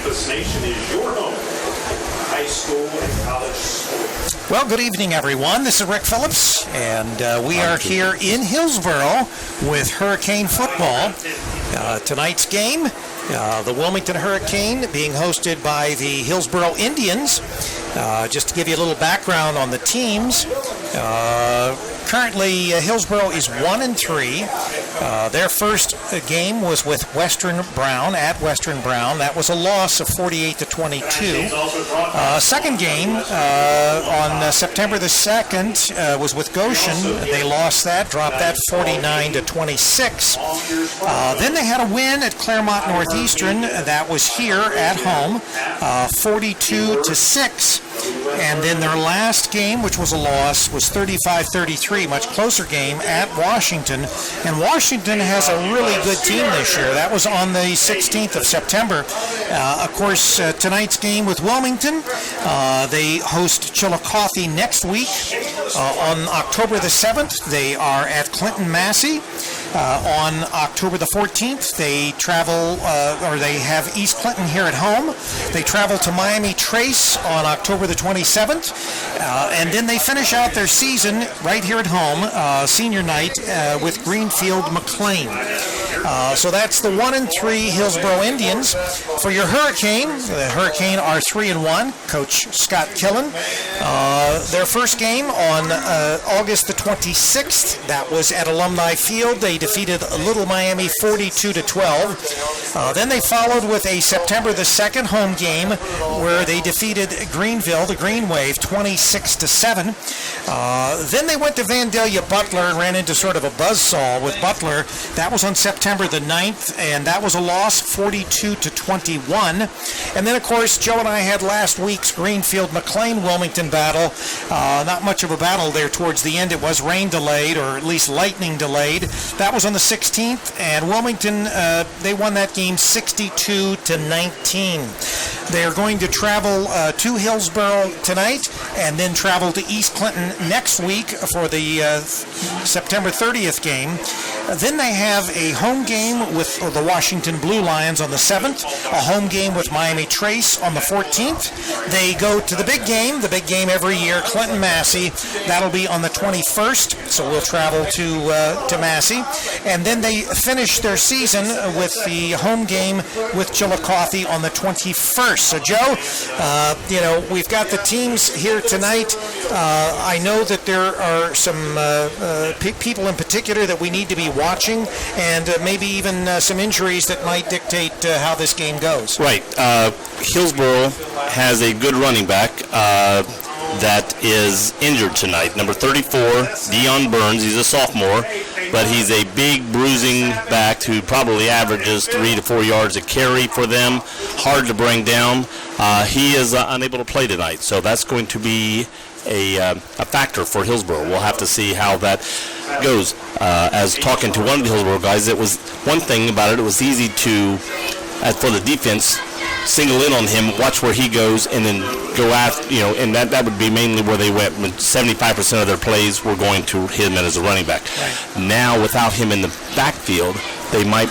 Campus Nation is your home. High school and college sports. Well, good evening, everyone. This is Rick Phillips, and we are here in Hillsboro with Hurricane football. Tonight's game, the Wilmington Hurricane being hosted by the Hillsboro Indians. Just to give you a little background on the teams, currently Hillsboro is 1-3. Their first game was with Western Brown at Western Brown. That was a loss of 48-22. Second game on September the 2nd was with Goshen. They lost that, dropped that 49-26. Then they had a win at Claremont Northeastern. That was here at home, 42-6. And then their last game, which was a loss, was 35-33, much closer game at Washington. And Washington has a really good team this year. That was on the 16th of September. Of course, tonight's game with Wilmington, they host Chillicothe next week. On October the 7th, they are at Clinton Massey. On October the 14th, they travel, or they have East Clinton here at home. They travel to Miami Trace on October the 27th, and then they finish out their season right here at home, senior night, with Greenfield McLean. So that's the 1-3 Hillsboro Indians. For your Hurricane, the Hurricane are 3-1. Coach Scott Killen. Their first game on August the 26th, that was at Alumni Field. They defeated Little Miami 42-12. Then they followed with a September the 2nd home game where they defeated Greenville, the Green Wave, 26-7. Then they went to Vandalia Butler and ran into sort of a buzzsaw with Butler. That was on September the 9th, and that was a loss, 42-21. And then, of course, Joe and I had last week's Greenfield-McLean-Wilmington battle. Not much of a battle there towards the end. It was rain delayed, or at least lightning delayed. That was on the 16th, and Wilmington, they won that game 62-19. They are going to travel to Hillsboro tonight and then travel to East Clinton next week for the September 30th game. Then they have a home game with the Washington Blue Lions on the 7th, a home game with Miami Trace on the 14th. They go to the big game every year, Clinton Massey. That'll be on the 21st, so we'll travel to Massey. And then they finish their season with the home game with Chillicothe on the 21st. So, Joe, we've got the teams here tonight. I know that there are some people in particular that we need to be watching, and maybe even some injuries that might dictate how this game goes. Right. Hillsboro has a good running back that is injured tonight. Number 34, Dion Burns. He's a sophomore, but he's a big bruising back who probably averages 3 to 4 yards a carry for them. Hard to bring down. He is unable to play tonight, so that's going to be a factor for Hillsboro. We'll have to see how that goes. As talking to one of the Hillsboro guys, it was one thing about it. It was easy to, for the defense, single in on him, watch where he goes, and then go after, and that would be mainly where they went. 75% of their plays were going to him as a running back. Right. Now, without him in the backfield, they might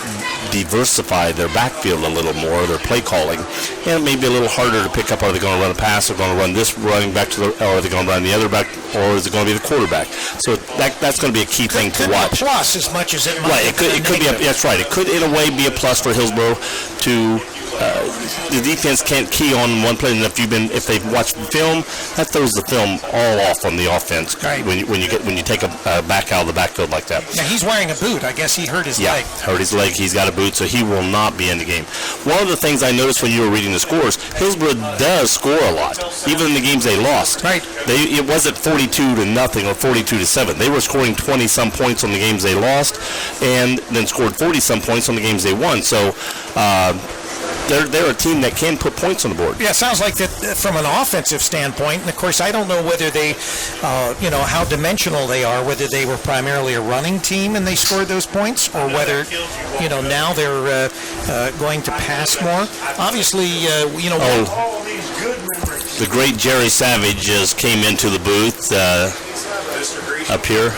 diversify their backfield a little more, their play calling, and it may be a little harder to pick up. Are they going to run a pass? Are they going to run this running back or are they going to run the other back, or is it going to be the quarterback? So that's going to be a key thing to watch. Be a plus as much as it might. Right, it could be. That's right. It could, in a way, be a plus for Hillsboro to. The defense can't key on one play, and if they've watched the film, that throws the film all off on the offense. Right. When you take a back out of the backfield like that. Now he's wearing a boot. I guess he hurt his leg. Hurt his leg. He's got a boot, so he will not be in the game. One of the things I noticed when you were reading the scores, Hillsboro does score a lot, even in the games they lost. Right. It wasn't 42-0 or 42-7. They were scoring 20-some points on the games they lost, and then scored 40-some points on the games they won. So. They're a team that can put points on the board. Yeah, it sounds like that from an offensive standpoint. And, of course, I don't know whether they, how dimensional they are, whether they were primarily a running team and they scored those points, or whether, now they're going to pass more. Obviously, the great Jerry Savage just came into the booth up here.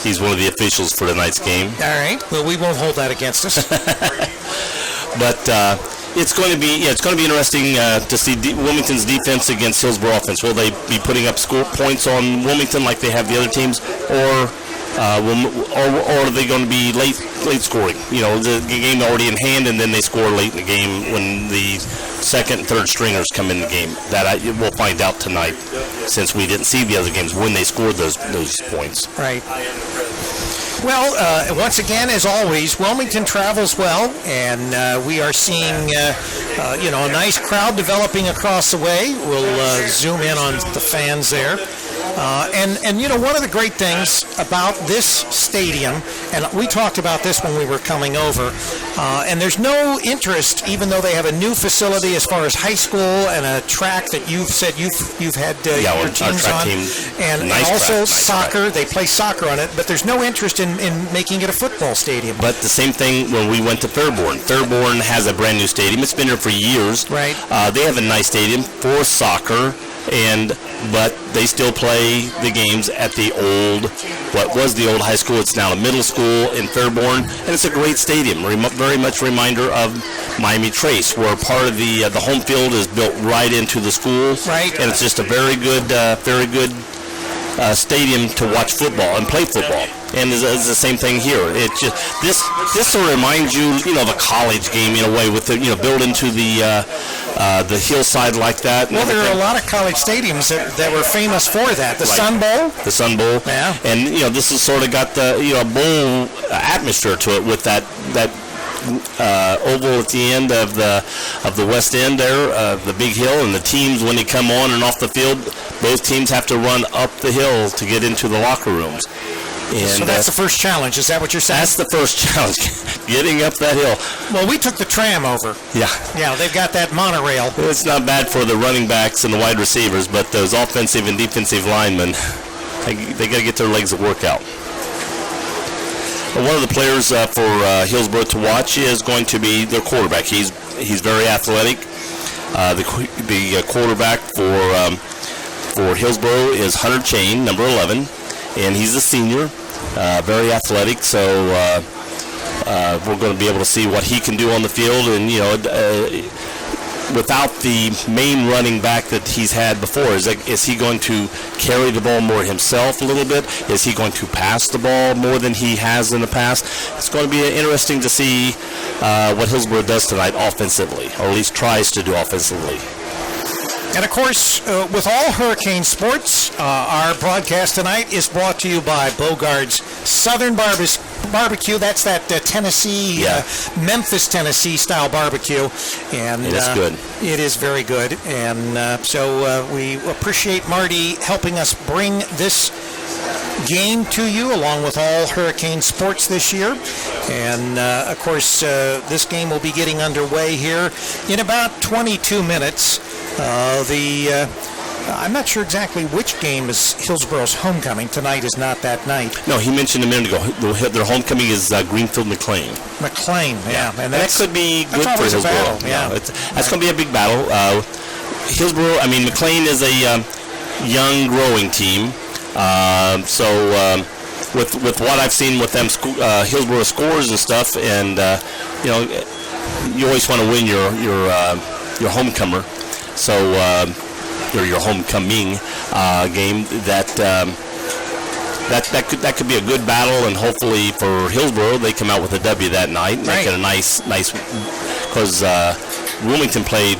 He's one of the officials for tonight's game. All right. Well, we won't hold that against us. But It's going to be interesting to see Wilmington's defense against Hillsboro offense. Will they be putting up score points on Wilmington like they have the other teams, or are they going to be late scoring? The game already in hand, and then they score late in the game when the second and third stringers come in the game. We'll find out tonight, since we didn't see the other games when they scored those points. Right. Well, once again, as always, Wilmington travels well, and we are seeing, a nice crowd developing across the way. We'll zoom in on the fans there. And one of the great things about this stadium, and we talked about this when we were coming over, and there's no interest, even though they have a new facility as far as high school and a track that you've said you've had your teams on, and also soccer. They play soccer on it, but there's no interest in making it a football stadium. But the same thing when we went to Fairborn. Fairborn has a brand new stadium. It's been there for years. Right. They have a nice stadium for soccer. But they still play the games at what was the old high school. It's now a middle school in Fairborn, and it's a great stadium. Very much reminder of Miami Trace, where part of the home field is built right into the school. Right. And it's just a very good stadium to watch football and play football. And it's the same thing here. It's just this will remind you, of a college game in a way, with the built into the hillside like that. Well, there are a lot of college stadiums that were famous for that. The Sun Bowl. The Sun Bowl. Yeah. And this has sort of got the bowl atmosphere to it with that oval at the end of the west end there, the big hill, and the teams, when they come on and off the field, both teams have to run up the hill to get into the locker rooms. And so that's the first challenge. Is that what you're saying? That's the first challenge, getting up that hill. Well, we took the tram over. Yeah. Yeah, they've got that monorail. It's not bad for the running backs and the wide receivers, but those offensive and defensive linemen, they got to get their legs to work out. One of the players for Hillsboro to watch is going to be their quarterback. He's very athletic. The quarterback for Hillsboro is Hunter Chain, number 11, and he's a senior, very athletic. So we're going to be able to see what he can do on the field, and without the main running back that he's had before, is he going to carry the ball more himself a little bit? Is he going to pass the ball more than he has in the past? It's going to be interesting to see what Hillsboro does tonight offensively, or at least tries to do offensively. And, of course, with all Hurricane Sports, our broadcast tonight is brought to you by Bogart's Southern Barbecue. That's that Tennessee, Memphis, Tennessee style barbecue. And it is good. It is very good. And so we appreciate Marty helping us bring this game to you, along with all Hurricane Sports this year. And, of course, this game will be getting underway here in about 22 minutes. I'm not sure exactly which game is Hillsboro's homecoming. Tonight is not that night. No, he mentioned a minute ago their homecoming is Greenfield McLean. McLean, yeah. And that could be good for Hillsboro. Battle, yeah. That's going to be a big battle. Hillsboro, McLean is a young, growing team. With what I've seen with them, Hillsboro scores and stuff, and you always want to win your homecomer. So, or your homecoming game. That could be a good battle, and hopefully for Hillsboro, they come out with a W that night. And make it a nice, because Wilmington played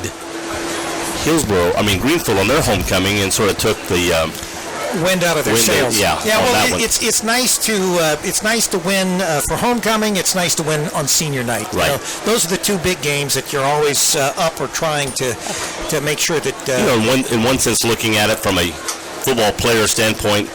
Greenfield on their homecoming and sort of took the wind out of their sails. Yeah. Well, it's nice to win for homecoming. It's nice to win on senior night. Right. Those are the two big games that you're always up or trying to make sure that. In one sense, looking at it from a football player standpoint,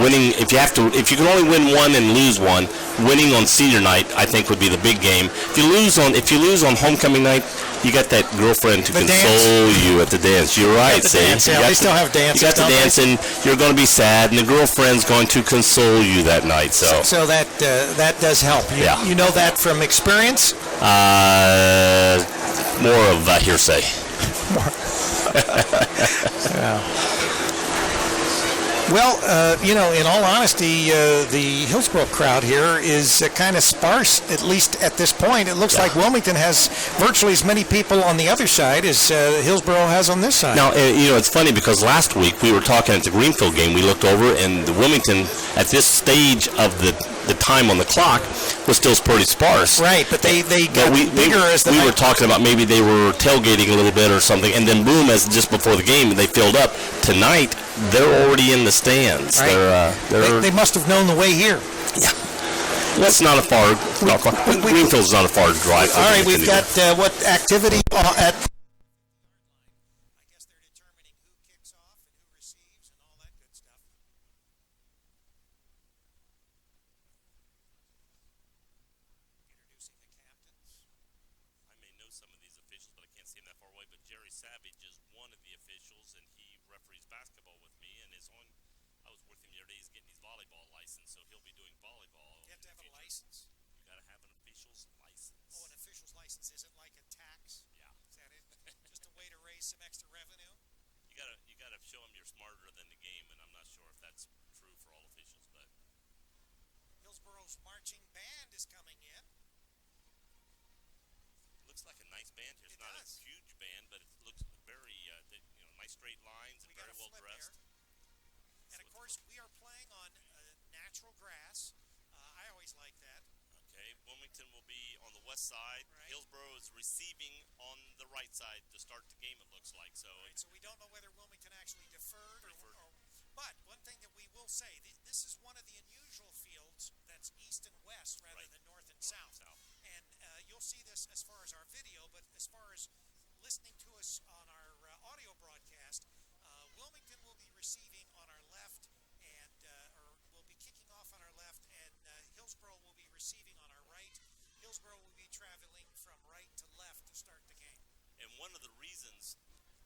winning if you can only win one and lose one, winning on senior night I think would be the big game. If you lose on homecoming night, you got that girlfriend to console you at the dance. You're right, they still have dances. You got the dance, and you're going to be sad, and the girlfriend's going to console you that night. So that does help. You know that from experience. More of hearsay. Yeah. Well, in all honesty, the Hillsboro crowd here is kind of sparse, at least at this point. It looks like Wilmington has virtually as many people on the other side as Hillsboro has on this side. Now, it's funny because last week we were talking at the Greenfield game. We looked over, and the Wilmington, at this stage of the time on the clock, was still pretty sparse. Right, but they got bigger as the we night. were talking about maybe they were tailgating a little bit or something, and then boom, as just before the game, they filled up. Tonight, they're already in the stands. Right. They must have known the way here. Yeah. That's not a far. Greenfield's not a far drive. All right, we've got what activity at. I guess they're determining who kicks off and who receives and all that good stuff. Introducing the captains. I may know some of these officials, but I can't see them that far away. But Jerry Savage is one of the officials, and he referees basketball with me, and is on. I was with him the other day. He's getting his volleyball license, so he'll be doing volleyball. You have to have a license. You got to have an official's license. Oh, an official's license isn't like a tax? Yeah. Is that it? Just a way to raise some extra revenue? You gotta show them you're smarter than the game, and I'm not sure if that's true for all officials, but Hillsboro's marching band is coming in. looks like a nice band here. It's not does. a huge band, but it looks very nice straight lines and We got very a well flip dressed. And of course, we are playing on natural grass. I always like that. Okay, Wilmington will be on the west side. Right. Hillsboro is receiving on the right side to start the game, it looks like. So, Right, so we don't know whether Wilmington actually deferred. But one thing that we will say, this is one of the unusual fields that's east and west rather Right. than north and south. And you'll see this as far as our video, but as far as listening to us on our audio broadcast, Wilmington will be receiving on our left, and or will be kicking off on our left, and Hillsboro will be receiving on our right. Hillsboro will be traveling from right to left to start the game. and one of the reasons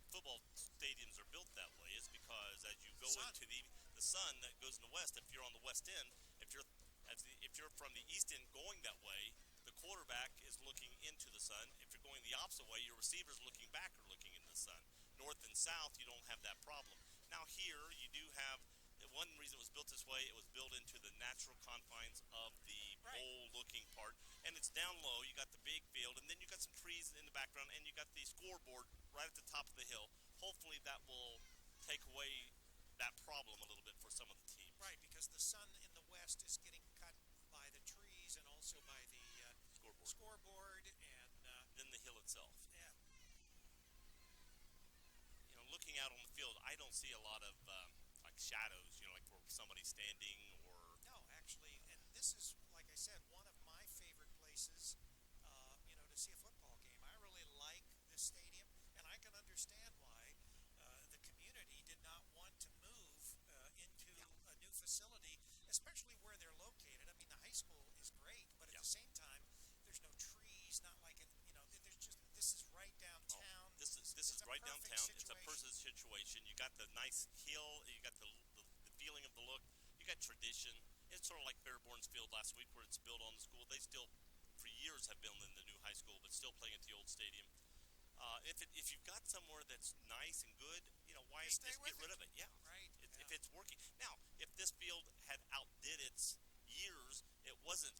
football stadiums are built that way is because as you go into the sun that goes in the west, if you're on the west end, if you're from the east end going that way, the quarterback is looking into the sun. If you're going the opposite way, your receiver's looking back or looking into the sun. North and south, you don't have that problem. Now here, you do have, one reason it was built this way, it was built into the natural confines of the bowl-looking part, and it's down low. You got the big field, and then you got some trees in the background, and you got the scoreboard right at the top of the hill. Hopefully that will take away that problem a little bit for some of the teams. Right, because the sun in the west is getting cut by the trees and also by the scoreboard and then the hill itself. yeah. Looking out on the field, I don't see a lot of like shadows, like where somebody's standing or. No, actually, and this is, like I said, one of my favorite places, to see a football game. I really like this stadium, and I can understand why the community did not want to move into a new facility, especially where they're located. I mean, the high school is great, but at the same time, there's no trees, not like it. There's just this is right downtown. This is right downtown. It's a person's situation. You got the nice hill. You got the feeling of the look. You got tradition. It's sort of like Fairborn's Field last week, where it's built on the school. They still, for years, have been in the new high school, but still playing at the old stadium. If you've got somewhere that's nice and good, why just get rid of it? Yeah, right. If it's working. Now, if this field had outdid its years, it wasn't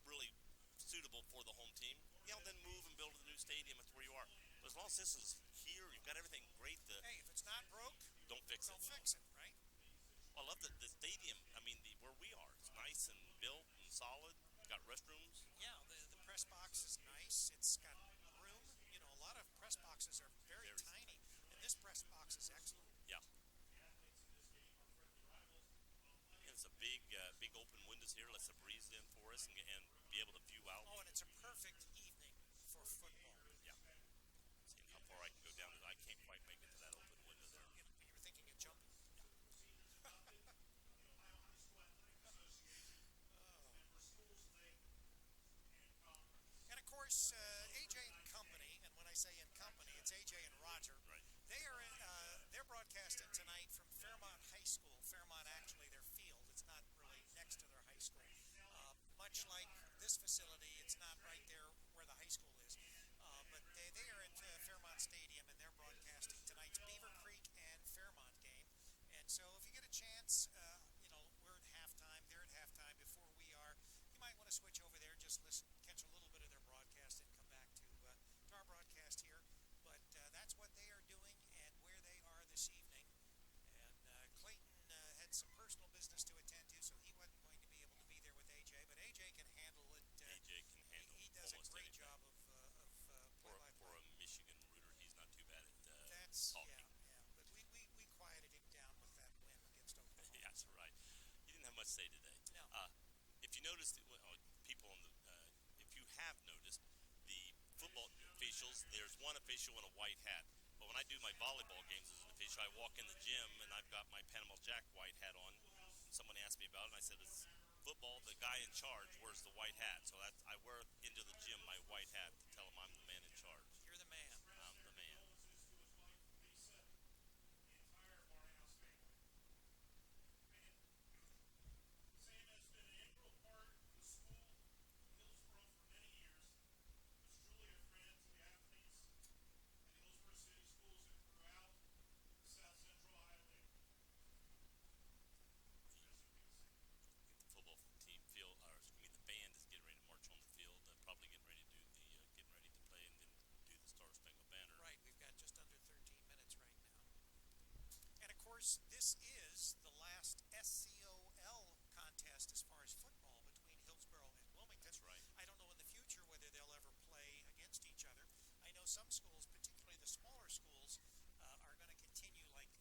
really suitable for the home team. Then move and build a new stadium at where you are. But as long as this is here, you've got everything great. Hey, if it's not broke, don't fix don't it. fix it, right? Well, I love the stadium. I mean, where we are. It's nice and built and solid. Got restrooms. Yeah, the press box is nice. It's got room. A lot of press boxes are very tiny, and this press box is excellent. Yeah. And it's a big open windows here. Lets the breeze in for us and be able to view out. Oh, and it's a perfect evening for football. Yeah. Seeing how far I can go down to I can't quite make it to that open window there. You were thinking of jumping. And of course, AJ and company, and when I say in company, it's AJ and Roger. Right. They're broadcasting tonight from Fairmont High School. Fairmont, actually, their field. It's not really next to their high school. Much like this facility, it's not right there where the high school is. But they are at Fairmont Stadium, and they're broadcasting tonight's Beaver Creek and Fairmont game. And so if you get a chance, since we're at halftime, they're at halftime before we are, you might want to switch over there, just listen, catch a little bit of their broadcast, and come back to our broadcast here. But that's what they are doing and where they are this evening. And Clayton had some personal business to attend to, so he wasn't going to be able to be there with AJ. But AJ can handle it. AJ can handle. He does a great anything. job of For a Michigan rooter, he's not too bad at that's talking. yeah. But we quieted him down with that win against Oklahoma. Yeah, that's right. He didn't have much to say today. No. If you noticed, people on the, if you have noticed, the football officials, there's one official in a white hat. But when I do my volleyball games as an official, I walk in the gym and I've got my Panama Jack white hat on. Someone asked me about it, and I said, it's football. The guy in charge wears the white hat. So I wear into the gym my white hat to tell him I'm the man in charge. You're the man. I'm the man. Sam has been an integral part of the school in Hillsboro for many years. Was truly a friend to the athletes and Hillsboro City Schools and throughout the South Central Ohio League. The football team the band is getting ready to march on the field. Probably getting ready to do getting ready to play and then do the Star Spangled Banner. Right, we've got just under 13 minutes right now. And of course, this is the last SCOL contest as far as football between Hillsboro and Wilmington. That's right. I don't know in the future whether they'll ever play against each other. I know some schools, particularly the smaller schools, are going to continue, like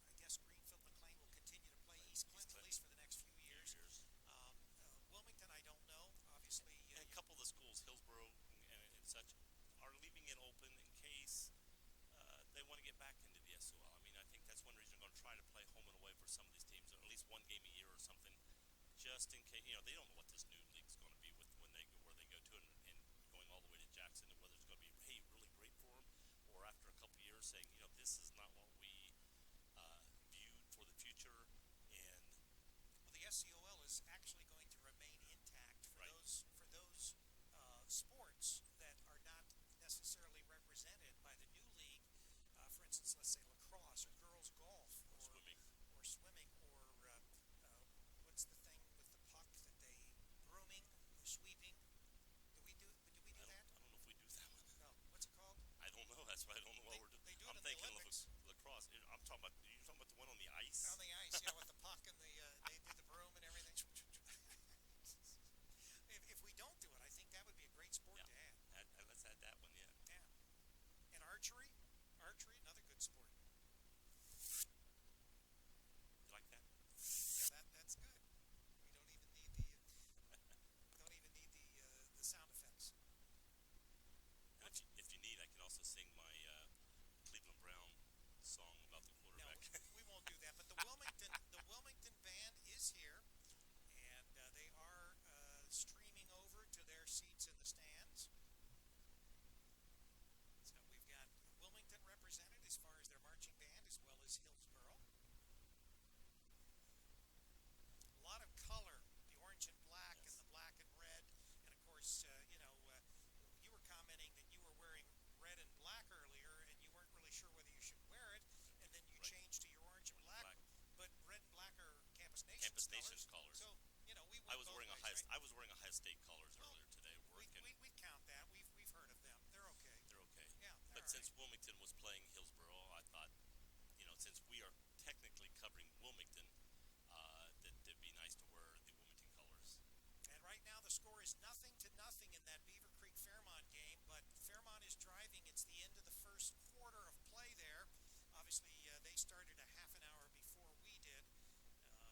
I guess Greenfield McLean will continue to play East Clinton at least for the next few years. Wilmington, I don't know. Obviously, and a couple of the schools, Hillsboro and such, are leaving it open in case they want to get back into the SOL. I mean, I think that's one reason they're going to try to play home and away for some of these teams, or at least one game a year or something, just in case. They don't know what this new league's going to be with when they go where they go to, and going all the way to Jackson, and whether it's going to be really great for them, or after a couple of years saying, this is not what we viewed for the future. And well, the SCOL is actually going to remain intact for those sports that are not necessarily represented by the new league. For instance, let's say lacrosse or girls golf or swimming or what's the thing with the puck that they brooming or sweeping? Do we do that? I don't know if we do that one. No. What's it called? I don't know. That's why I don't know what we're doing. They do it I'm in the thinking Olympics. of lacrosse. I'm talking about. You're talking about the one on the ice. On the ice, yeah, with the puck and they do the broom and everything. If we don't do it, I think that would be a great sport to add. Let's add that one. Yeah. And archery, another good sport. You like that? Yeah, that's good. We don't even need the sound effects. And if you need, I can also sing my Cleveland Brown song about the quarterback. No, we won't do that. But the Wilmington band is here, and they are streaming over to their seats in the stands. So we've got Wilmington represented as far as their marching band, as well as Hillsboro. A lot of color, the orange and black and the black and red. And of course, you were commenting that you were wearing red and black earlier, and you weren't really sure whether you should wear it, and then you changed to your orange and black. But red and black are Campus Nation's colors. So, we I was wearing I was wearing Ohio State colors earlier today. We count that. We've heard of them. They're okay. They're okay. Yeah. But since Wilmington was playing Hillsboro, I thought, since we are technically covering Wilmington, that it'd be nice to wear the Wilmington colors. And right now the score is 0-0 in that Beaver Creek Fairmont game, but Fairmont is driving. It's the end of the first quarter of play there. Obviously, they started a half an hour before we did, but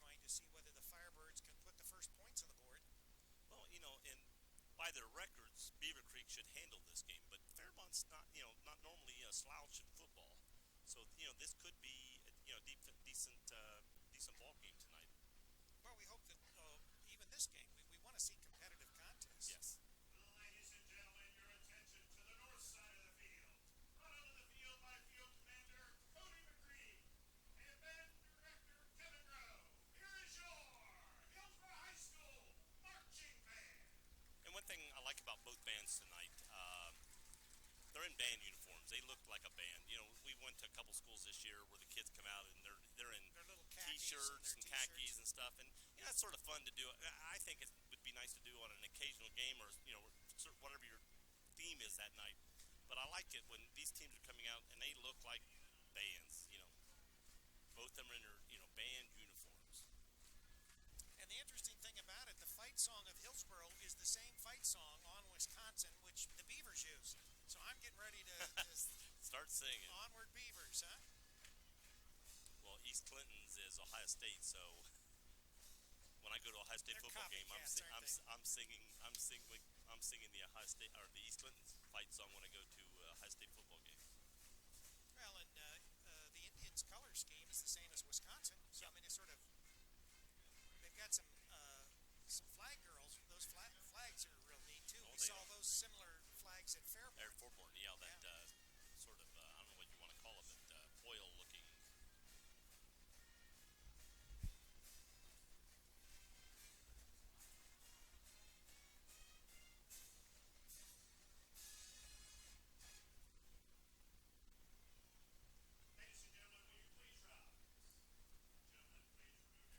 we're going to see whether the Firebirds can put the first points on the board. Well, and by their records, Beaver Creek should handle this game, but Fairmont's not normally a slouch in football. So, this could be a decent ball game tonight. Well, we hope that even this game, we want to see competitive contests. Yes. Ladies and gentlemen, your attention to the north side of the field. Brought onto the field by Field Commander Cody McCree and Band Director Kevin Rowe. Here is your Hillsboro High School marching band. And one thing I like about both bands tonight, they're in band uniforms. uniforms. They look like a band. You know, we went to a couple schools this year where the kids come out and they're in Their little khakis t-shirts and khakis and stuff, and that's sort of fun to do. I think it would be nice to do on an occasional game, or whatever your theme is that night. But I like it when these teams are coming out and they look like bands. Both of them are in their band uniforms. And the interesting thing about it, the fight song of Hillsboro is the same fight song on Wisconsin, which the Beavers use. So I'm getting ready to start singing. Onward Beavers, huh? Well, East Clinton's is Ohio State, so when I go to Ohio State They're football game, I'm singing the Ohio State or the East Clinton fight song when I go to Ohio State football game. Well, and the Indians' color scheme is the same as Wisconsin, so I mean it's sort of. They've got some flag girls. Those flags are real neat too. We saw those similar flags at Fairborn. At Fairborn, that sort of I don't know what you want to call it, but foil-looking. Ladies and gentlemen, will you please rise?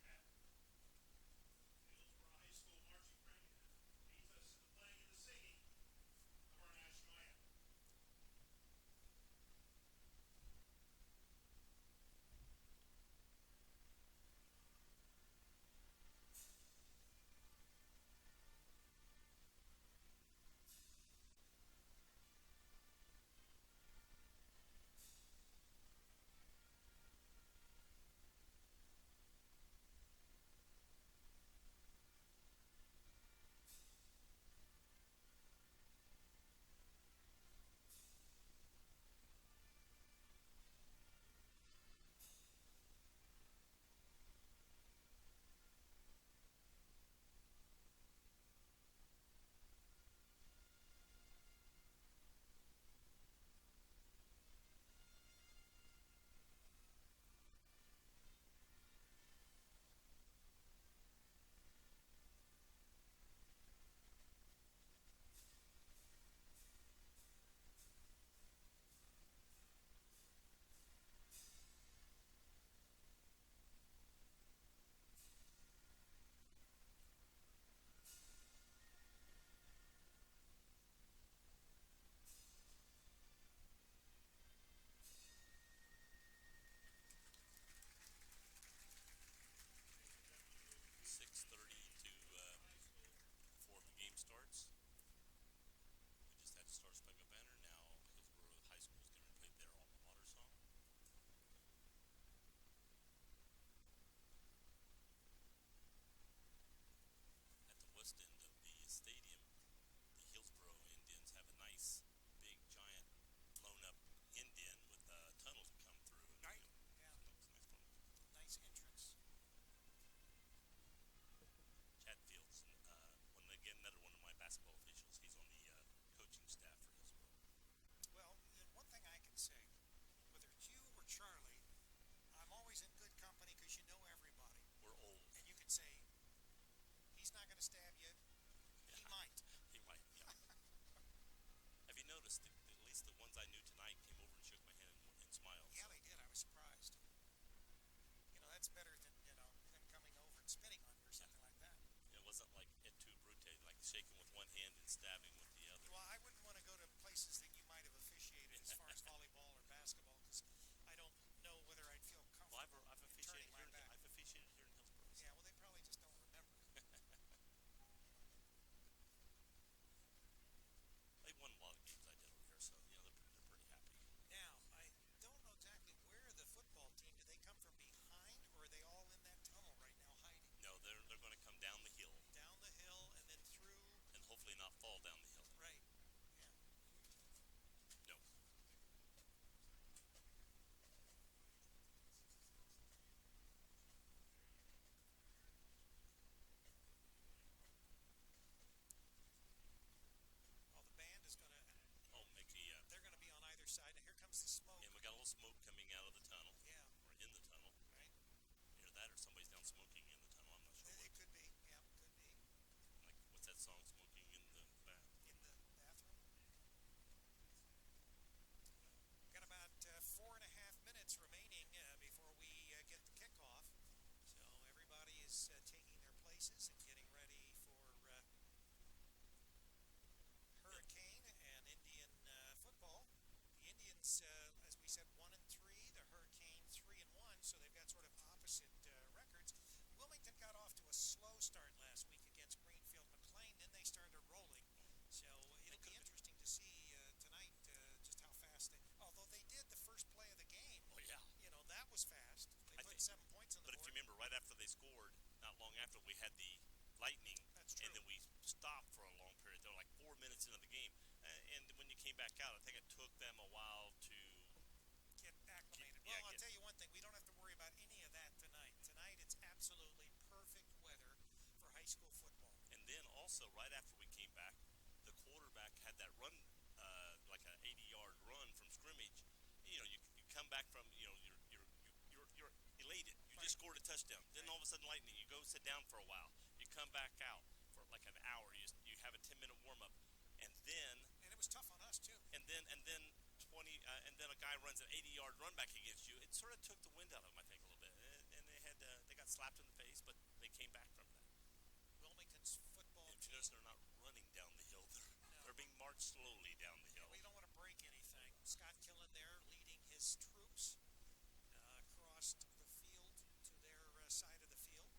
Gentlemen, please remove your hat. Hillsboro High School marching band leads us in the playing and the singing of our national anthem. 6:32 before the game starts. We just had the Star Spangled Banner. Now Hillsboro High School is going to play their alma mater song. At the west end of the stadium, the Hillsboro Indians have a nice, big, giant, blown-up Indian with a tunnel to come through. Right. Yeah. Nice entrance. Chad Fields, another one of my basketball officials. He's on the coaching staff for Hillsboro. Well, one thing I can say, whether it's you or Charlie, I'm always in good company because you know everybody. We're old. And you can say, he's not going to stab you. Yeah. He might. He might, yeah. Have you noticed that at least the ones I knew tonight came over and shook my hand and smiled? Yeah, they did. I was surprised. That's better than, them coming over and spitting on you or something like that. It wasn't like et tu brute, like shaking with one hand and stabbing with the other. Well, I wouldn't want to go to places that you might have officiated as far as volleyball or basketball because I don't know whether I'd feel comfortable. Well, I've officiated here in Hillsboro. So. Yeah, well, they probably just don't remember. They won a lot of games I did over here, so they're pretty happy. Now, I don't know exactly where the football team, do they come from behind or are they all in that tunnel right now hiding? No, they're going to come down the hill. Down the hill and then through. And hopefully not fall down the hill. Right. Yeah. No. back out. I think it took them a while to Get acclimated. Yeah, Well, I'll tell you one thing. We don't have to worry about any of that tonight. Tonight, it's absolutely perfect weather for high school football. And then also, right after we came back, the quarterback had that run, like an 80-yard run from scrimmage. You know, you come back from, you're elated. You just scored a touchdown. Then all of a sudden, lightning. You go sit down for a while. You come back out for like an hour. You have a 10-minute warm up, and then And it was tough on us, too. and then 20, and then a guy runs an 80-yard run back against you. It sort of took the wind out of them, I think, a little bit. And they got slapped in the face, but they came back from that. Wilmington's football If you team. notice, they're not running down the hill. They're being marched slowly down the hill. We don't want to break anything. Scott Killen there leading his troops across the field to their side of the field.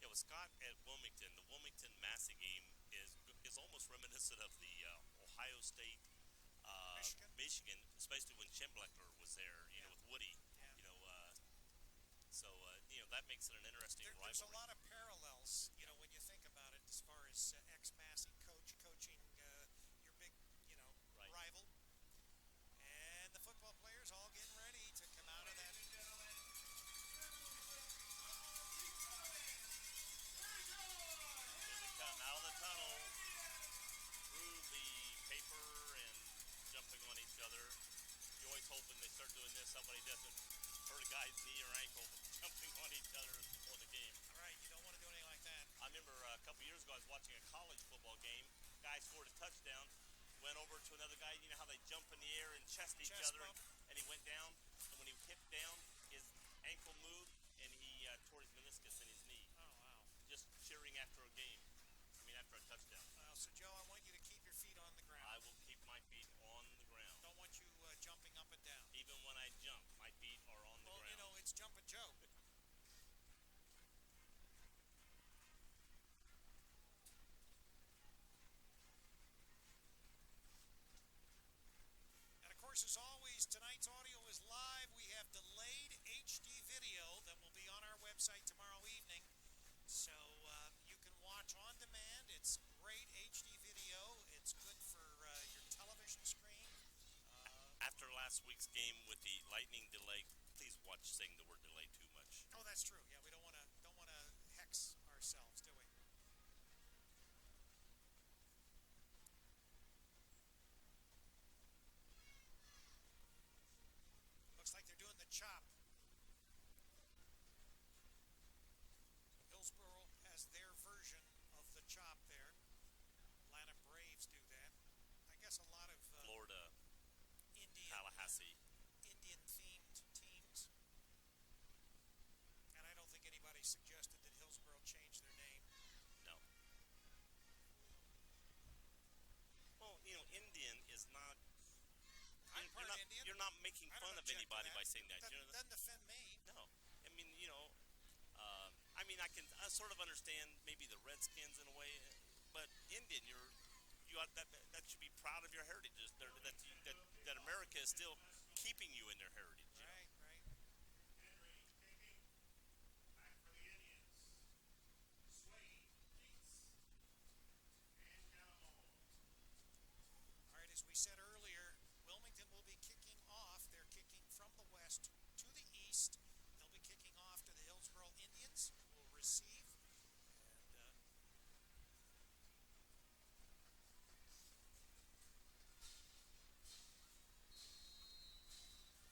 Yeah, with Scott at Wilmington, the Wilmington-Massey game is almost reminiscent of the Ohio State, Michigan, especially when Schembechler was there, Yeah. with Woody. Yeah. So that makes it an interesting There's a rivalry. lot of parallels, when you think about it, as far as ex-Massey coaching your big, Right. rival. And the football players all getting ready to come out of that. Here they come out of the tunnel, through the paper and jumping on each other. You're always hoping they start doing this, somebody doesn't hurt a guy's knee or ankle jumping on each other before the game. All right, you don't want to do anything like that. I remember a couple years ago I was watching a college football game. Guy scored a touchdown, went over to another guy. You know how they jump in the air and chest each Chest other, bump. and he went down. And when he hit down, his ankle moved, and he tore his meniscus in his knee. Oh, wow. Just cheering after a game. After a touchdown. So, Joe, I want you to keep your feet on the ground. I will keep my feet on the ground. Don't want you jumping up and down. Even when I jump, my feet are on the ground. Well, it's Jumpin' Joe. And, of course, as always, tonight's audio is live. We have delayed HD video that will be on our website tomorrow evening. So you can watch on demand. It's great HD video. It's good for your television screen. After last week's game with the lightning delay, please watch saying the word delay too much. Oh, that's true. Yeah, we don't want to hex ourselves, do we? Looks like they're doing the chop. Hillsboro has their version of the chop there. Atlanta Braves do that. I guess a lot of Florida, Indian-themed Tallahassee. teams. And I don't think anybody suggested that Hillsboro change their name. No. Well, Indian is not. I'm part Indian. You're not making I don't fun of object to anybody that. by saying that. Doesn't offend me. No. I can sort of understand maybe the Redskins in a way, but Indian, that should be proud of your heritage. That America is still keeping you in their heritage. Right. Henry kicking. Back for the Indians. Swade, Gates, and Gallimore. All right, as we said earlier, Wilmington will be kicking off. They're kicking from the west to the east. They'll be kicking off to the Hillsboro Indians, who will receive.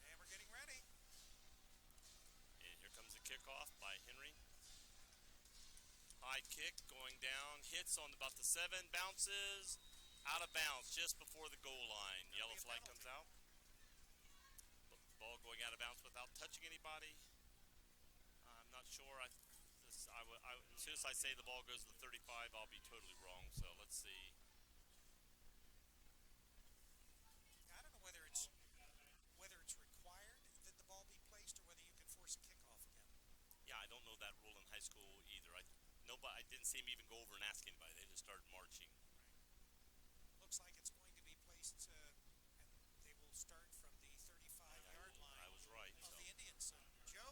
And we're getting ready. And here comes the kickoff by Henry. High kick going down, hits on about the 7, bounces out of bounds just before the goal line. Yellow flag comes out. Ball going out of bounds without touching anybody. I'm not sure. As soon as I say the ball goes to the 35, I'll be totally wrong. So let's see. I don't know whether it's required that the ball be placed or whether you can force a kickoff again. Yeah, I don't know that rule in high school either. I didn't see him even go over and ask anybody. They just started marching. Looks like it's going to be placed, and they will start from the 35-yard line. I was right. Of So the Indians. Joe,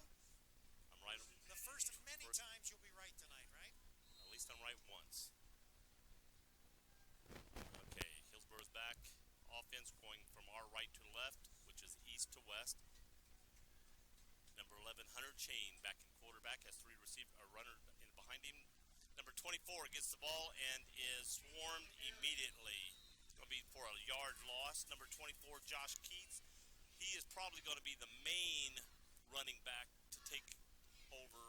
I'm right. the first of many times you'll be right tonight, right? At least I'm right once. Okay, 1100 Chain back in quarterback, has three runner in behind him. Number 24 gets the ball and is swarmed immediately. It's going to be for a yard loss. Number 24, Josh Keats. He is probably going to be the main running back to take over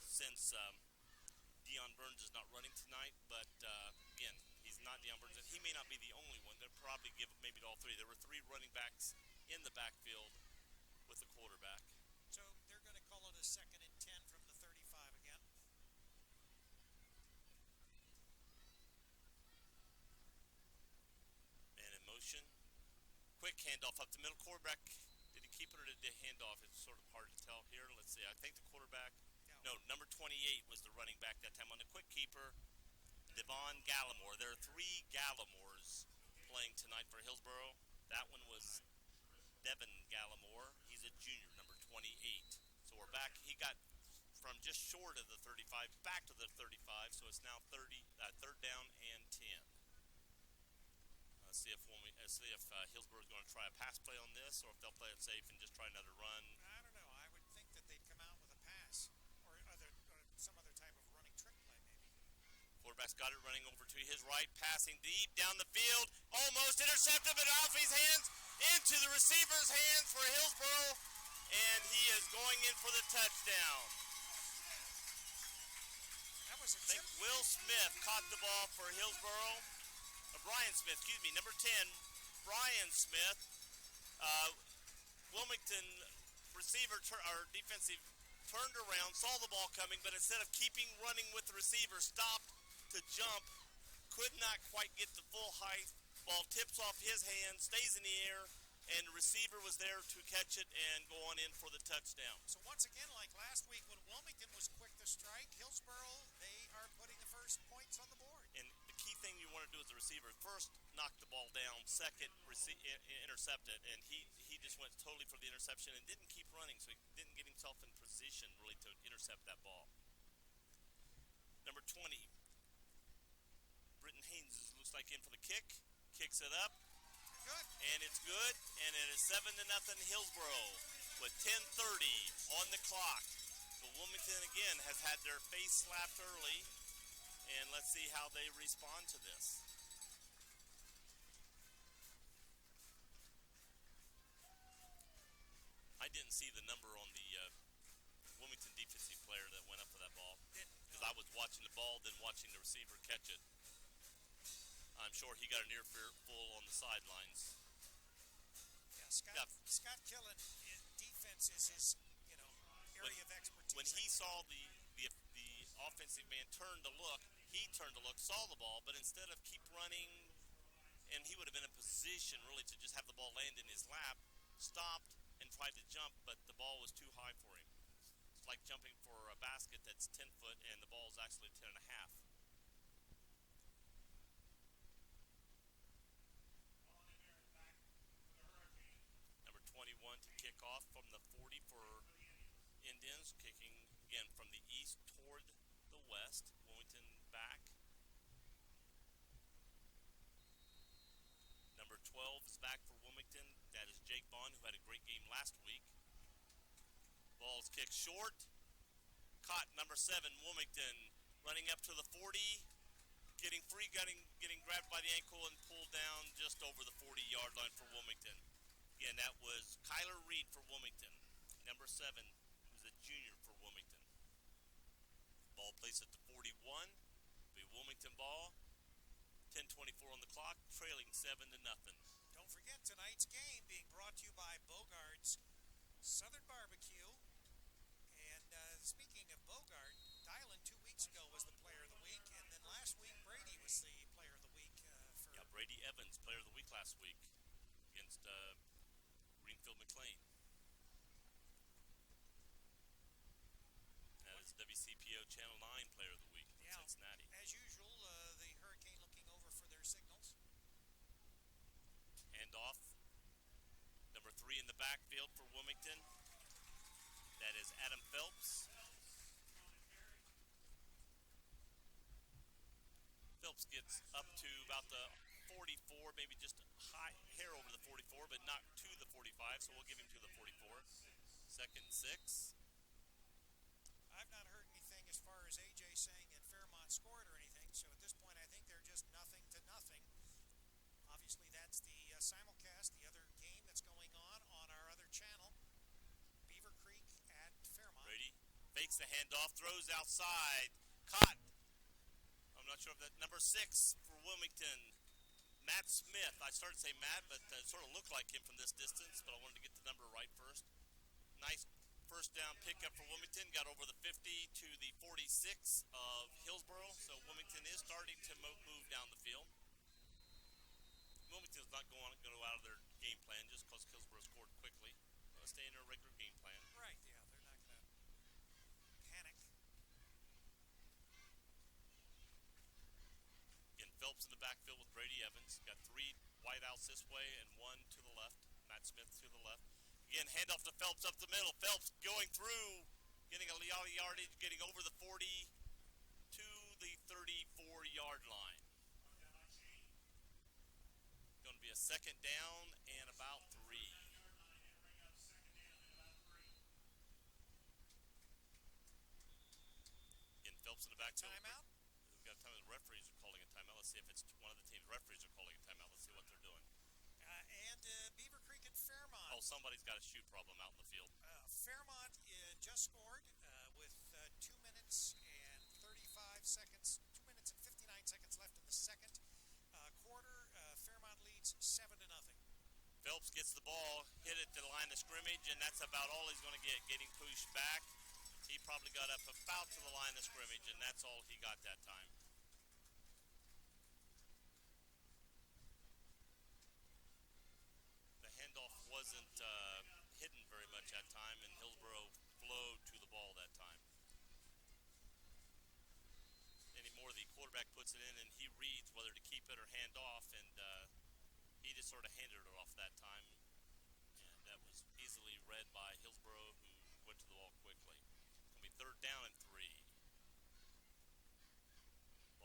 since Deion Burns is not running tonight. But again, he's not Deion Burns, and he may not be the only one. They'll probably give maybe to all three. There were three running backs in the backfield with the quarterback. So they're going to call it a 2nd and 10 from the 35 again. And in motion. Quick handoff up the middle. Quarterback, did he keep it or did he hand off? It's sort of hard to tell here. Let's see. I think the quarterback, no, number 28 was the running back that time on the quick keeper, Devon Gallimore. There are three Gallimores playing tonight for Hillsboro. That one was Devin Gallimore. He's a junior, number 28. So we're back. He got from just short of the 35 back to the 35, so it's now third down and 10. See if Hillsboro is going to try a pass play on this, or if they'll play it safe and just try another run. I don't know. I would think that they'd come out with a pass or some other type of running trick play, maybe. Quarterback's got it running over to his right, passing deep down the field, almost intercepted, but off his hands into the receiver's hands for Hillsboro, and he is going in for the touchdown. That was a I think Will Smith caught the ball for Hillsboro. Brian Smith, number 10, Brian Smith. Wilmington receiver or defensive turned around, saw the ball coming, but instead of keeping running with the receiver, stopped to jump, could not quite get the full height. Ball tips off his hand, stays in the air, and the receiver was there to catch it and go on in for the touchdown. So once again, like last week when Wilmington was quick to strike, Hillsboro, they are putting the first points on the board. And the key thing you want to do as a receiver, first knock the ball down, second intercept it, and he just went totally for the interception and didn't keep running, so he didn't get himself in position really to intercept that ball. Number 20, Britton Haynes looks like in for the kick, kicks it up. Good. And it's good, and it is 7-0 Hillsboro with 10:30 on the clock. So Wilmington again has had their face slapped early, and let's see how they respond to this. I didn't see the number on the Wilmington defensive player that went up for that ball because I was watching the ball, then watching the receiver catch it. I'm sure he got an earful on the sidelines. Yeah, Scott Killen, defense is his, area of expertise. When he saw the offensive man turn to look, saw the ball, but instead of keep running, and he would have been in position really to just have the ball land in his lap, stopped and tried to jump, but the ball was too high for him. It's like jumping for a basket that's 10 foot and the ball is actually 10 and a half. Number 21 to kick off from the 40 for Indians, kicking again from the east toward the west. Wilmington back. Number 12 is back for Wilmington. That is Jake Bond, who had a great game last week. Ball's kicked short. Caught number 7, Wilmington, running up to the 40. Getting free, getting grabbed by the ankle and pulled down just over the 40-yard line for Wilmington. Again, that was Kyler Reed for Wilmington. Number 7, who's a junior for Wilmington. Ball placed at the 41. Be Wilmington ball. 10:24 on the clock, trailing 7-0. Don't forget tonight's game being brought to you by Bogart's Southern Barbecue. And speaking of Bogart, Dylan 2 weeks ago was the player of the week, and then last week Brady was the player of the week. Brady Evans, player of the week last week against Greenfield McLean. That is WCPO Channel 9 player of the week in Cincinnati. As usual, the Hurricane looking over for their signals. Handoff. Number 3 in the backfield for Wilmington. That is Adam Phelps. Phelps gets up to about the 44, maybe just a high hair over the 44, but not to the 45, so we'll give him to the 44. Second 6. I've not heard anything as far as AJ saying that Fairmont scored or anything, so at this point I think they're just 0-0. Obviously that's the simulcast, the other game that's going on our other channel, Beaver Creek at Fairmont. Brady fakes the handoff, throws outside, caught. I'm not sure if that number 6 for Wilmington. Matt Smith. I started to say Matt, but it sort of looked like him from this distance, but I wanted to get the number right first. Nice first down pickup for Wilmington. Got over the 50 to the 46 of Hillsboro, so Wilmington is starting to move down the field. Wilmington's not going to go out of their game plan just because Hillsboro scored quickly. They're going to stay in their regular game plan. Right, yeah, they're not going to panic. Again, Phelps in the backfield with Brady Evans. Got 3 wideouts this way and 1 to the left. Matt Smith to the left. Again, handoff to Phelps up the middle. Phelps going through, getting a yardage, getting over the 40 to the 34-yard line. Going to be a second down and about 3. Again, Phelps in the backfield. Timeout? We've got time. The referees are calling a timeout. Let's see if it's one of the teams. Referees are calling a timeout. Let's see what they're doing. And Beaver Creek and Fairmont. Oh, somebody's got a shoot problem out in the field. Fairmont just scored with 2 minutes and 35 seconds, 2 minutes and 59 seconds left in the second quarter. Fairmont leads 7-0. Phelps gets the ball, hit it to the line of scrimmage, and that's about all he's going to get, getting pushed back. He probably got up about to the line of scrimmage, and that's all he got that time. The handoff wasn't hidden very much that time, and Hillsboro flowed to the ball that time. Anymore, the quarterback puts it in, and he reads whether to keep it or hand off, and he just sort of handed it off that time, and that was easily read by Hillsboro, who went to the ball quickly. It's going to be third down and 3.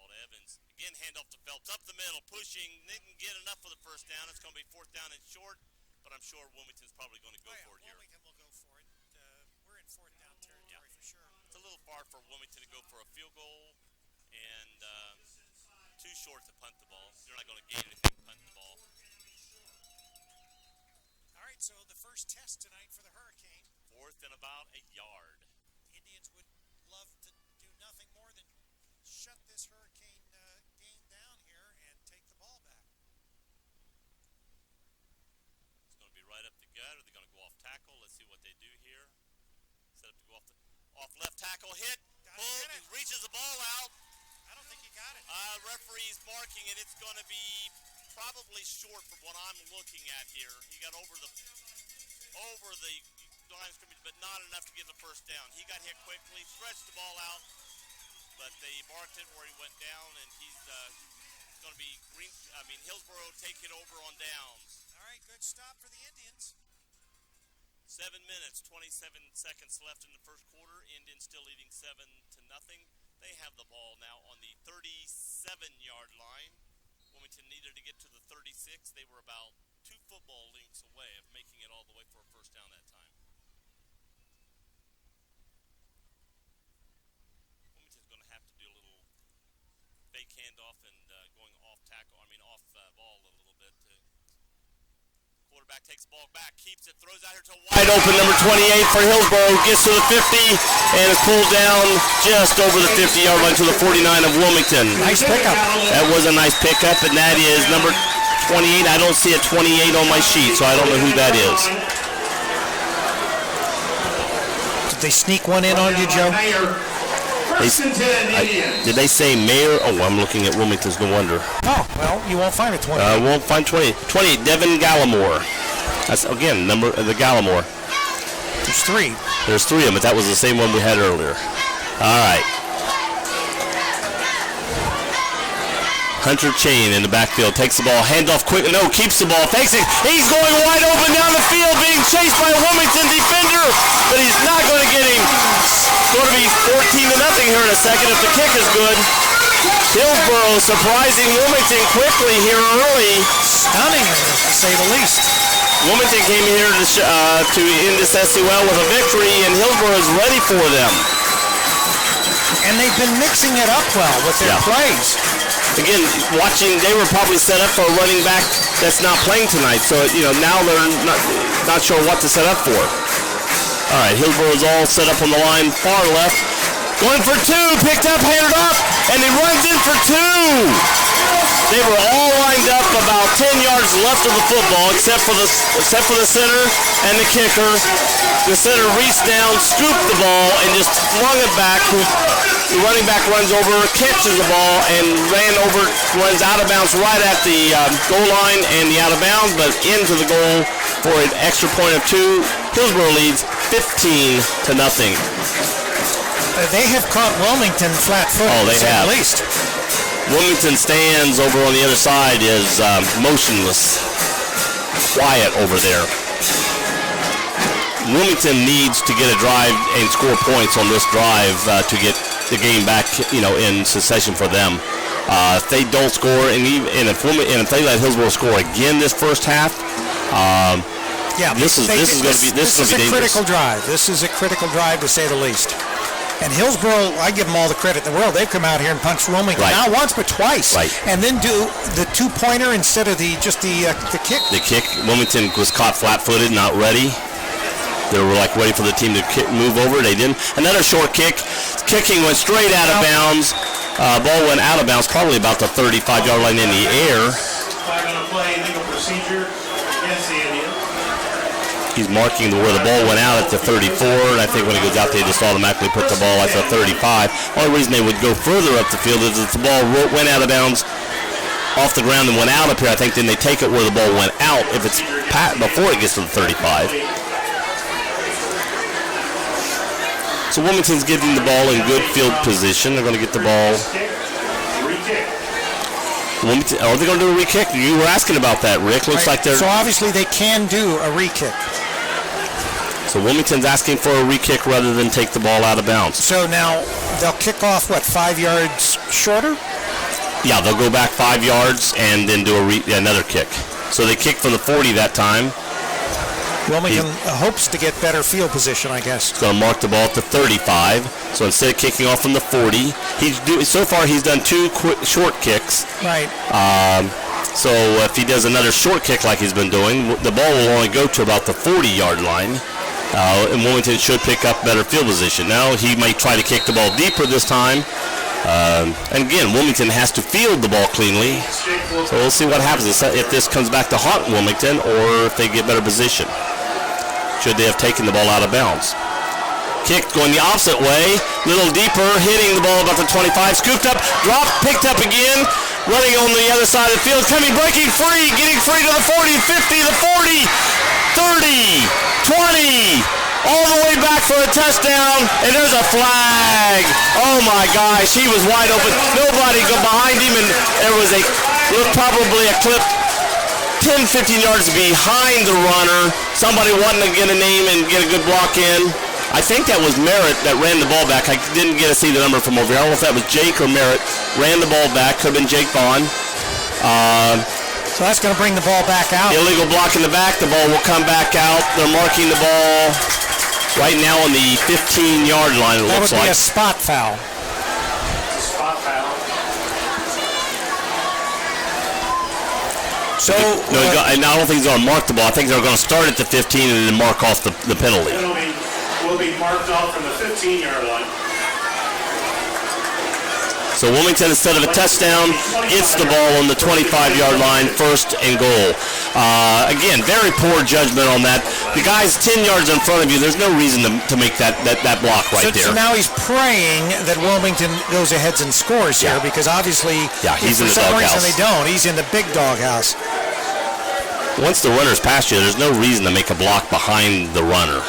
Ball to Evans. Again, handoff to Phelps. Up the middle, pushing. Didn't get enough for the first down. It's going to be fourth down and short, but I'm sure Wilmington's probably going to go for it here. Wilmington will go for it. We're in fourth down territory for sure. It's a little far for Wilmington to go for a field goal, and too short to punt the ball. You're not going to gain anything punting the ball. All right, so the first test tonight for the Hurricane. Fourth and about a yard. Indians would love to do nothing more than shut this Hurricane game down here and take the ball back. It's going to be right up the gut, or they're going to go off tackle. Let's see what they do here. Set up to go off left tackle, hit, pull, reaches the ball out. I don't think he got it. Referee's marking, and it's going to be probably short from what I'm looking at here. He got over the line of scrimmage, but not enough to get the first down. He got hit quickly, stretched the ball out, but they marked it where he went down, and he's going to be Hillsboro take it over on downs. All right, good stop for the Indians. 7 minutes, 27 seconds left in the first quarter. Indians still leading 7-0. They have the ball now on the 37-yard line. Wilmington needed to get to the 36. They were about 2 football lengths away of making it all the way for a first down that time. Wilmington's going to have to do a little fake handoff and going off ball a little bit. Quarterback takes the ball back, keeps it, throws out here to wide open number 28 for Hillsboro, gets to the 50, and is pulled down just over the 50-yard line to the 49 of Wilmington. Nice pickup. That was a nice pickup, and that is number 28. I don't see a 28 on my sheet, so I don't know who that is. Did they sneak one in on you, Joe? Did they say Mayor? Oh, I'm looking at Wilmington's, no wonder. Oh, well, you won't find a 20. Won't find 20. 28, Devin Gallimore. That's, again, the Gallimore. There's 3. There's 3 of them, but that was the same one we had earlier. All right. Hunter Chain in the backfield, takes the ball, handoff quick, no, keeps the ball, takes it, he's going wide open down the field, being chased by a Wilmington defender, but he's not going to get him. It's going to be 14-0 here in a second if the kick is good. Hillsboro surprising Wilmington quickly here early. Stunning, to say the least. Wilmington came here to end this SCL with a victory, and Hillsboro is ready for them. And they've been mixing it up well with their plays. Again, they were probably set up for a running back that's not playing tonight. So, now they're not sure what to set up for. All right, Hillsboro is all set up on the line, far left. Going for two, picked up, handed off, and he runs in for two. They were all lined up about 10 yards left of the football, except for the center and the kicker. The center reached down, scooped the ball, and just flung it back. The running back runs over, catches the ball, and runs out of bounds right at the goal line and the out of bounds, but into the goal for an extra point of two. Hillsboro leads 15-0. They have caught Wilmington flat-footed, Oh, they to say have. the least. Wilmington stands over on the other side is motionless, quiet over there. Wilmington needs to get a drive and score points on this drive to get the game back, in succession for them. If they don't score, and if they let Hillsboro score again this first half, this is going to be dangerous. A critical drive. This is a critical drive to say the least. And Hillsboro, I give them all the credit in the world. They've come out here and punched Wilmington not once but twice, and then do the two-pointer instead of the kick. The kick, Wilmington was caught flat-footed, not ready. They were ready for the team to move over. They didn't. Another short kick. Kicking went straight out of bounds. Ball went out of bounds, probably about the 35-yard line in the air. Flag on a play, legal procedure against the Indians. He's marking where the ball went out at the 34, and I think when it goes out, they just automatically put the ball at the 35. Only reason they would go further up the field is if the ball went out of bounds off the ground and went out up here. I think then they take it where the ball went out if it's before it gets to the 35. So Wilmington's getting the ball in good field position. They're going to get the ball. Wilmington, are they going to do a re-kick? You were asking about that, Rick. Looks like they're... So obviously they can do a re-kick. So Wilmington's asking for a re-kick rather than take the ball out of bounds. So now they'll kick off, 5 yards shorter? Yeah, they'll go back 5 yards and then do another kick. So they kicked from the 40 that time. Wilmington hopes to get better field position, I guess. He's going to mark the ball at the 35. So instead of kicking off from the 40, so far he's done two short kicks. Right. So if he does another short kick like he's been doing, the ball will only go to about the 40-yard line. And Wilmington should pick up better field position. Now he might try to kick the ball deeper this time. And again, Wilmington has to field the ball cleanly. So we'll see what happens if this comes back to haunt Wilmington or if they get better position. Should they have taken the ball out of bounds. Kicked going the opposite way, little deeper, hitting the ball about the 25, scooped up, dropped, picked up again, running on the other side of the field, breaking free, getting free to the 40, 50, the 40, 30, 20, all the way back for a touchdown, and there's a flag. Oh my gosh, he was wide open. Nobody got behind him, and there was probably a clip 10, 15 yards behind the runner. Somebody wanting to get a name and get a good block in. I think that was Merritt that ran the ball back. I didn't get to see the number from over here. I don't know if that was Jake or Merritt. Ran the ball back. Could have been Jake Bond. So that's going to bring the ball back out. Illegal block in the back. The ball will come back out. They're marking the ball right now on the 15-yard line, it looks like. That would be a spot foul. Spot foul. So I don't think they're going to mark the ball. I think they're going to start at the 15 and then mark off the penalty. Will be marked off from the 15-yard line. So Wilmington, instead of a touchdown, gets the ball on the 25-yard line, first and goal. Again, very poor judgment on that. The guy's 10 yards in front of you. There's no reason to make that block right there. So now he's praying that Wilmington goes ahead and scores here because obviously he's in the for some reason doghouse. they don't. He's in the big doghouse. Once the runner's past you, there's no reason to make a block behind the runner.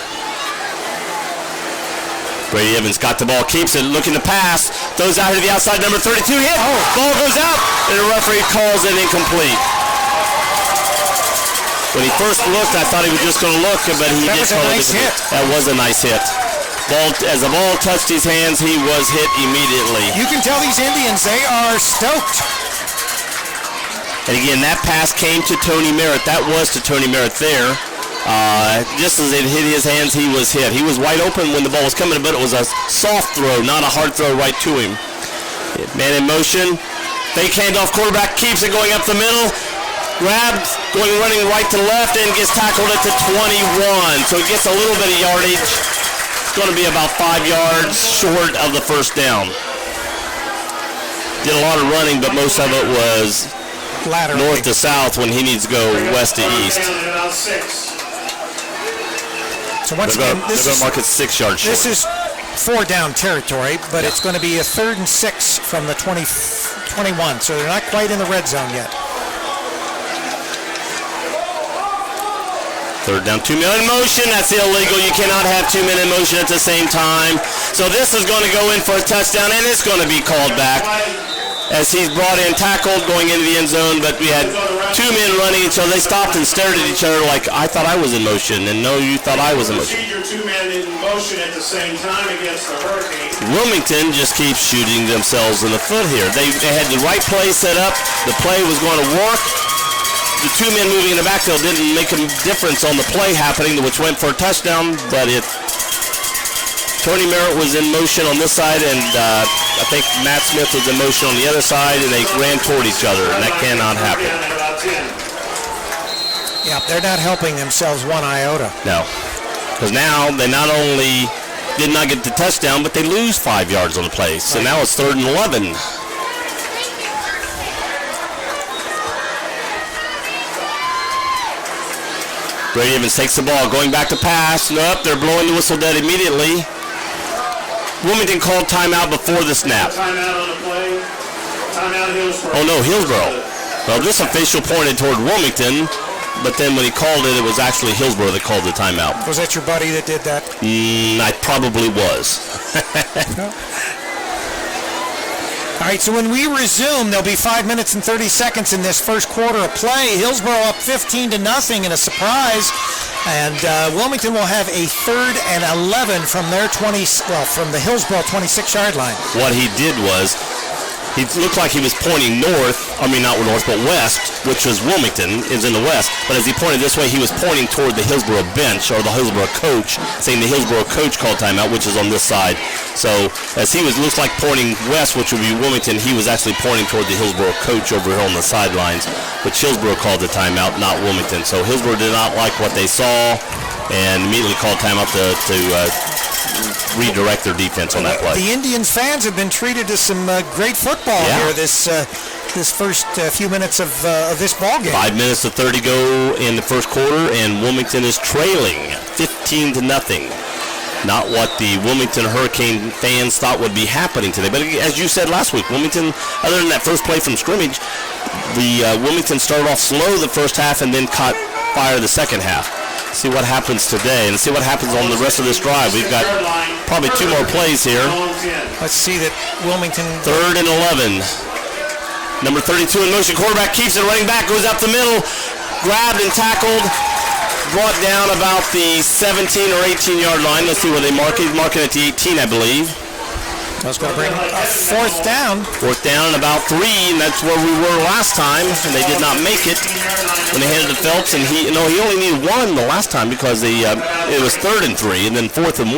Brady Evans got the ball, keeps it, looking to pass, throws out to the outside, number 32, hit, ball goes out, and the referee calls it incomplete. When he first looked, I thought he was just going to look, but he did call it incomplete. That was a nice hit. As the ball touched his hands, he was hit immediately. You can tell these Indians, they are stoked. And again, that pass came to Tony Merritt. That was to Tony Merritt there. Just as it hit his hands, he was hit. He was wide open when the ball was coming, but it was a soft throw, not a hard throw right to him. Man in motion. Fake handoff. Quarterback keeps it going up the middle. Grabbed, running right to left, and gets tackled at the 21. So he gets a little bit of yardage. It's going to be about 5 yards short of the first down. Did a lot of running, but most of it was laterally, north to south when he needs to go west to east. So once again, this is mark it 6 yards short. This is 4 down territory, but it's going to be a 3rd and 6 from the 21. So they're not quite in the red zone yet. 3rd down, 2 men in motion. That's illegal. You cannot have 2 men in motion at the same time. So this is going to go in for a touchdown, and it's going to be called back as he's brought in, tackled, going into the end zone. But we had 2 men running, so they stopped and stared at each other like, I thought I was in motion, and no, you thought I was in motion. Your 2 men in motion at the same time against the Hurricane. Wilmington just keeps shooting themselves in the foot here. They had the right play set up. The play was going to work. The 2 men moving in the backfield didn't make a difference on the play happening, which went for a touchdown, but Tony Merritt was in motion on this side, and I think Matt Smith was in motion on the other side, and they ran toward each other, and that cannot happen. Yeah, they're not helping themselves one iota. No, because now they not only did not get the touchdown, but they lose 5 yards on the play, so now it's 3rd and 11. Brady Evans takes the ball, going back to pass. Nope, they're blowing the whistle dead immediately. Wilmington called timeout before the snap. Timeout on the play. Timeout Hillsboro. Oh, no, Hillsboro. Well, this official pointed toward Wilmington, but then when he called it, it was actually Hillsboro that called the timeout. Was that your buddy that did that? I probably was. All right, so when we resume, there'll be 5 minutes and 30 seconds in this first quarter of play. Hillsboro up 15-0 in a surprise, and Wilmington will have a 3rd and 11 from their from the Hillsboro 26-yard line. What he did was, he looked like he was pointing not north, but west, which was Wilmington, is in the west. But as he pointed this way, he was pointing toward the Hillsboro bench, or the Hillsboro coach, saying the Hillsboro coach called timeout, which is on this side. So as he looks like pointing west, which would be Wilmington, he was actually pointing toward the Hillsboro coach over here on the sidelines. But Hillsboro called the timeout, not Wilmington. So Hillsboro did not like what they saw and immediately called timeout to redirect their defense on that play. The Indians fans have been treated to some great football here this first few minutes of this ball game. 5 minutes to 30 go in the first quarter, and Wilmington is trailing 15-0. Not what the Wilmington Hurricane fans thought would be happening today. But as you said last week, Wilmington, other than that first play from scrimmage, the Wilmington started off slow the first half and then caught fire the second half. See what happens today and see what happens on the rest of this drive. We've got probably 2 more plays here. Let's see that Wilmington... 3rd and 11. Number 32 in motion. Quarterback keeps it. Running back goes up the middle. Grabbed and tackled. Brought down about the 17 or 18-yard line. Let's see where they mark it. He's marking at the 18, I believe. That's going to bring a 4th down. 4th down and about 3, and that's where we were last time, and they did not make it when they handed to Phelps, and he only needed 1 the last time because it was 3rd and 3, and then 4th and 1.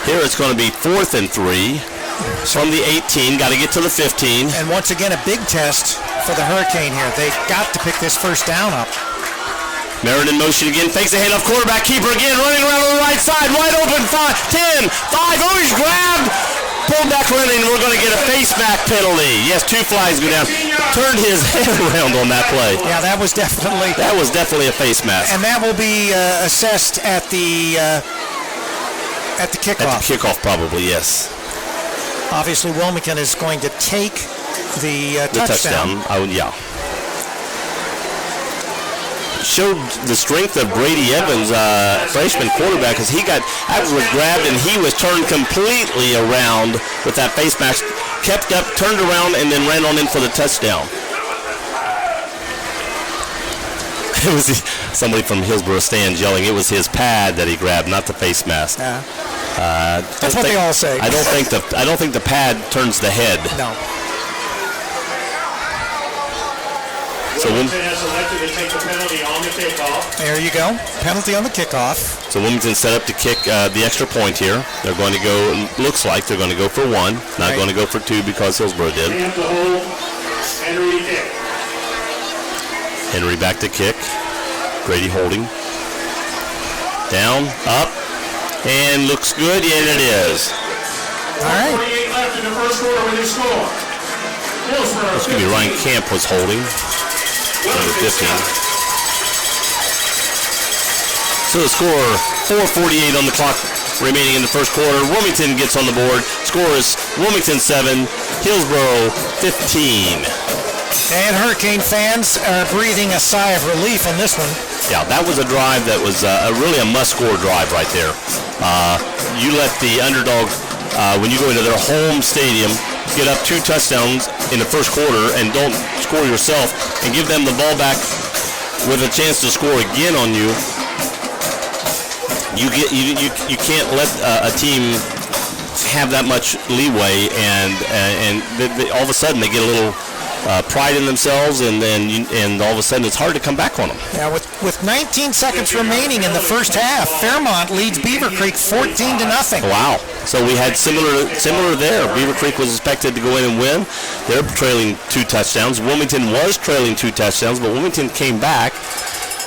Here it's going to be 4th and 3 from the 18. Got to get to the 15. And once again, a big test for the Hurricane here. They've got to pick this first down up. Merritt in motion again, fakes a handoff, quarterback keeper again, running around on the right side, wide open, 5, 10, 5, oh, he's grabbed, pulled back running, and we're going to get a face mask penalty. Yes, 2 flags go down. Turned his head around on that play. Yeah, that was definitely a face mask. And that will be assessed at the kickoff. At the kickoff, probably, yes. Obviously, Wilmington is going to take the touchdown. Yeah. Showed the strength of Brady Evans, freshman quarterback, because that was grabbed and he was turned completely around with that face mask, kept up, turned around, and then ran on in for the touchdown. It was somebody from Hillsboro stands yelling it was his pad that he grabbed, not the face mask. That's what they all say. I don't think the pad turns the head. No. So Wilmington has elected to take the penalty on the kickoff. There you go. Penalty on the kickoff. So Wilmington set up to kick the extra point here. They're going to go, looks like they're going to go for one, not going to go for two because Hillsboro did. They have to hold. Henry kick. Henry back to kick. Grady holding. Down, up, and looks good. Yeah, it is. All right. 48 left in the first quarter with your score. Hillsboro. Excuse me, Ryan Camp was holding. Number 15. So the score, 4:48 on the clock remaining in the first quarter. Wilmington gets on the board. Score is Wilmington 7, Hillsboro 15. And Hurricane fans are breathing a sigh of relief on this one. Yeah, that was a drive that was really a must-score drive right there. You let the underdog, when you go into their home stadium, get up 2 touchdowns in the first quarter and don't score yourself and give them the ball back with a chance to score again on you. You can't let a team have that much leeway and all of a sudden they get a little pride in themselves, and all of a sudden it's hard to come back on them. Yeah, with 19 seconds remaining in the first half, Fairmont leads Beaver Creek 14-0. Wow. So we had similar there. Beaver Creek was expected to go in and win. They're trailing 2 touchdowns. Wilmington was trailing 2 touchdowns, but Wilmington came back.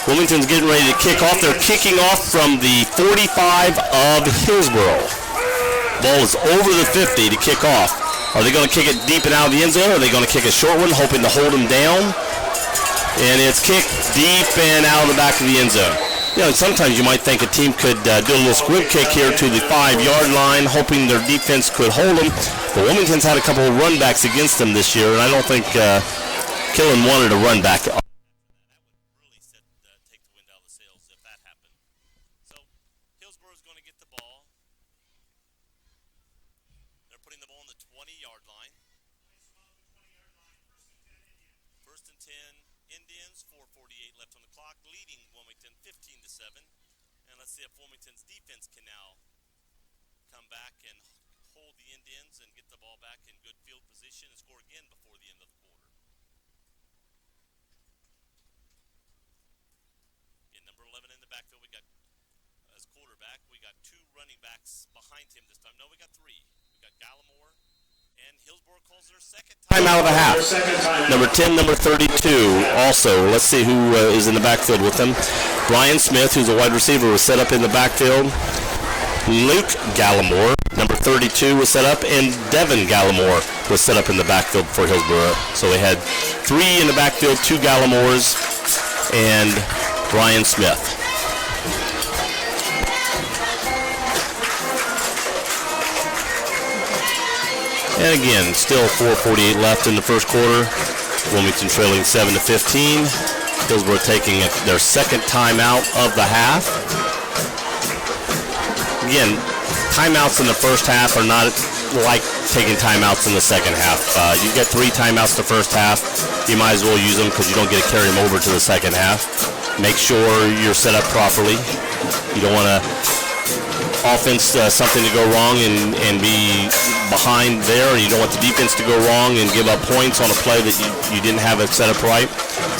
Wilmington's getting ready to kick off. They're kicking off from the 45 of Hillsboro. Ball is over the 50 to kick off. Are they going to kick it deep and out of the end zone? Or are they going to kick a short one, hoping to hold them down? And it's kicked deep and out of the back of the end zone. You know, sometimes you might think a team could do a little squib kick here to the 5-yard line, hoping their defense could hold them. But Wilmington's had a couple of run backs against them this year, and I don't think Killen wanted a run back. That would really take the wind out of the sails if that happened. So Hillsboro's going to get the ball. They're putting the ball on the 20-yard line. First and 10 Indians, 4:48 left on the clock, leading Wilmington 15-7. And let's see if Wilmington's defense can now come back and hold the Indians and get the ball back in good field position and score again before the end of the quarter. Again, number 11 in the backfield, we got as quarterback. We got 2 running backs behind him this time. No, we got 3. We got Gallimore, and Hillsboro calls their second time out of the half. Number 10, number 32 also. Let's see who is in the backfield with them. Brian Smith, who's a wide receiver, was set up in the backfield. Luke Gallimore, number 32, was set up, and Devin Gallimore was set up in the backfield for Hillsboro. So we had 3 in the backfield, 2 Gallimores, and Brian Smith. And again, still 4:48 left in the first quarter. Wilmington trailing 7-15. Hillsboro taking their second timeout of the half. Again, timeouts in the first half are not like taking timeouts in the second half. You get 3 timeouts the first half. You might as well use them because you don't get to carry them over to the second half. Make sure you're set up properly. You don't want to offense something to go wrong and be behind there, and you don't want the defense to go wrong and give up points on a play that you didn't have it set up right.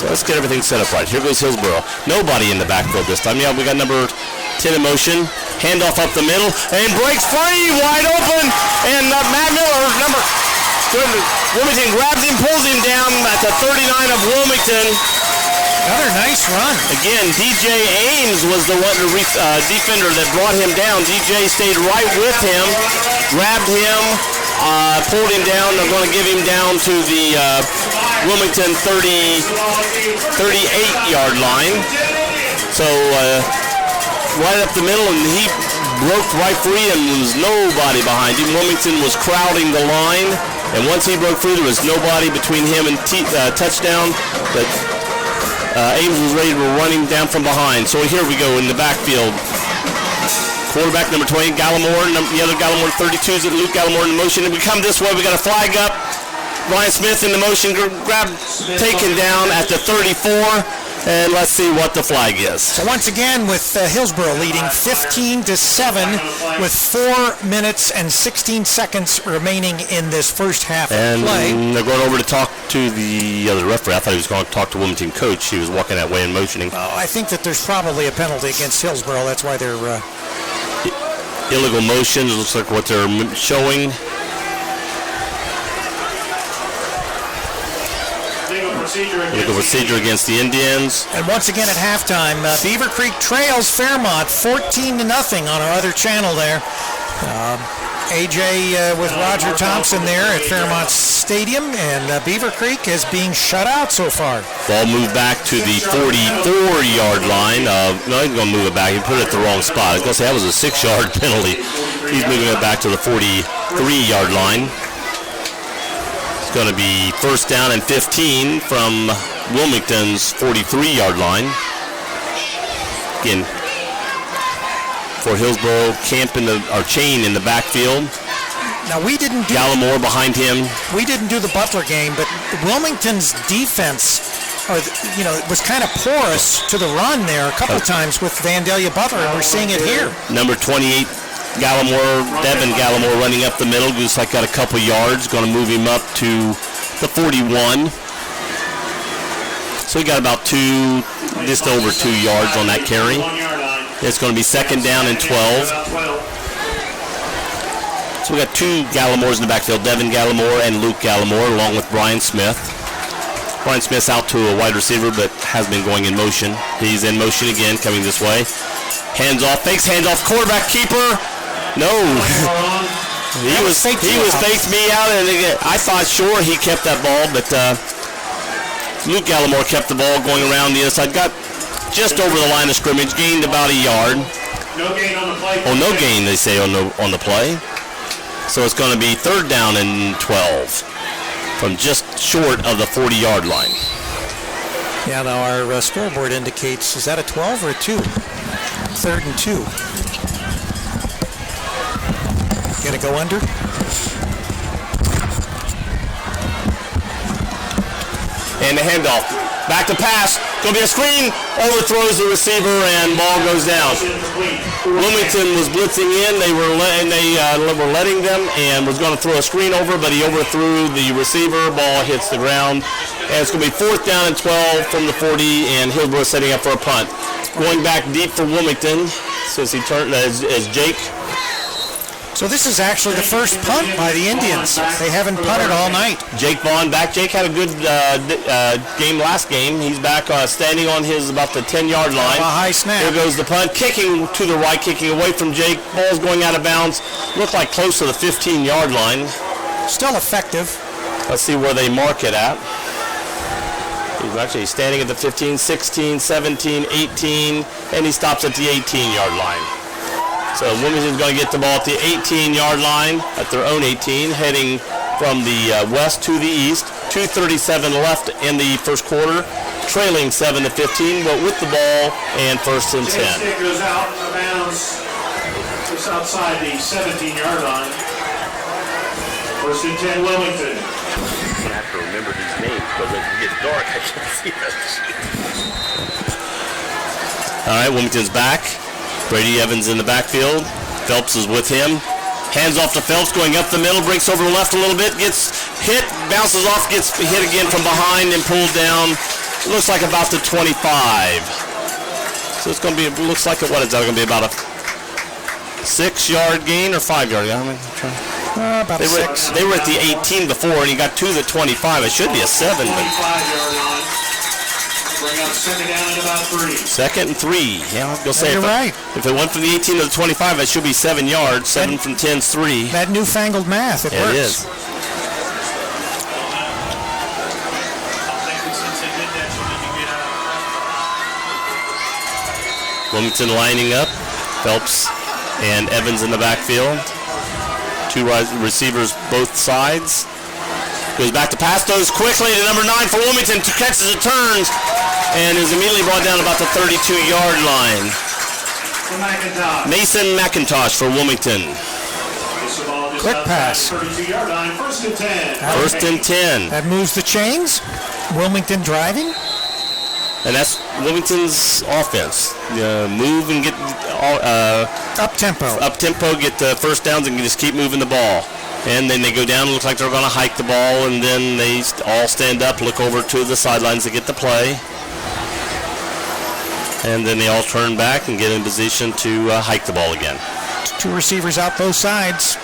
So let's get everything set up right. Here goes Hillsboro. Nobody in the backfield this time. Yeah, we got number 10 in motion. Handoff up the middle and breaks free, wide open, and Matt Miller, Wilmington grabs him, pulls him down at the 39 of Wilmington. Another nice run. Again, DJ Ames was the defender that brought him down. DJ stayed right with him, grabbed him, pulled him down. They're going to give him down to the Wilmington 38-yard line. So right up the middle, and he broke right free, and there was nobody behind him. Wilmington was crowding the line, and once he broke free, there was nobody between him and touchdown. But Ames was ready to run him down from behind. So here we go in the backfield. Quarterback number 20, Gallimore. The other Gallimore, 32, is Luke Gallimore in the motion. And we come this way. We got a flag up. Brian Smith in the motion, grab, taken down at the 34. And let's see what the flag is. So once again, with Hillsboro leading 15-7 with 4 minutes and 16 seconds remaining in this first half of play. And they're going over to talk to the other referee. I thought he was going to talk to Wilmington coach. He was walking that way and motioning. I think that there's probably a penalty against Hillsboro. That's why they're... Illegal motions, looks like what they're showing. Legal procedure against the Indians. And once again at halftime, Beaver Creek trails Fairmont 14-0 on our other channel there. AJ with Roger Thompson there at Fairmont Stadium, and Beaver Creek is being shut out so far. Ball moved back to the 44-yard line. No, he's going to move it back. He put it at the wrong spot. I was going to say that was a 6-yard penalty. He's moving it back to the 43-yard line. It's going to be first down and 15 from Wilmington's 43-yard line. Again, for Hillsboro, chain in the backfield. Now we didn't do Gallimore behind him. We didn't do the Butler game, but Wilmington's defense, was kind of porous to the run there a couple times with Vandalia Butler, and we're seeing it here. Number 28, Devin Gallimore running up the middle. Looks like got a couple yards. Going to move him up to the 41. So he got about just over 2 yards on that carry. It's going to be second down and 12. So we got two Gallimores in the backfield, Devin Gallimore and Luke Gallimore, along with Brian Smith. Brian Smith's out to a wide receiver, but has been going in motion. He's in motion again, coming this way. Hands off, fakes, hands off, quarterback keeper. No. he was faked me out, and I thought sure he kept that ball, but Luke Gallimore kept the ball going around the other side. Got just over the line of scrimmage, gained about a yard. No gain on the play. Oh, no gain, they say on the play. So it's going to be third down and 12 from just short of the 40-yard line. Yeah, now our scoreboard indicates, is that a 12 or a 2? Third and 2. Gonna go under? And the handoff. Back to pass. Going to be a screen. Overthrows the receiver and ball goes down. Wilmington was blitzing in. They were letting them and was going to throw a screen over, but he overthrew the receiver. Ball hits the ground. And it's going to be fourth down and 12 from the 40, and Hillsboro setting up for a punt. Going back deep for Wilmington. Says he turned as Jake. So this is actually the first punt by the Indians. They haven't punted all night. Jake Vaughn back. Jake had a good game last game. He's back standing on about the 10-yard line. A high snap. Here goes the punt. Kicking to the right, kicking away from Jake. Ball's going out of bounds. Looked like close to the 15-yard line. Still effective. Let's see where they mark it at. He's actually standing at the 15, 16, 17, 18, and he stops at the 18-yard line. So Wilmington's going to get the ball at the 18-yard line, at their own 18, heading from the west to the east. 2:37 left in the first quarter, trailing 7-15, but with the ball and first and 10. Stick goes out of bounds just outside the 17-yard line. First and 10, Wilmington. I have to remember these names because as it gets dark, I can't see that. All right, Wilmington's back. Brady Evans in the backfield. Phelps is with him. Hands off to Phelps, going up the middle, breaks over the left a little bit, gets hit, bounces off, gets hit again from behind and pulled down. Looks like about the 25. So it's going to be, looks like, what is that going to be, about a 6-yard gain or 5-yard gain? About a 6. They were at the 18 before, and he got to the 25. It should be a 7. 25-yard line. Bring up second down and about 3. Second and 3. Yeah, I was going to say, you're right. If it went from the 18 to the 25, it should be 7 yards. 7 from 10 is 3. That newfangled math, it works. It is. Wilmington lining up. Phelps and Evans in the backfield. Two receivers both sides. Goes back to pass, throws quickly to number 9 for Wilmington. Catches and turns and is immediately brought down about the 32-yard line. Mason McIntosh for Wilmington. Quick pass. 32-yard line, first and 10. First and 10. That moves the chains. Wilmington driving. And that's Wilmington's offense. Move and get up-tempo, get first downs, and just keep moving the ball. And then they go down, it looks like they're going to hike the ball, and then they all stand up, look over to the sidelines to get the play. And then they all turn back and get in position to hike the ball again. Two receivers out both sides.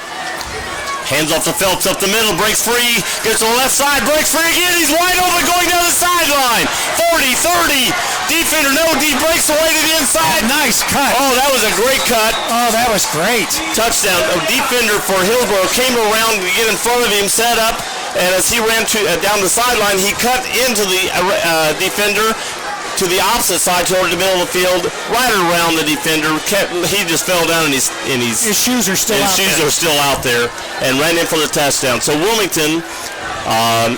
Hands off to Phelps up the middle, breaks free, gets to the left side, breaks free again, he's wide open going down the sideline. 40, 30, defender, no, he breaks away to the inside. Nice cut. Oh, that was a great cut. Oh, that was great. Touchdown. A defender for Hillsboro came around to get in front of him, set up, and as he ran down the sideline, he cut into the defender to the opposite side toward the middle of the field, right around the defender. He just fell down, and his shoes are still out there, and ran in for the touchdown. So Wilmington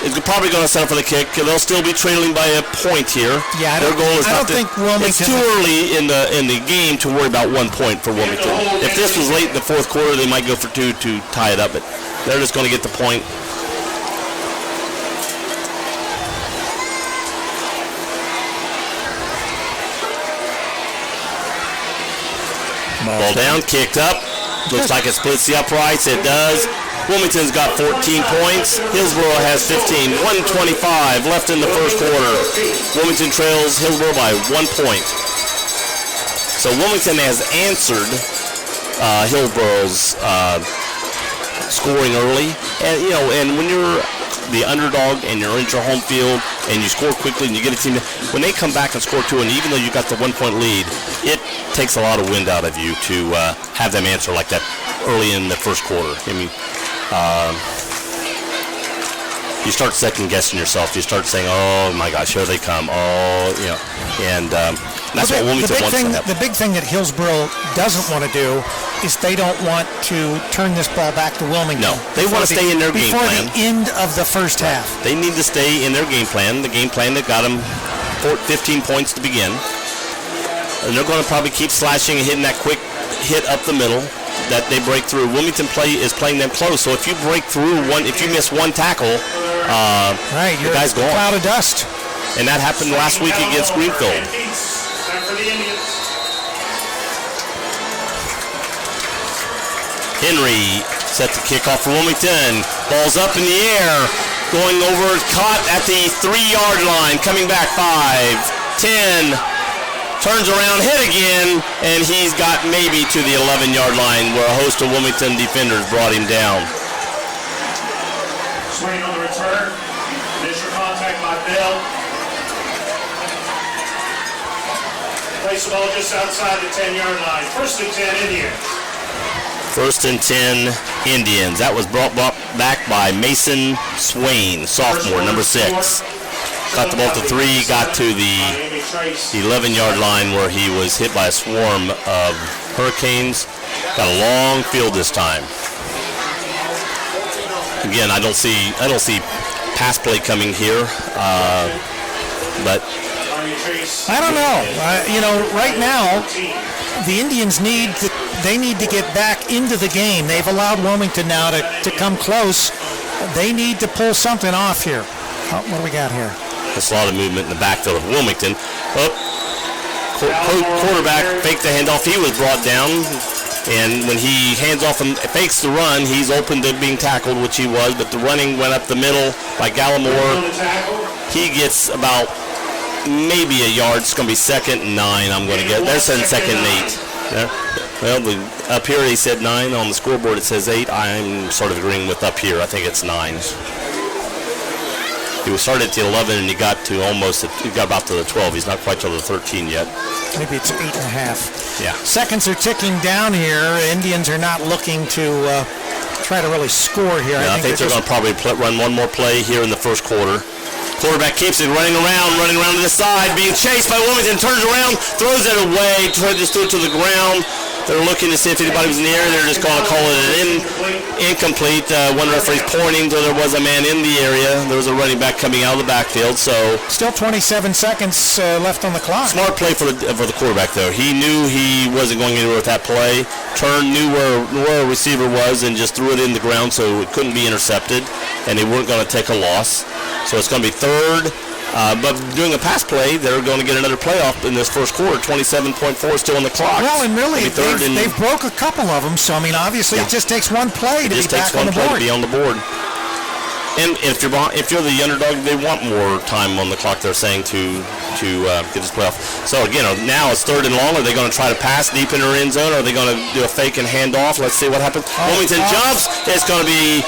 is probably going to set up for the kick. They'll still be trailing by a point here. Yeah, their goal is I don't think Wilmington. It's too early in the game to worry about 1 point for Wilmington. If this was late in the fourth quarter, they might go for 2 to tie it up, but they're just going to get the point. Ball down, kicked up. Looks like it splits the uprights. It does. Wilmington's got 14 points. Hillsboro has 15. 1:25 left in the first quarter. Wilmington trails Hillsboro by 1 point. So Wilmington has answered Hillsboro's scoring early. And when you're the underdog and you're in your home field and you score quickly and you get a team, when they come back and score 2, and even though you got the 1 point lead, it takes a lot of wind out of you to have them answer like that early in the first quarter. I mean, you start second guessing yourself. You start saying, "Oh my gosh, here they come!" And that's what Wilmington wants to have. The big thing that Hillsboro doesn't want to do is they don't want to turn this ball back to Wilmington. No, they want to stay in their game plan. Before the end of the first half. They need to stay in their game plan, the game plan that got them 15 points to begin. And they're going to probably keep slashing and hitting that quick hit up the middle that they break through. Wilmington is playing them close, so if you break through if you miss one tackle, the guy's gone. A cloud of dust. And that happened last week against Greenfield. Henry set the kickoff for Wilmington. Ball's up in the air. Going over, caught at the 3-yard line. Coming back 5, 10. Turns around, hit again, and he's got maybe to the 11-yard line where a host of Wilmington defenders brought him down. Swing on the return. Initial contact by Bell. Place the ball just outside the 10-yard line. First and 10 Indians. First and 10 Indians. That was brought back by Mason Swain, sophomore, number 6. Got the ball to 3, got to the 11-yard line where he was hit by a swarm of Hurricanes. Got a long field this time. Again, I don't see pass play coming here, but I don't know. Right now, the Indians need to get back into the game. They've allowed Wilmington now to come close. They need to pull something off here. Oh, what do we got here? There's a lot of movement in the backfield of Wilmington. Quarterback faked the handoff. He was brought down, and when he hands off and fakes the run, he's open to being tackled, which he was, but the running went up the middle by Gallimore. He gets about maybe a yard. It's going to be 2nd and 9, I'm going to get. They're saying 2nd and 8. Yeah. Well, up here he said 9. On the scoreboard it says 8. I'm sort of agreeing with up here. I think it's 9. He started at the 11 and he got about to the 12. He's not quite to the 13 yet. Maybe it's 8.5. Yeah. Seconds are ticking down here. Indians are not looking to try to really score here. Yeah, I think they're going to probably run one more play here in the first quarter. Quarterback keeps it running around to the side, being chased by Wilmington, turns around, throws it away, just threw it to the ground. They're looking to see if anybody was in the area. They're just going to call it incomplete. One referee's pointing to there was a man in the area. There was a running back coming out of the backfield. So still 27 seconds left on the clock. Smart play for the quarterback, though. He knew he wasn't going anywhere with that play. Knew where a receiver was and just threw it in the ground so it couldn't be intercepted, and they weren't going to take a loss. So it's going to be 3rd But doing a pass play, they're going to get another playoff in this first quarter. 27.4 still on the clock. Well, and really, They've they've broke a couple of them. So, I mean, obviously, it just takes one play to be back on the board. To be on the board. And if you're the underdog, they want more time on the clock, they're saying, to get this playoff. So, again, now it's 3rd and long. Are they going to try to pass deep in their end zone? Or are they going to do a fake and hand off? Let's see what happens. Wilmington jumps. It's going to be,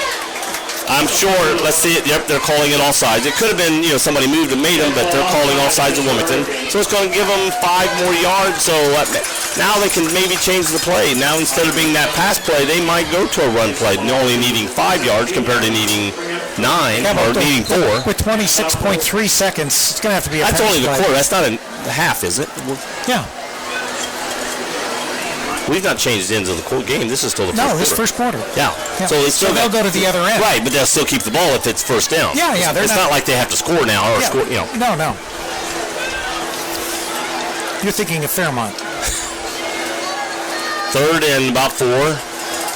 I'm sure, let's see it. Yep, they're calling it offsides. It could have been, somebody moved and made them, but they're calling offsides of Wilmington. So it's going to give them 5 more yards. So now they can maybe change the play. Now instead of being that pass play, they might go to a run play, only needing 5 yards compared to needing 9 or needing 4. With 26.3 seconds, it's going to have to be a That's pass only the play. quarter. That's not a half, is it? Yeah. We've not changed ends of the game. This is still the first quarter. No, this first quarter. Yeah. So they'll go to the other end. Right, but they'll still keep the ball if it's first down. Yeah. It's not like they have to score now or score. No. You're thinking of Fairmont. 3rd and about 4.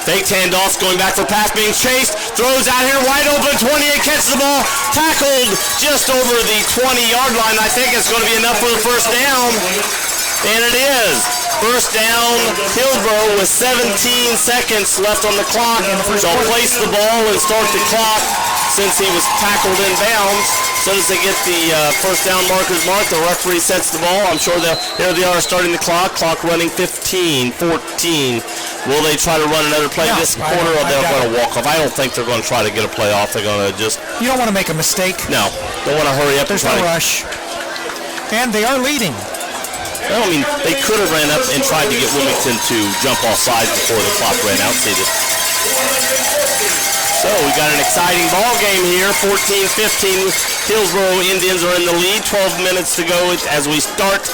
Fake handoffs, going back for pass, being chased, throws out here, wide open, 28, catches the ball, tackled just over the 20-yard line. I think it's going to be enough for the first down, and it is. First down, Hillsboro with 17 seconds left on the clock. They'll place the ball and start the clock since he was tackled in bounds. As soon as they get the first down markers marked, the referee sets the ball. I'm sure here they are starting the clock. Clock running 15, 14. Will they try to run another play this quarter, or they're going to walk off? I don't think they're going to try to get a play off. They're going to just... You don't want to make a mistake. No. Don't want to hurry up. There's no rush. And they are leading. Well, I mean, they could have ran up and tried to get Wilmington to jump off sides before the clock ran out. So we got an exciting ball game here. 14-15. Hillsboro Indians are in the lead. 12 minutes to go as we start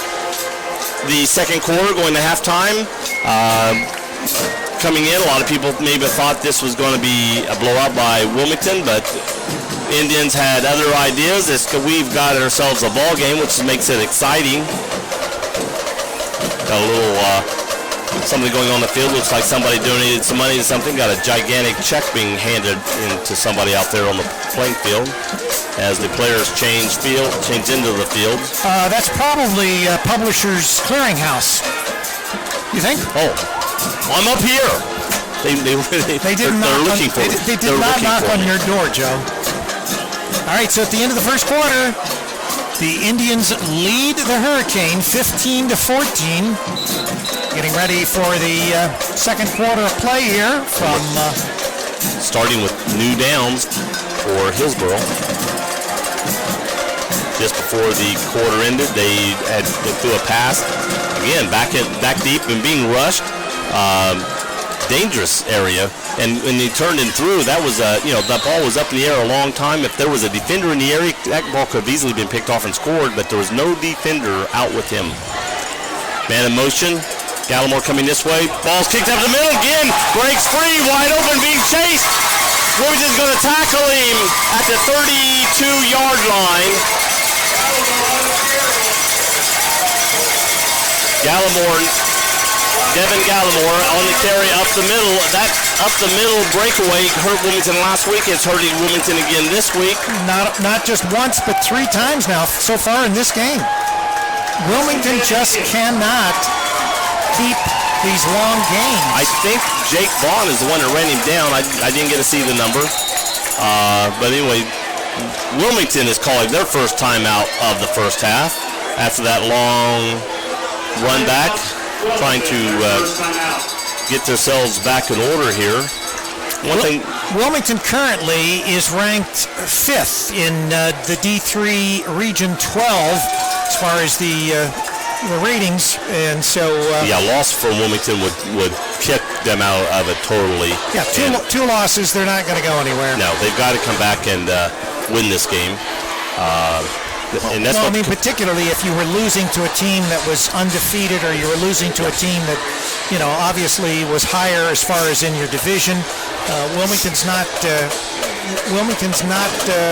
the second quarter, going to halftime. Coming in, a lot of people maybe thought this was going to be a blowout by Wilmington, but Indians had other ideas. We've got ourselves a ball game, which makes it exciting. Got a little something going on the field. Looks like somebody donated some money to something. Got a gigantic check being handed into somebody out there on the playing field as the players change into the field. That's probably Publishers Clearinghouse. You think? Oh, I'm up here. They're looking for. They did not knock on your door, Joe. All right, so at the end of the first quarter, the Indians lead the Hurricane 15-14. Getting ready for the second quarter of play here from... starting with new downs for Hillsboro. Just before the quarter ended, they threw a pass. Again, back deep and being rushed. Dangerous area. And when they turned and threw, that was that ball was up in the air a long time. If there was a defender in the area, that ball could have easily been picked off and scored, but there was no defender out with him. Man in motion. Gallimore coming this way. Ball's kicked up the middle again. Breaks free. Wide open, being chased. Wilmington's going to tackle him at the 32-yard line. Devin Gallimore on the carry up the middle. That up the middle breakaway hurt Wilmington last week. It's hurting Wilmington again this week. Not just once, but 3 times now so far in this game. Wilmington just cannot keep these long games. I think Jake Vaughn is the one that ran him down. I didn't get to see the number. But anyway, Wilmington is calling their first timeout of the first half after that long run back, trying to get themselves back in order here. Wilmington currently is ranked 5th in the D3 Region 12 as far as the ratings, and so loss from Wilmington would kick them out of it totally. Yeah, two losses, they're not going to go anywhere. No, they've got to come back and win this game. And that's particularly if you were losing to a team that was undefeated, or you were losing to a team that, obviously was higher as far as in your division. Wilmington's not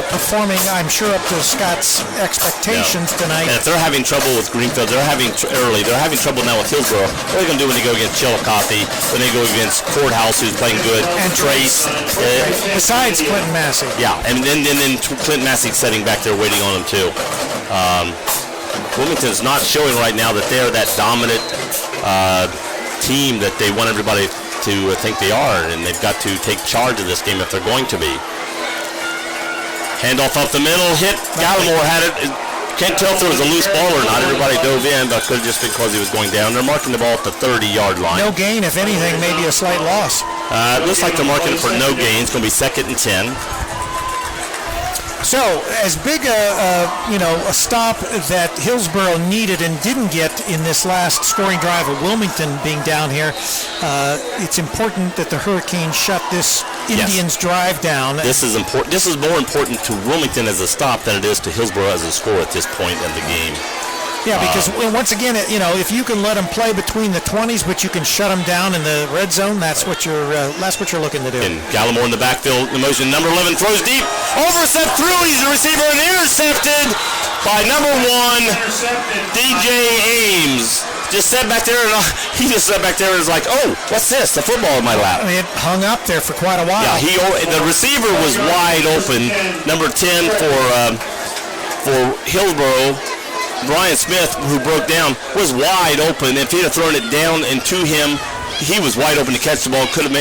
performing, I'm sure, up to Scott's expectations tonight. And if they're having trouble with Greenfield, they're having trouble now with Hillsboro. What are they going to do when they go against Chillicothe, when they go against Courthouse, who's playing good, and Trace? Besides Clinton Massey. Yeah, and then Clinton Massey sitting back there waiting on them too. Wilmington's not showing right now that they're that dominant team that they want everybody to think they are, and they've got to take charge of this game if they're going to be. Handoff up the middle, hit. Gallimore had it. Can't tell if there was a loose ball or not. Everybody dove in, but could have just been because he was going down. They're marking the ball at the 30-yard line. No gain, if anything, maybe a slight loss. It looks like they're marking it for no gain. It's going to be 2nd and 10. So, as big a stop that Hillsboro needed and didn't get in this last scoring drive of Wilmington being down here, it's important that the Hurricanes shut this Indians drive down. This is important. This is more important to Wilmington as a stop than it is to Hillsboro as a score at this point in the game. Yeah, because once again, if you can let them play between the 20s, but you can shut them down in the red zone, that's what you're looking to do. And Gallimore in the backfield, in motion. Number 11 throws deep, overset through. He's the receiver and intercepted by number 1, DJ Ames. Just sat back there, and he just sat back there and was like, "Oh, what's this? The football in my lap." It hung up there for quite a while. Yeah, the receiver was wide open. Number 10 for Hillsboro. Brian Smith, who broke down, was wide open. If he'd have thrown it down and to him, he was wide open to catch the ball. Could have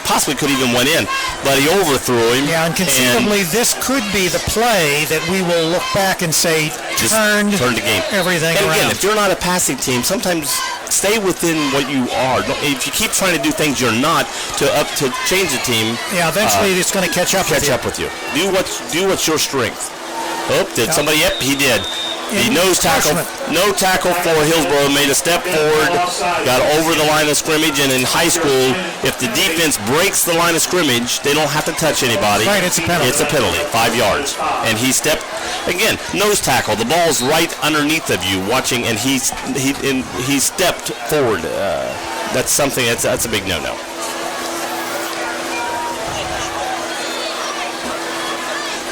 possibly could even went in, but he overthrew him. Yeah, and conceivably this could be the play that we will look back and say turned the game, everything and around. again, if you're not a passing team, sometimes stay within what you are. If you keep trying to do things you're not to change the team, yeah, eventually it's going to catch up with you. Do what's your strength. Oh, did somebody? Yep, he did. The nose tackle, no tackle for Hillsboro, made a step forward, got over the line of scrimmage, and in high school, if the defense breaks the line of scrimmage, they don't have to touch anybody. Right, it's a penalty. It's a penalty, 5 yards. And he stepped, again, nose tackle, the ball's right underneath of you watching, and he stepped forward. That's something, that's a big no-no.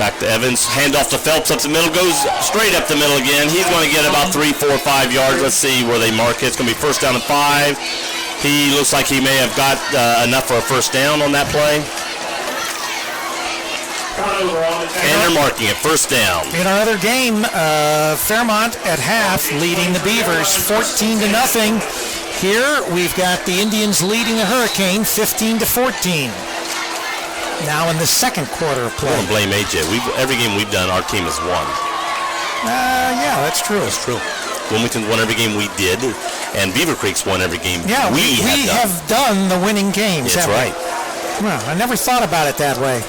Back to Evans, handoff to Phelps up the middle, goes straight up the middle again. He's going to get about 3, 4, 5 yards. Let's see where they mark it. It's going to be 1st down and 5. He looks like he may have got enough for a 1st down on that play. And they're marking it 1st down. In our other game, Fairmont at half leading the Beavers 14-0. Here we've got the Indians leading the Hurricane 15-14. Now in the second quarter of play. I don't blame AJ. Every game we've done, our team has won. Yeah, that's true. That's true. Wilmington won every game we did, and Beaver Creek's won every game we have done the winning games. That's right. Well, I never thought about it that way.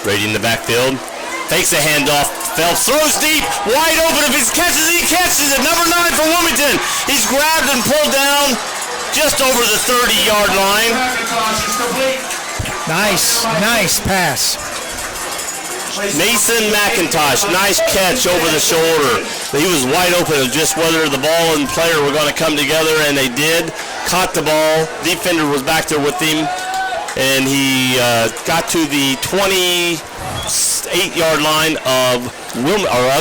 Brady in the backfield. Fakes a handoff. Phelps throws deep. Wide open. If he catches it. Number 9 for Wilmington. He's grabbed and pulled down just over the 30-yard line. Nice pass. Mason McIntosh, nice catch over the shoulder. He was wide open of just whether the ball and player were going to come together, and they did. Caught the ball. Defender was back there with him, and he got to the 28-yard line of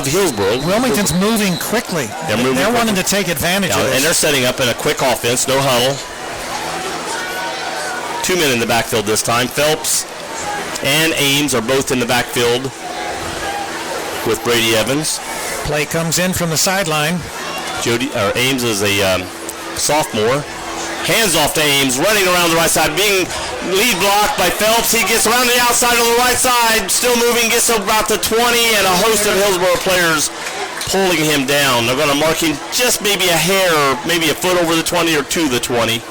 Hillsboro. Wilmington's moving quickly. They're wanting to take advantage of this. And they're setting up in a quick offense, no huddle. 2 men in the backfield this time. Phelps and Ames are both in the backfield with Brady Evans. Play comes in from the sideline. Ames is a sophomore. Hands off to Ames, running around the right side, being lead blocked by Phelps. He gets around the outside on the right side, still moving, gets about the 20, and a host of Hillsboro players pulling him down. They're going to mark him just maybe a hair, maybe a foot over the 20 or to the 20.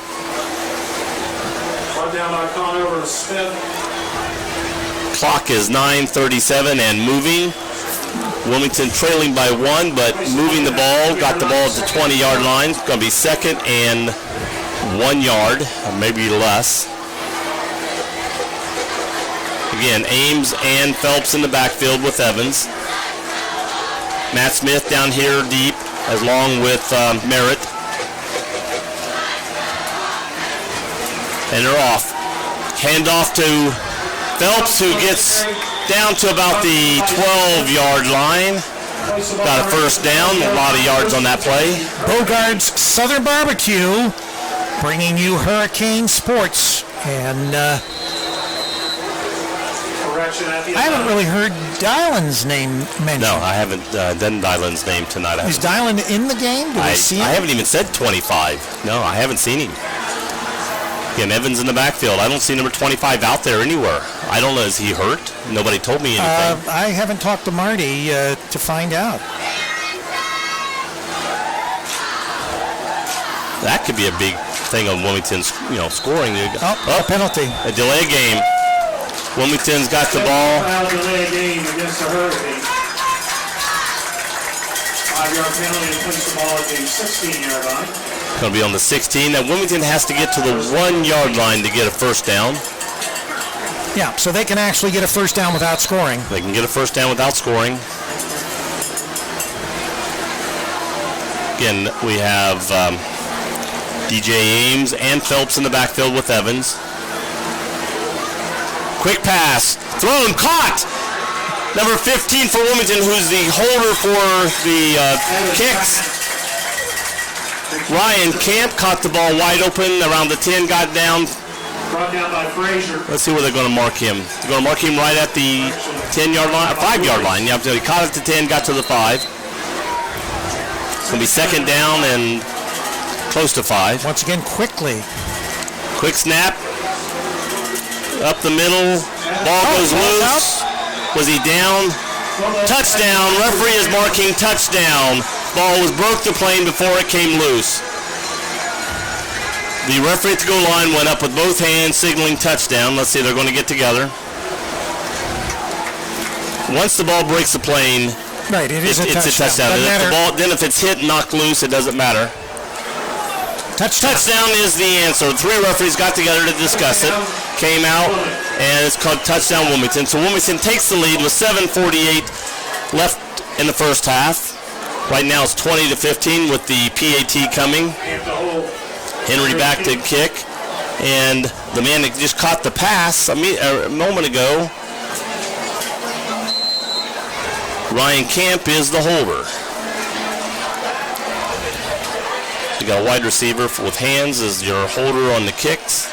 Down by Conover to Smith. Clock is 9:37 and moving. Wilmington trailing by 1, but moving the ball. Got the ball at the 20-yard line. It's going to be 2nd and 1 yard, or maybe less. Again, Ames and Phelps in the backfield with Evans. Matt Smith down here deep, along with Merritt. And they're off. Handoff to Phelps, who gets down to about the 12-yard line. Got a 1st down, a lot of yards on that play. Bogart's Southern Barbecue bringing you Hurricane Sports. And action at the I haven't really heard Dylan's name mentioned. No, I haven't done Dylan's name tonight. Is Dylan in the game? Do we see him? I haven't even said 25. No, I haven't seen him. Again, Evans in the backfield. I don't see number 25 out there anywhere. I don't know. Is he hurt? Nobody told me anything. I haven't talked to Marty to find out. That could be a big thing on Wilmington's, scoring. A penalty. A delay game. Wilmington's got the ball. Foul delay game against the Hurricane. 5-yard penalty to place the ball at the 16-yard line. Going to be on the 16. Now Wilmington has to get to the 1-yard line to get a first down. Yeah, so they can actually get a first down without scoring. They can get a first down without scoring. Again, we have DJ Ames and Phelps in the backfield with Evans. Quick pass, thrown, caught. Number 15 for Wilmington, who's the holder for the kicks. Ryan Camp caught the ball wide open around the 10, got down. Brought down by Frazier. Let's see where they're going to mark him. They're going to mark him right at the 10-yard line, 5-yard line. Yeah, he caught it to 10, got to the 5. It's going to be second down and close to 5. Once again, quickly. Quick snap. Up the middle. Ball goes loose. Was he down? Touchdown. Referee is marking touchdown. Ball was broke the plane before it came loose. The referee at the goal line went up with both hands signaling touchdown. Let's see, they're going to get together. Once the ball breaks the plane, right, it's a touchdown. Then if it's hit and knocked loose, it doesn't matter. Touchdown is the answer. 3 referees got together to discuss it, came out, and it's called touchdown Wilmington. So Wilmington takes the lead with 7:48 left in the first half. Right now it's 20-15 with the PAT coming. Henry back to kick, and the man that just caught the pass a moment ago, Ryan Camp, is the holder. You got a wide receiver with hands as your holder on the kicks.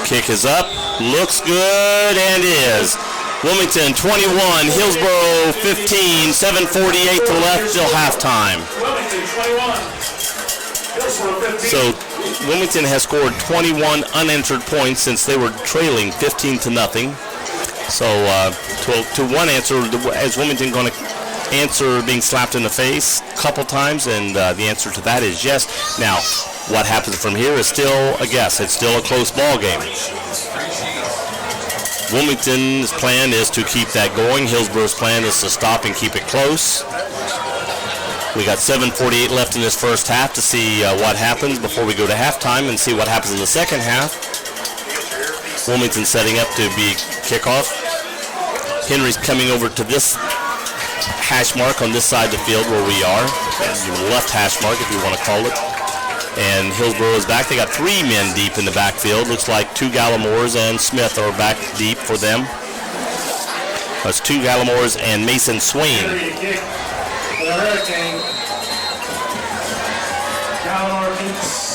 Kick is up, looks good, and is. Wilmington 21, Hillsboro 15, 7:48 to left till halftime. Wilmington 21, Hillsboro 15. So Wilmington has scored 21 unanswered points since they were trailing 15-0. So to one answer, is Wilmington going to answer being slapped in the face a couple times? And the answer to that is yes. Now, what happens from here is still a guess. It's still a close ball game. Wilmington's plan is to keep that going. Hillsboro's plan is to stop and keep it close. We got 7:48 left in this first half to see what happens before we go to halftime and see what happens in the second half. Wilmington setting up to be kickoff. Henry's coming over to this hash mark on this side of the field where we are. The left hash mark, if you want to call it. And Hillsboro is back. They got 3 men deep in the backfield. Looks like 2 Gallimores and Smith are back deep for them. That's 2 Gallimores and Mason Swain.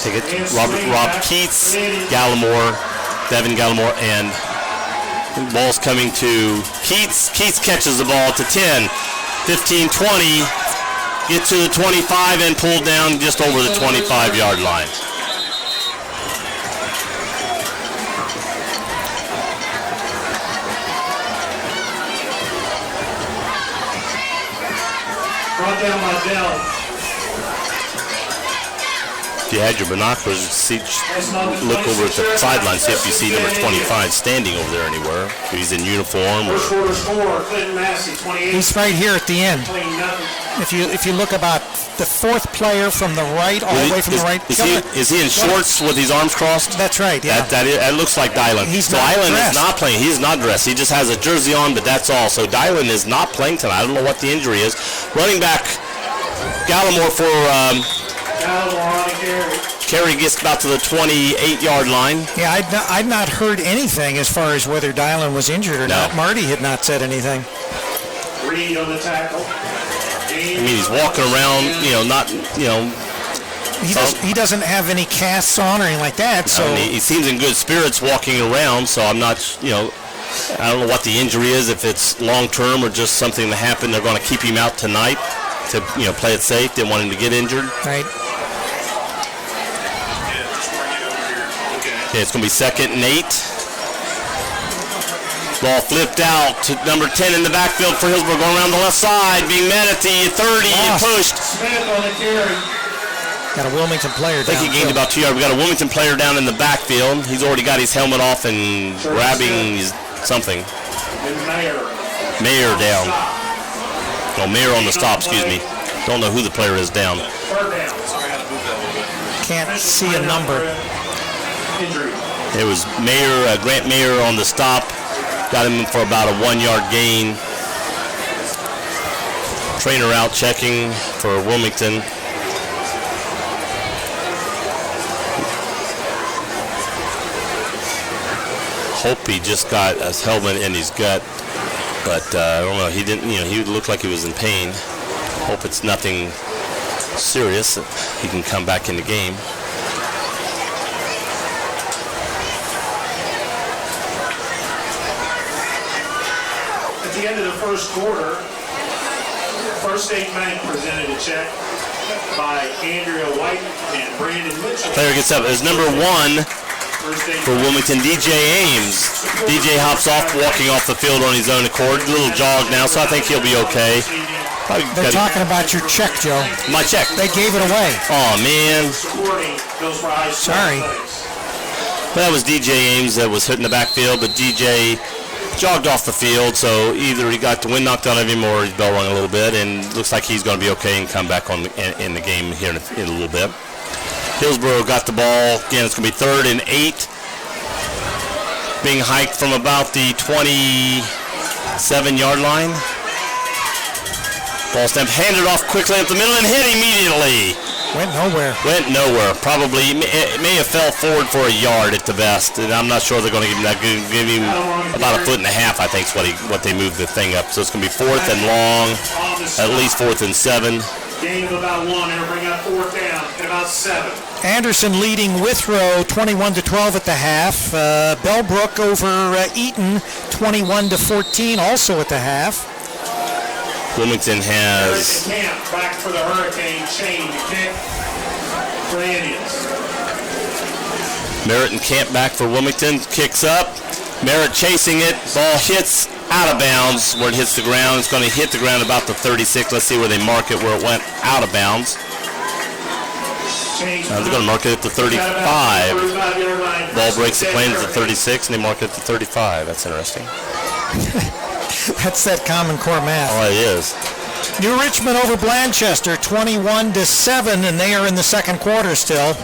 Take it. Rob Keats, Gallimore, Devin Gallimore, and the ball's coming to Keats. Keats catches the ball to 10, 15, 20. Get to the 25 and pull down just over the 25-yard line. Brought down by Dell. If you had your binoculars, look over at the sideline, see if you see number 25 standing over there anywhere. If he's in uniform. First quarter score, Clinton Massey, 28. He's right here at the end. If you look about the 4th player from the right, all the way from the right. Is he in shorts with his arms crossed? That's right, yeah. That looks like Dylan. Dylan is not playing. He's not dressed. He just has a jersey on, but that's all. So Dylan is not playing tonight. I don't know what the injury is. Running back Gallimore for Carey gets about to the 28-yard line. Yeah, I'd not heard anything as far as whether Dylan was injured or not. Marty had not said anything. Reed on the tackle. I mean, he's walking around, He doesn't have any casts on or anything like that. So he seems in good spirits walking around. So I'm not, I don't know what the injury is. If it's long term or just something that happened, they're going to keep him out tonight to play it safe. Didn't want him to get injured. Right. Okay, it's going to be 2nd and 8. Ball flipped out to number 10 in the backfield for Hillsboro, going around the left side, being met at the 30 and pushed. Got a Wilmington player down. I think he gained about 2 yards. We got a Wilmington player down in the backfield. He's already got his helmet off and grabbing something. Mayer down. Oh, Mayer on the stop, excuse me. Don't know who the player is down. Can't see a number. It was Mayer, Grant Mayer on the stop. Got him for about a 1 yard gain. Trainer out checking for Wilmington. Hope he just got a helmet in his gut, but I don't know. He didn't. He looked like he was in pain. Hope it's nothing serious. He can come back in the game. At the end of the first quarter, First State Bank presented a check by Andrea White and Brandon Mitchell. Player gets up. There's number 1 for Wilmington, DJ Ames. DJ hops off, walking off the field on his own accord. A little jog now, so I think he'll be okay. They're talking about your check, Joe. My check. They gave it away. Oh, man. Sorry. But that was DJ Ames that was hitting the backfield, but DJ jogged off the field, so either he got the wind knocked out of him or his bell rung a little bit, and looks like he's going to be okay and come back in the game here in a little bit. Hillsboro got the ball. Again, it's going to be 3rd and 8. Being hiked from about the 27-yard line. Ball snap handed off quickly up the middle and hit immediately. Went nowhere. Probably. It may have fell forward for a yard at the best. And I'm not sure they're going to give him that. Give him about a 1.5 feet, I think, is what they moved the thing up. So it's going to be 4th and long, at least 4th and 7. Gain of about 1, and bring up 4th down at about 7. Anderson leading Withrow 21-12 at the half. Bellbrook over Eaton 21-14 also at the half. Wilmington has Camp back for the Hurricane chain kick for the Indians. Merritt and Camp back for Wilmington. Kicks up. Merritt chasing it. Ball hits out of bounds where it hits the ground. It's going to hit the ground about the 36. Let's see where they mark it, where it went out of bounds. They're going to mark it at the 35. Ball breaks the plane at the 36, and they mark it at the 35. That's interesting. That's that Common Core math. Oh, it is. New Richmond over Blanchester 21-7, and they are in the second quarter still.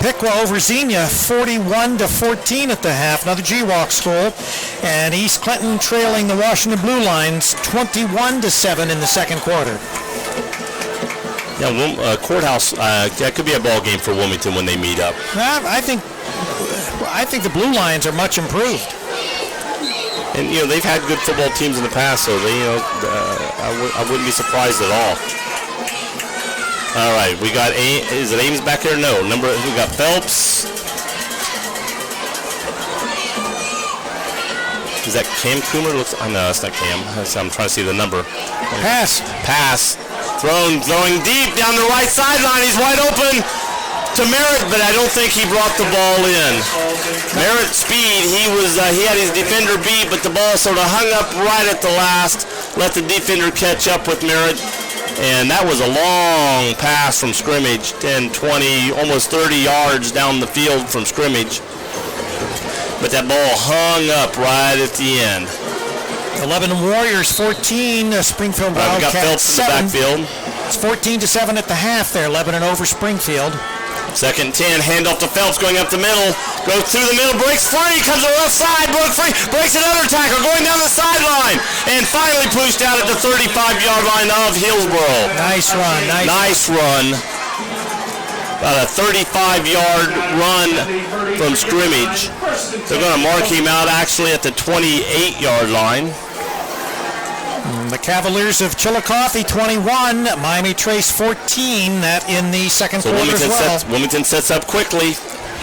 Piqua over Xenia 41-14 at the half, another GWalk school. And East Clinton trailing the Washington Blue Lines 21-7 in the second quarter. Yeah, Courthouse, that could be a ball game for Wilmington when they meet up. I think the Blue Lines are much improved. And, they've had good football teams in the past, so they, I wouldn't be surprised at all. All right, we got, is it Ames back here? No. We got Phelps. Is that Cam Coomer? Oh, no, that's not Cam. I'm trying to see the number. Pass. Throwing deep down the right sideline. He's wide open to Merritt, but I don't think he brought the ball in. Merritt speed, he had his defender beat, but the ball sort of hung up right at the last, let the defender catch up with Merritt, and that was a long pass from scrimmage, 10, 20, almost 30 yards down the field from scrimmage, but that ball hung up right at the end. 11 Warriors 14, Springfield Wildcats we got Phelps in the backfield. It's 14-7 at the half there, 11 over Springfield. 2nd and 10, handoff to Phelps going up the middle, goes through the middle, breaks free, comes to the left side, broke free, breaks another tackle, going down the sideline, and finally pushed out at the 35-yard line of Hillsboro. Nice run. Nice run. About a 35-yard run from scrimmage. They're going to mark him out actually at the 28-yard line. The Cavaliers of Chillicothe 21, Miami Trace 14. That in the second So quarter as well. Wilmington sets up quickly.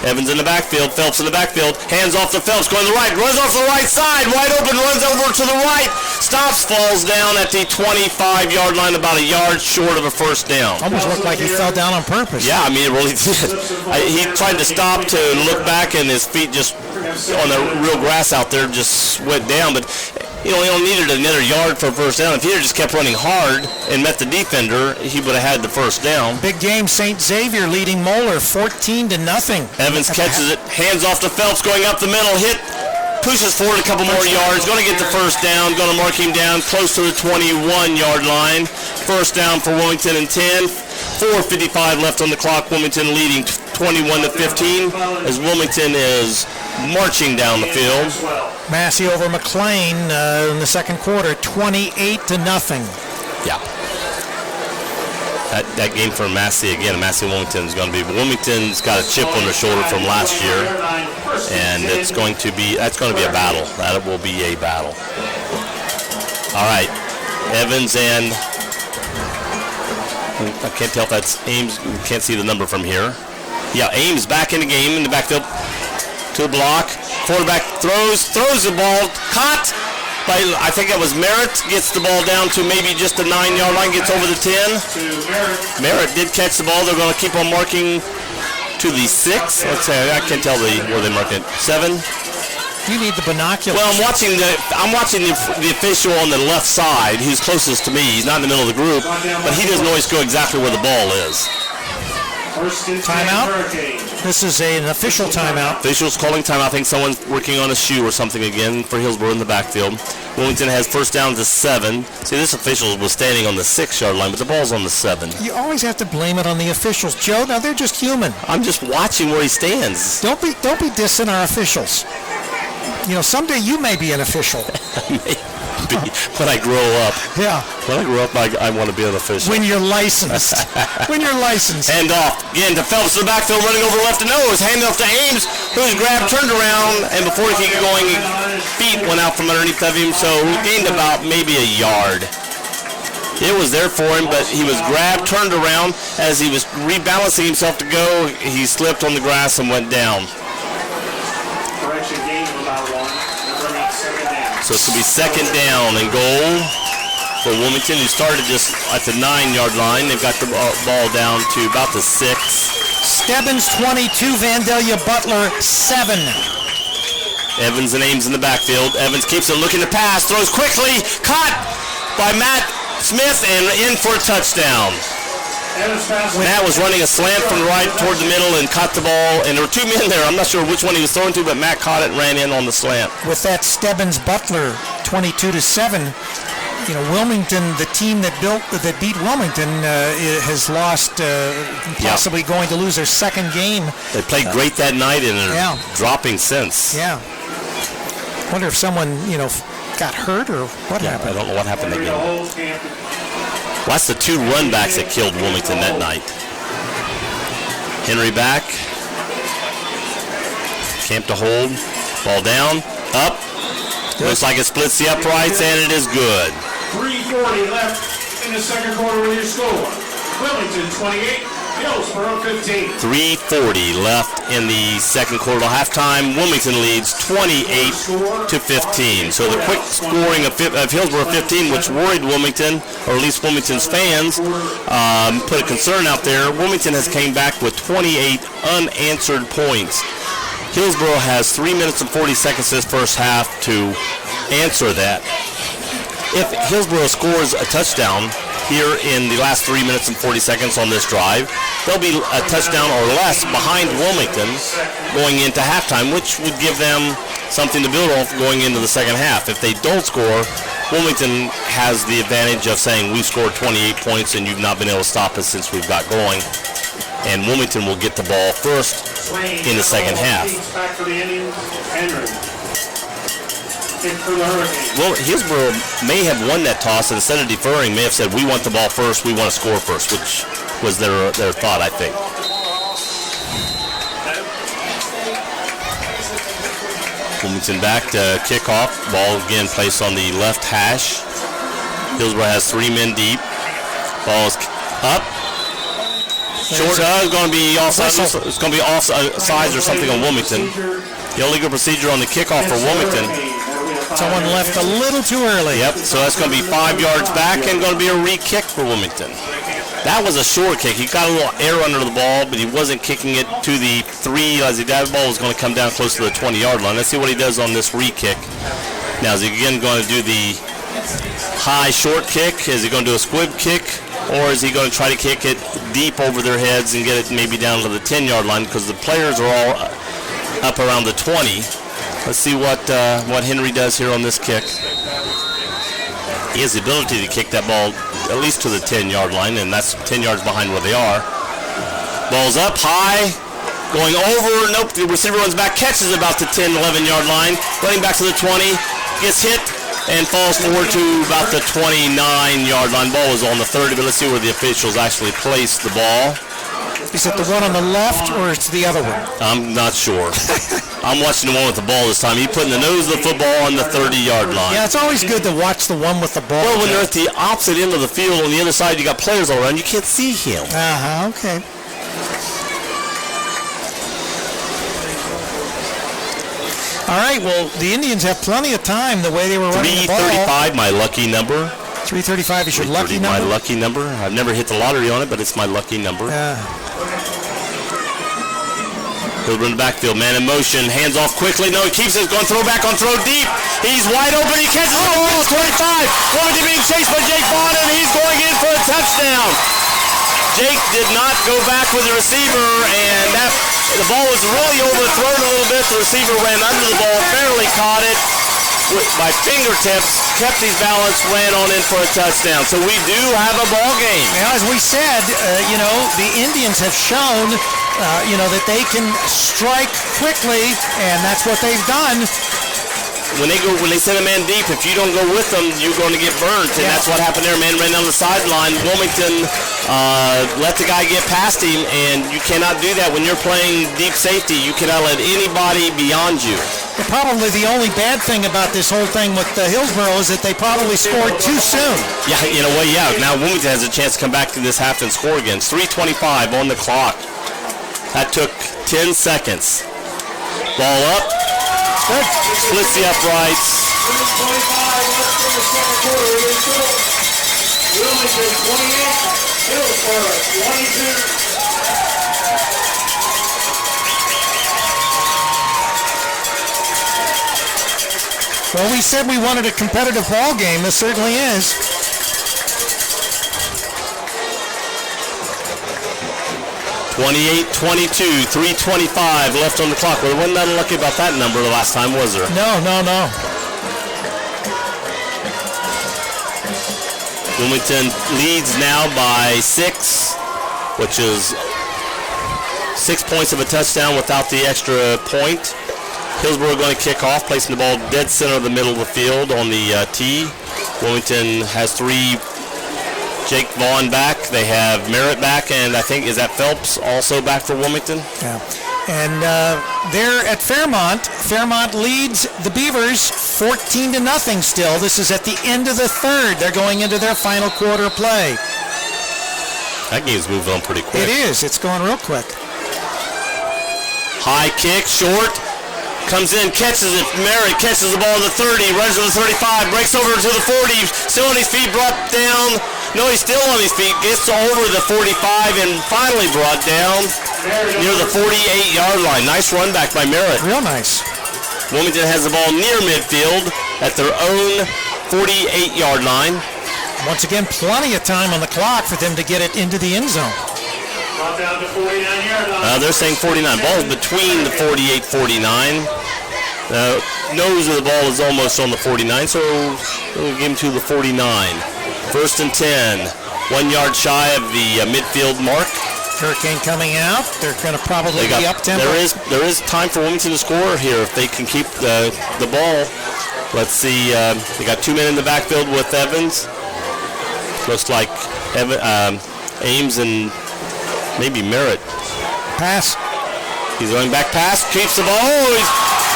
Evans in the backfield, Phelps in the backfield, hands off to Phelps, going to the right, runs off the right side, wide open, runs over to the right, stops, falls down at the 25-yard line, about a yard short of a first down. Almost looked like he fell down on purpose. Yeah, I mean, it really did. He tried to stop to look back, and his feet just, on the real grass out there, just went down, but he only needed another yard for a first down. If he had just kept running hard and met the defender, he would have had the first down. Big game, St. Xavier leading Moeller 14-0. Evans catches it, hands off to Phelps, going up the middle, pushes forward a couple more yards, going to get the first down, going to mark him down close to the 21-yard line. First down for Wilmington and 10. 4:55 left on the clock. Wilmington leading 21-15 as Wilmington is marching down the field. Massey over McLean in the second quarter, 28-0. Yeah. That game for Massey again. Massey Wilmington is going to be. Wilmington's got a chip on their shoulder from last year, and that's going to be a battle. That will be a battle. All right, Evans and I can't tell if that's Ames. We can't see the number from here. Yeah, Ames back in the game in the backfield to the block. Quarterback throws the ball, caught by, I think it was Merritt, gets the ball down to maybe just the 9-yard line, gets over the 10. Merritt did catch the ball. They're going to keep on marking to the 6. Let's say I can't tell where they mark it. 7. You need the binoculars. Well, I'm watching the official on the left side, who's closest to me. He's not in the middle of the group, but he doesn't always go exactly where the ball is. Timeout. This is an official timeout. Officials calling timeout. I think someone's working on a shoe or something again for Hillsboro in the backfield. Wilmington has first down to 7. See, this official was standing on the 6-yard line, but the ball's on the 7. You always have to blame it on the officials, Joe. Now they're just human. I'm just watching where he stands. Don't be dissing our officials. Someday you may be an official. When I grow up. Yeah. When I grow up, I want to be an official. When you're licensed. Hand off. Again to Phelps in the backfield, running over left to nose. Hand off to Ames, who's grabbed, turned around, and before he could get going, feet went out from underneath of him, so he gained about maybe a yard. It was there for him, but he was grabbed, turned around. As he was rebalancing himself to go, he slipped on the grass and went down. Correction, gain of about 1. Number 8, second down. So it's going to be second down and goal for Wilmington, who started just at the 9-yard line. They've got the ball down to about the 6. Stebbins 22, Vandalia Butler 7. Evans and Ames in the backfield. Evans keeps it looking to pass, throws quickly, caught by Matt Smith, and in for a touchdown. Matt was running a slant from the right toward the middle and caught the ball, and there were 2 men there. I'm not sure which one he was throwing to, but Matt caught it and ran in on the slant. With that Stebbins Butler 22-7, Wilmington, the team that beat Wilmington, has lost, possibly going to lose their second game. They played great that night and are dropping since. Yeah. Wonder if someone, got hurt or what happened. I don't know what happened that game. Well, that's the 2 run backs that killed Wilmington that night. Henry back. Camp to hold. Ball down. Up. Looks like it splits the uprights, and it is good. 3:40 left in the second quarter with your score. Wilmington 28, Hillsboro 15. 3:40 left in the second quarter. Halftime, Wilmington leads 28-15. So the quick scoring of Hillsboro 15, which worried Wilmington, or at least Wilmington's fans, put a concern out there. Wilmington has came back with 28 unanswered points. Hillsboro has 3 minutes and 40 seconds this first half to answer that. If Hillsboro scores a touchdown here in the last 3 minutes and 40 seconds on this drive, they'll be a touchdown or less behind Wilmington going into halftime, which would give them something to build off going into the second half. If they don't score, Wilmington has the advantage of saying we've scored 28 points and you've not been able to stop us since we've got going. And Wilmington will get the ball first in the second half. Back for the Indians, Henry. For the Hurricanes. Well, Hillsboro may have won that toss, and instead of deferring, may have said, we want the ball first, we want to score first, which was their thought, I think. Wilmington back to kickoff. Ball again placed on the left hash. Hillsboro has 3 men deep. Ball's up. Short. It's going to be offside. It's going to be offsides or something on Wilmington. The illegal procedure on the kickoff for Wilmington. Someone left a little too early. Yep. So that's going to be 5 yards back and going to be a re-kick for Wilmington. That was a short kick. He got a little air under the ball, but he wasn't kicking it to the 3 as the ball was going to come down close to the 20-yard line. Let's see what he does on this re-kick. Now, is he again going to do the high short kick? Is he going to do a squib kick? Or is he going to try to kick it deep over their heads and get it maybe down to the 10-yard line? Because the players are all up around the 20. Let's see what Henry does here on this kick. He has the ability to kick that ball at least to the 10-yard line, and that's 10 yards behind where they are. Ball's up high, going over. Nope, the receiver runs back, catches about the 10, 11-yard line, running back to the 20, gets hit, and falls forward to about the 29-yard line. Ball was on the 30, but let's see where the officials actually placed the ball. Is it the one on the left or it's the other one? I'm not sure. I'm watching the one with the ball this time. He's putting the nose of the football on the 30-yard line. Yeah, it's always good to watch the one with the ball. Well, when they're at the opposite end of the field, on the other side, you got players all around. You can't see him. Okay. All right, well, the Indians have plenty of time the way they were running the ball. 335, my lucky number. 335 is your lucky number? My lucky number. I've never hit the lottery on it, but it's my lucky number. Hillsboro in the backfield, man in motion, hands off quickly. No, he keeps it, going throw back on throw deep. He's wide open, he catches the ball, 25. Wilmington being chased by Jake Vaughn, and he's going in for a touchdown. Jake did not go back with the receiver, and the ball was really overthrown a little bit. The receiver ran under the ball, barely caught it by fingertips, kept his balance, ran on in for a touchdown. So we do have a ball game. Now, as we said, the Indians have shown, that they can strike quickly, and that's what they've done. When they send a man deep, if you don't go with them, you're going to get burnt, and that's what happened there. Man ran down the sideline. Wilmington let the guy get past him, and you cannot do that when you're playing deep safety. You cannot let anybody beyond you. Probably the only bad thing about this whole thing with Hillsboro is that they probably scored too soon. Yeah, in a way, yeah. Now Wilmington has a chance to come back to this half and score again. It's 3:25 on the clock. That took 10 seconds. Ball up. Good. Splits the uprights. 3:25 left in the second quarter. Wilmington 28, Hillsboro 22. Well, we said we wanted a competitive ball game. This certainly is. (28-22), 3:25 left on the clock. Well, wasn't that lucky about that number the last time, was there? No. Wilmington leads now by 6, which is 6 points of a touchdown without the extra point. Hillsboro going to kick off, placing the ball dead center of the middle of the field on the tee. Wilmington has 3. Jake Vaughn back. They have Merritt back, and I think, is that Phelps also back for Wilmington? Yeah. And they're at Fairmont. Fairmont leads the Beavers 14-0 still. This is at the end of the third. They're going into their final quarter play. That game's moving on pretty quick. It is. It's going real quick. High kick, short. Comes in, catches it. Merritt catches the ball at the 30, runs to the 35, breaks over to the 40, still on his feet, brought down. No, he's still on his feet, gets over the 45, and finally brought down near the 48-yard line. Nice run back by Merritt. Real nice. Wilmington has the ball near midfield at their own 48-yard line. Once again, plenty of time on the clock for them to get it into the end zone. Brought down to 49-yard line. They're saying 49. Ball's between the 48-49. Nose of the ball is almost on the 49, so we'll give him to the 49. 1st and 10. 1 yard shy of the midfield mark. Hurricane coming out. They're going to probably be up tempo. There is time for Wilmington to score here if they can keep the ball. Let's see. They got 2 men in the backfield with Evans. Looks like Ames and maybe Merritt. Pass. He's going back pass. Keeps the ball.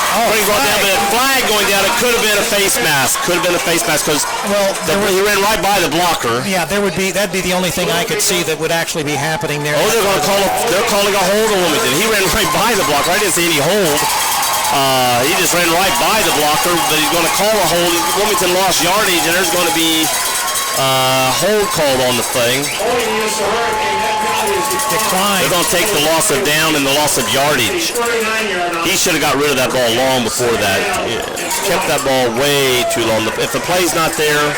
Brings one down, but a flag going down. It could have been a face mask. Could have been a face mask because he ran right by the blocker. Yeah, that'd be the only thing I could see that would actually be happening there. Oh, they're calling a hold on Wilmington. He ran right by the blocker. I didn't see any hold. He just ran right by the blocker, but he's going to call a hold. Wilmington lost yardage, and there's going to be hold called on the thing. Decline. They're going to take the loss of down and the loss of yardage. He should have got rid of that ball long before that. Kept that ball way too long. If the play's not there,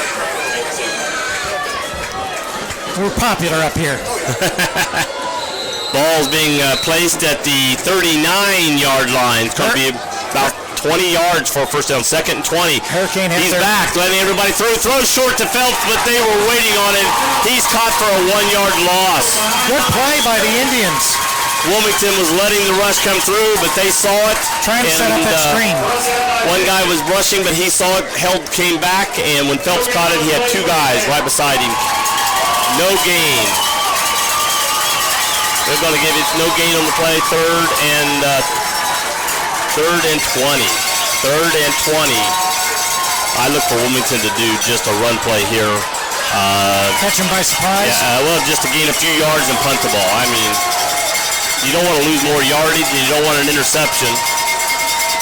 we're popular up here. Ball's being placed at the 39-yard line. It's going to be about 20 yards for a first down. 2nd and 20. Hurricane He's back, letting everybody through. Throws short to Phelps, but they were waiting on it. He's caught for a 1-yard loss. Good play by the Indians. Wilmington was letting the rush come through, but they saw it. Trying to set up that screen. One guy was rushing, but he saw it, came back, and when Phelps caught it, he had 2 guys right beside him. No gain. They're going to give it no gain on the play. 3rd and 20. 3rd and 20. I look for Wilmington to do just a run play here. Catch him by surprise? Yeah, just to gain a few yards and punt the ball. I mean, you don't want to lose more yardage and you don't want an interception.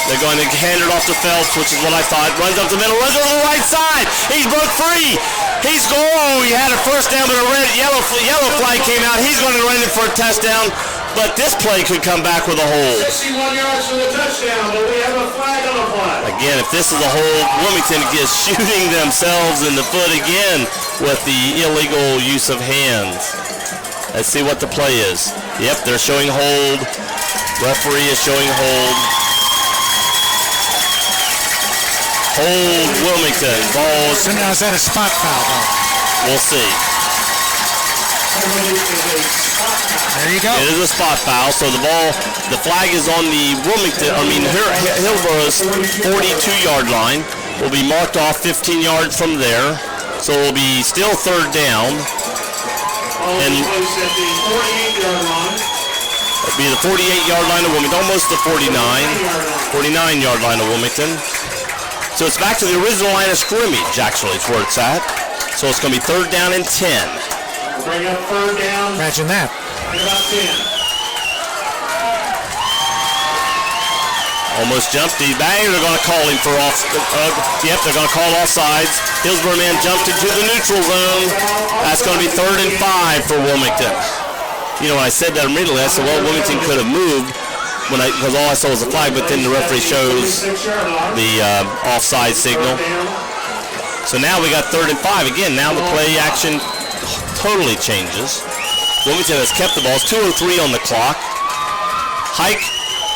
They're going to hand it off to Phelps, which is what I thought. Runs up the middle, runs over the right side. He's broke free. He's going. He had a first down, but a yellow flag came out. He's going to run it for a touchdown, but this play could come back with a hold. 61 yards for the touchdown, but we have a flag on the play. Again, if this is a hold, Wilmington is shooting themselves in the foot again with the illegal use of hands. Let's see what the play is. Yep, they're showing hold. Referee is showing hold. Hold Wilmington. Ball. So now is that a spot foul, though? We'll see. There you go. It is a spot foul, so the flag is on the Hillsboro's 42-yard line. Will be marked off 15 yards from there, so it will be still 3rd down. And it'll be the 48-yard line of Wilmington, almost the 49-yard line of Wilmington. So it's back to the original line of scrimmage, actually, is where it's at. So it's going to be 3rd down and 10. Bring up 3rd down. Imagine that. And about 10. Almost jumped. He's back. They're going to call him for off. They're going to call offsides. Hillsboro man jumped into the neutral zone. That's going to be 3rd and 5 for Wilmington. You know, when I said that immediately, I said, well, Wilmington could have moved because all I saw was a flag, but then the referee shows the offside signal. So now we got 3rd and 5. Again, now the play action totally changes. Wilmington has kept the ball. It's 2:03 on the clock. Hike.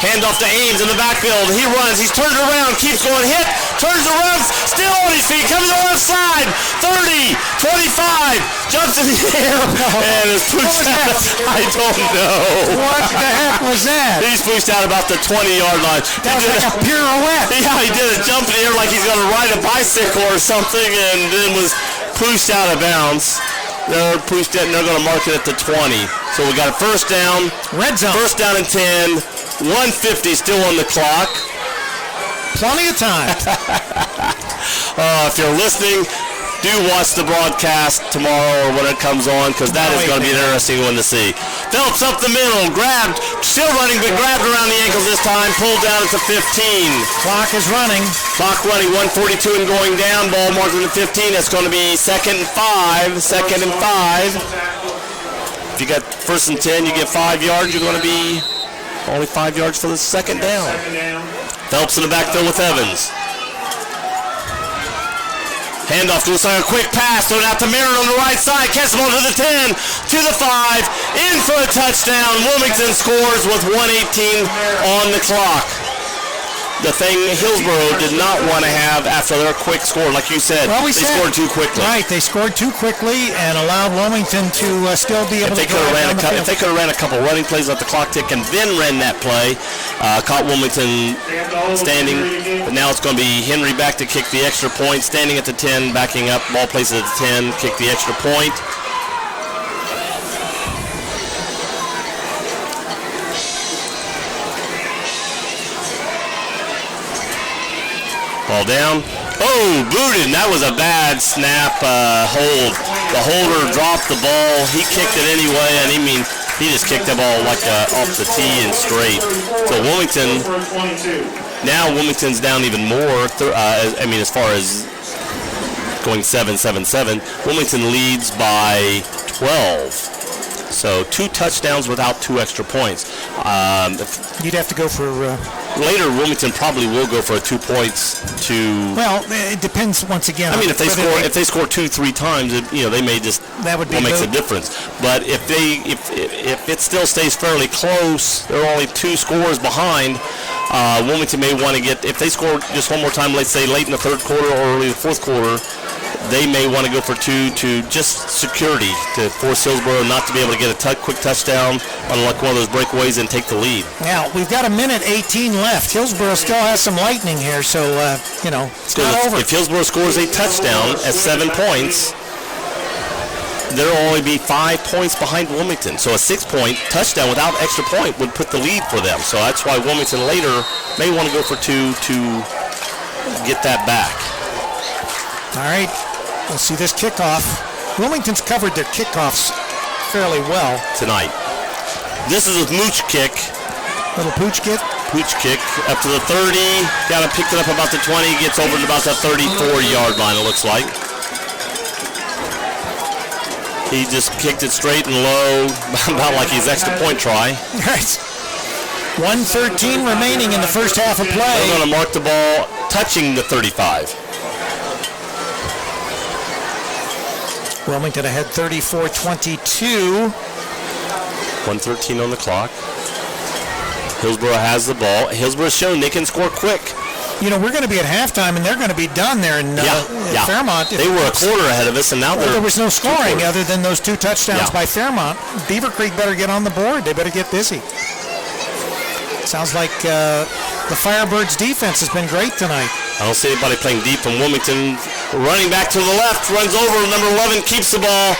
Hand off to Ames in the backfield. He runs. He's turned around. Keeps going. Hit. Turns around. Still on his feet. Comes to the left side. 30. 25. Jumps in the air. And is pushed out. I don't know. What the heck was that? He's pushed out about the 20-yard line. That was like a pirouette. Yeah, he did a jump in the air like he's going to ride a bicycle or something, and then was pushed out of bounds. They're pushed it, and they're going to mark it at the 20. So we got a 1st down. Red zone. 1st down and 10. 150 still on the clock. Plenty of time. If you're listening, do watch the broadcast tomorrow or when it comes on, because that is going to be an interesting one to see. Phelps up the middle, grabbed, still running, but grabbed around the ankles this time, pulled down at the 15. Clock is running. Clock running, 1:42 and going down, ball marked at the 15. That's going to be 2nd and 5. 2nd and 5. If you got 1st and 10, you get 5 yards, you're going to be only 5 yards for the 2nd down. Phelps in the backfield with Evans. Handoff to the side, a quick pass, thrown out to Merritt on the right side, catch the ball to the 10, to the 5, in for a touchdown. Wilmington scores with 1:18 on the clock. The thing Hillsboro did not want to have after their quick score, like you said, well, they scored too quickly. Right, they scored too quickly and allowed Wilmington to still be able to go down the field. If they could have ran a couple running plays, let the clock tick, and then ran that play, caught Wilmington standing. But now it's going to be Henry back to kick the extra point, standing at the 10, backing up, ball placed at the 10, kick the extra point. Ball down. Oh, booted. And that was a bad snap hold. The holder dropped the ball. He kicked it anyway, and he just kicked the ball like off the tee and straight. So Wilmington's down even more. As far as going 7-7-7, Wilmington leads by 12. So 2 touchdowns without 2 extra points. You'd have to go for... Later, Wilmington probably will go for 2 points to... Well, it depends once again. if they score 2-3 times, they may just... That would be makes a difference. But if it still stays fairly close, they're only 2 scores behind. Wilmington may want to get... If they score just one more time, let's say late in the third quarter or early the fourth quarter, they may want to go for 2 to just security, to force Hillsboro not to be able to get a quick touchdown on like one of those breakaways and take the lead. Now, we've got 1:18 left. Hillsboro still has some lightning here, so, it's not over. If Hillsboro scores a touchdown at 7 points, there will only be 5 points behind Wilmington. So a 6-point touchdown without extra point would put the lead for them. So that's why Wilmington later may want to go for 2 to get that back. All right. We'll see this kickoff. Wilmington's covered their kickoffs fairly well tonight. This is a mooch kick. Little pooch kick. Pooch kick up to the 30. Got to pick it up about the 20. Gets over to about the 34-yard line, it looks like. He just kicked it straight and low, about like his extra point try. Right. 1:13 remaining in the first half of play. We're going to mark the ball touching the 35. Wilmington ahead 34-22. 1:13 on the clock. Hillsboro has the ball. Hillsboro's shown they can score quick. We're going to be at halftime, and they're going to be done there in Fairmont. They were a quarter ahead of us, and now there was no scoring other than those 2 touchdowns by Fairmont. Beaver Creek better get on the board. They better get busy. Sounds like the Firebirds' defense has been great tonight. I don't see anybody playing deep from Wilmington. Running back to the left, runs over. Number 11 keeps the ball.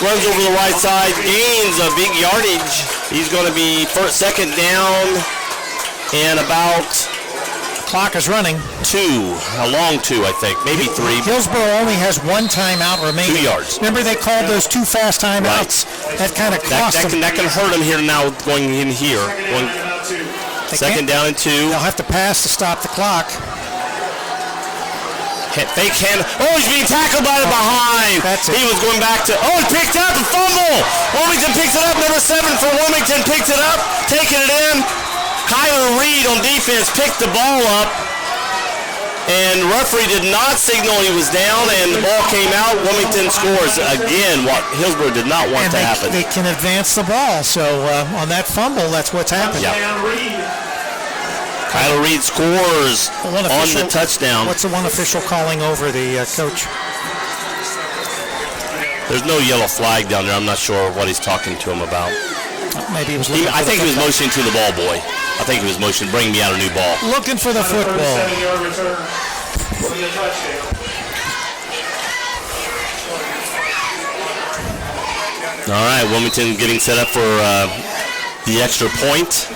Runs over the right side, gains a big yardage. He's going to be second down and about... Clock is running. 2, a long 2, I think, maybe 3. Hillsboro only has 1 timeout remaining. 2 yards. Remember they called those 2 fast timeouts? Right. That kind of cost them. That can hurt them here now going in here. Second down and 2. They'll have to pass to stop the clock. Fake hand. Oh, he's being tackled by the behind. That's it. He was going back to... Oh, he picked up a fumble. Wilmington picks it up. Number 7 for Wilmington picks it up, taking it in. Kyler Reed on defense picked the ball up, and referee did not signal he was down, and the ball came out. Wilmington scores again, what Hillsboro did not want to happen. They can advance the ball, so on that fumble, that's what's happened. Yeah. Kyler Reed scores on the touchdown. What's the one official calling over the coach? There's no yellow flag down there. I'm not sure what he's talking to him about. Maybe he was. I think he was motioning to the ball boy. I think he was motioning, bring me out a new ball. Looking for the football. All right, Wilmington getting set up for the extra point.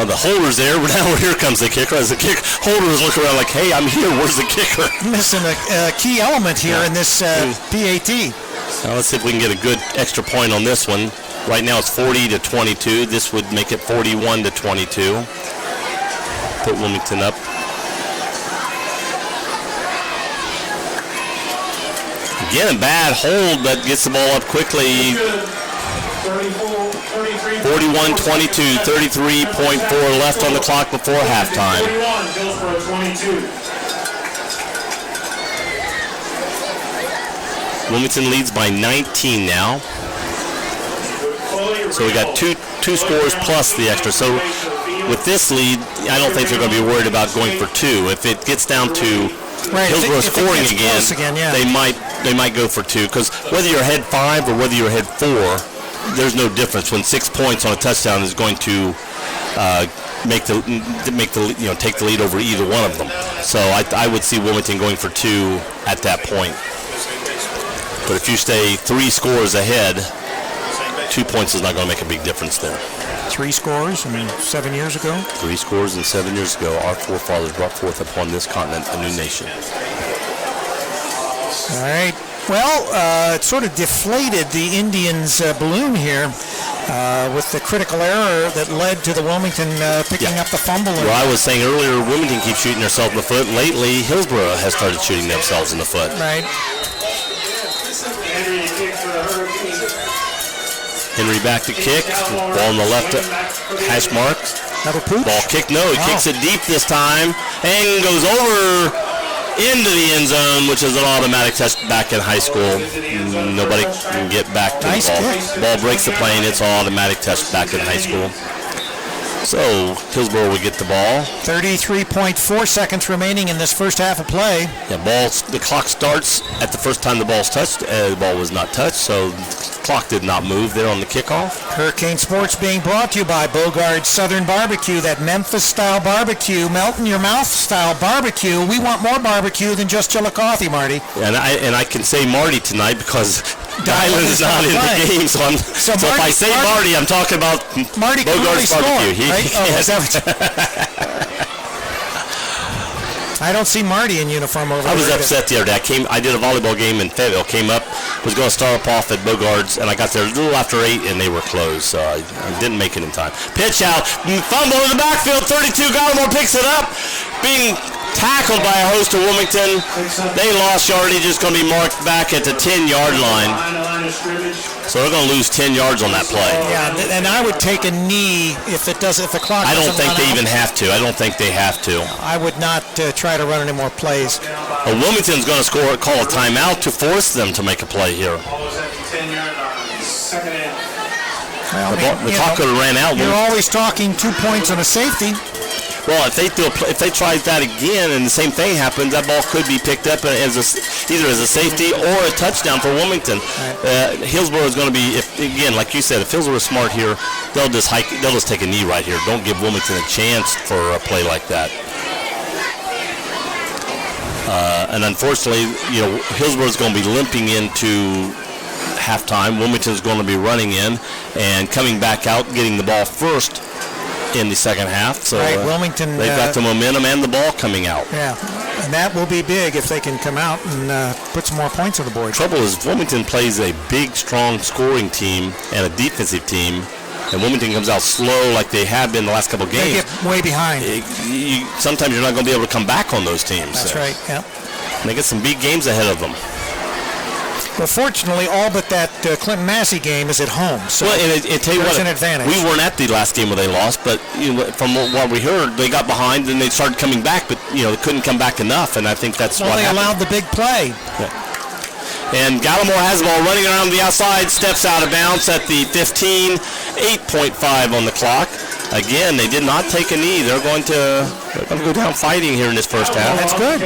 Oh, the holder's there, but now here comes the kicker. As the holder is looking around like, hey, I'm here. Where's the kicker? Missing a key element here in this PAT. Now let's see if we can get a good extra point on this one. Right now it's 40-22. This would make it 41-22. Put Wilmington up. Again, a bad hold, but gets the ball up quickly. 41-22, 33.4 left on the clock before halftime. Wilmington leads by 19 now. So we got two scores plus the extra. So with this lead, I don't think they're going to be worried about going for 2. If it gets down to Hillsboro scoring again, they might go for 2. Because whether you're ahead 5 or whether you're ahead 4, there's no difference when 6 points on a touchdown is going to take the lead over either one of them. So I would see Wilmington going for 2 at that point. But if you stay 3 scores ahead, 2 points is not going to make a big difference there. 3 scores and 7 years ago. 3 scores and 7 years ago, our forefathers brought forth upon this continent a new nation. All right. Well, it sort of deflated the Indians' balloon here with the critical error that led to the Wilmington picking up the fumble. Well, I was saying earlier, Wilmington keeps shooting themselves in the foot. Lately, Hillsboro has started shooting themselves in the foot. Right. Henry back to kick. Ball on the left hash mark. Another pooch. Ball kick. No, he kicks it deep this time and goes over into the end zone, which is an automatic touchback in high school. Nobody can get back to the ball. Ball breaks the plane. It's an automatic touchback in high school. So Hillsboro will get the ball. 33.4 seconds remaining in this first half of play. Yeah, the clock starts at the first time the ball's touched. The ball was not touched, so the clock did not move there on the kickoff. Hurricane Sports being brought to you by Bogard's Southern Barbecue, that Memphis-style barbecue, melt-in-your-mouth-style barbecue. We want more barbecue than just Chillicothe, Marty. And I can say Marty tonight because Dylan is not in the game, so if I say Marty, I'm talking about Marty Bogard's Barbecue. Right? Is that what I don't see Marty in uniform over there. I was upset the other day. I did a volleyball game in Fayetteville, came up, was going to start off at Bogard's, and I got there a little after 8, and they were closed, so I didn't make it in time. Pitch out, fumble in the backfield, 32, Gallimore picks it up, being tackled by a host of Wilmington. They lost yardage. It's going to be marked back at the 10-yard line. So they're going to lose 10 yards on that play. Yeah, and I would take a knee if the clock doesn't I don't think run they out. even have to. I don't think they have to. I would not try to run any more plays. Wilmington's going to call a timeout to force them to make a play here. Well, the clock could have ran out. You're always talking 2 points on a safety. Well, if they try that again and the same thing happens, that ball could be picked up as either as a safety or a touchdown for Wilmington. Right. Hillsboro is going to be, again, like you said, if Hillsboro is smart here, they'll just take a knee right here. Don't give Wilmington a chance for a play like that. And unfortunately, Hillsboro is going to be limping into halftime. Wilmington is going to be running in and coming back out, getting the ball first in the second half. So right, Wilmington, they've got the momentum and the ball coming out. Yeah, and that will be big if they can come out and put some more points on the board. Trouble is Wilmington plays a big, strong scoring team and a defensive team, and Wilmington comes out slow like they have been the last couple of games. They get way behind. Sometimes you're not going to be able to come back on those teams. That's right, yeah. And they get some big games ahead of them. Well, fortunately, all but that Clinton Massey game is at home, so tell you there's what, an advantage. We weren't at the last game where they lost, but from what we heard, they got behind and they started coming back, but they couldn't come back enough, and I think that's what happened. They allowed the big play. Yeah. And Gallimore has the ball running around the outside, steps out of bounds at the 15, 8.5 on the clock. Again, they did not take a knee. They're going to go down fighting here in this first half. That's good.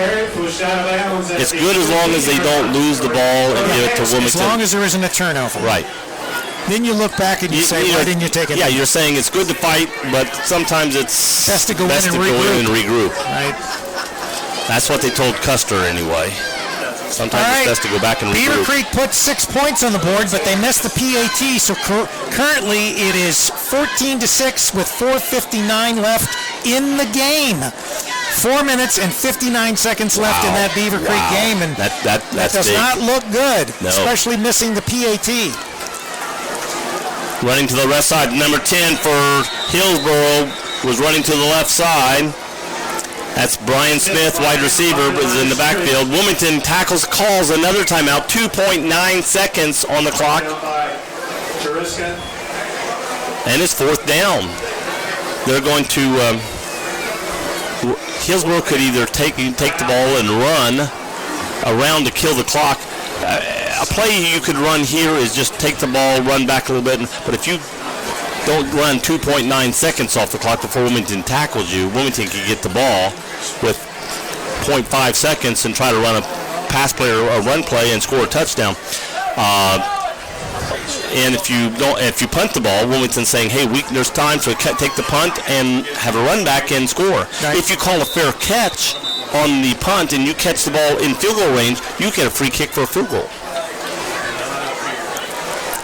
It's good as long as they don't lose the ball and give it to Wilmington. As long as there isn't a turnover. Right. Then you look back and you say, why didn't you take it? Yeah, you're saying it's good to fight, but sometimes it's best to go in and regroup. Right. That's what they told Custer anyway. Sometimes it's best to go back and regroup. Beaver Creek put 6 points on the board, but they missed the PAT, so currently it is 14-6 with 4:59 left in the game. 4 minutes and 59 seconds left in that Beaver Creek game, and that does not look good, especially missing the PAT. Running to the left side, number 10 for Hillsboro was running to the left side. That's Brian Smith, wide receiver, is in the backfield. Wilmington tackles, calls another timeout. 2.9 seconds on the clock. And it's fourth down. They're going to... Hillsboro could either take the ball and run around to kill the clock. A play you could run here is just take the ball, run back a little bit. But if you don't run 2.9 seconds off the clock before Wilmington tackles you, Wilmington can get the ball with 0.5 seconds and try to run a pass play or a run play and score a touchdown. And if you punt the ball, Wilmington's saying, hey, there's time to take the punt and have a run back and score. Right. If you call a fair catch on the punt and you catch the ball in field goal range, you get a free kick for a field goal.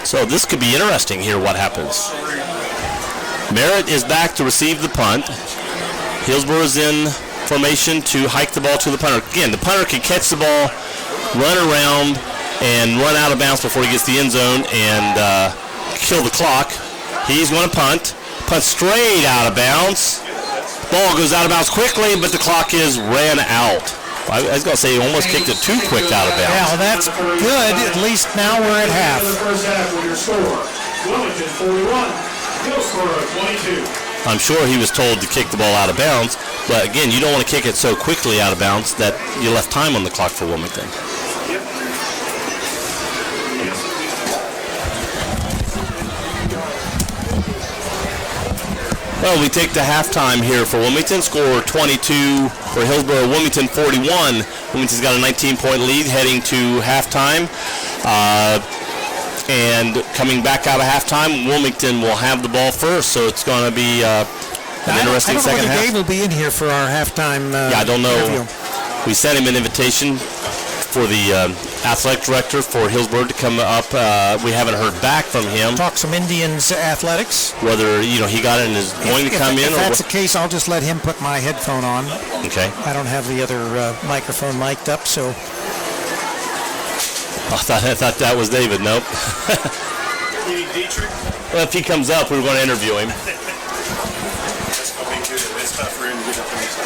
So this could be interesting here, what happens. Merritt is back to receive the punt. Hillsboro is in formation to hike the ball to the punter. Again, the punter can catch the ball, run around, and run out of bounds before he gets the end zone and kill the clock. He's going to punt. Punt straight out of bounds. Ball goes out of bounds quickly, but the clock is ran out. I was going to say he almost kicked it too quick out of bounds. Yeah, well, that's good. At least now we're at half. First half with your score. Wilmington 41, Hillsboro 22. I'm sure he was told to kick the ball out of bounds, but again, you don't want to kick it so quickly out of bounds that you left time on the clock for Wilmington. Well, we take the halftime here for Wilmington. Score 22 for Hillsboro. Wilmington 41. Wilmington's got a 19-point lead heading to halftime. And coming back out of halftime, Wilmington will have the ball first, so it's going to be an interesting second half. I don't know whether Dave will be in here for our halftime I don't know. interview. We sent him an invitation for the athletic director for Hillsboro to come up. We haven't heard back from him. Talk some Indians athletics. Whether he got it and is going to come in. If that's the case, I'll just let him put my headphone on. Okay. I don't have the other microphone mic'd up, so. I thought that was David. Nope. You need Dietrich? Well, if he comes up, we were going to interview him. That's going to be good. It's tough for him to get up in this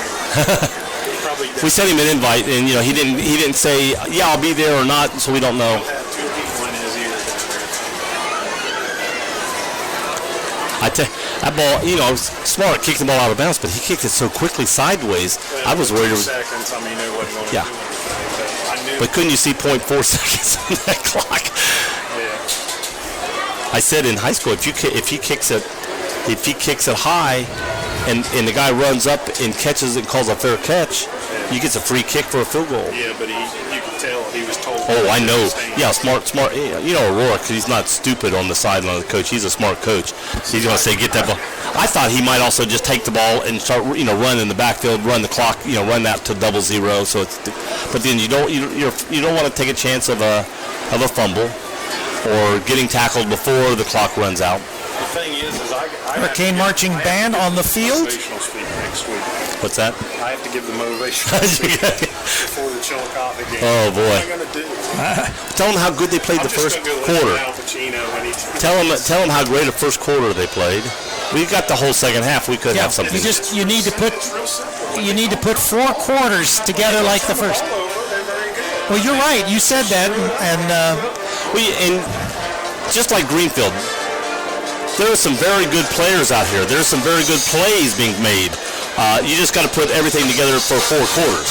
Probably We sent him an invite, and he didn't say, yeah, I'll be there or not, so we don't know. have two people in his ear That ball, Smart kicked the ball out of bounds, but he kicked it so quickly sideways. I was worried it was. Seconds, I mean, it wasn't going to Yeah. do anything. But I knew. But couldn't you see 0.4 seconds on that clock? Yeah. I said in high school, if he kicks it high, and the guy runs up and catches it and calls a fair catch, he gets a free kick for a field goal. Yeah, but you could tell he was told. Oh, I know. Yeah, smart. Aurora, because he's not stupid on the sideline of the coach. He's a smart coach. He's going to say, get that ball. I thought he might also just take the ball and start, run in the backfield, run the clock, run that to 0-0. So but then you don't want to take a chance of a fumble or getting tackled before the clock runs out. The thing is I Hurricane marching band on the field. Motivational speak next week. What's that? I have to give the motivational speak before the Chillicothe game. Oh, boy. What am I going to do? Tell them how good they played the first quarter. Tell them how great a first quarter they played. We got the whole second half. We could have something. You need to put 4 quarters together like the first. Well, you're right. You said that, and just like Greenfield, there are some very good players out here. There's some very good plays being made. You just got to put everything together for 4 quarters.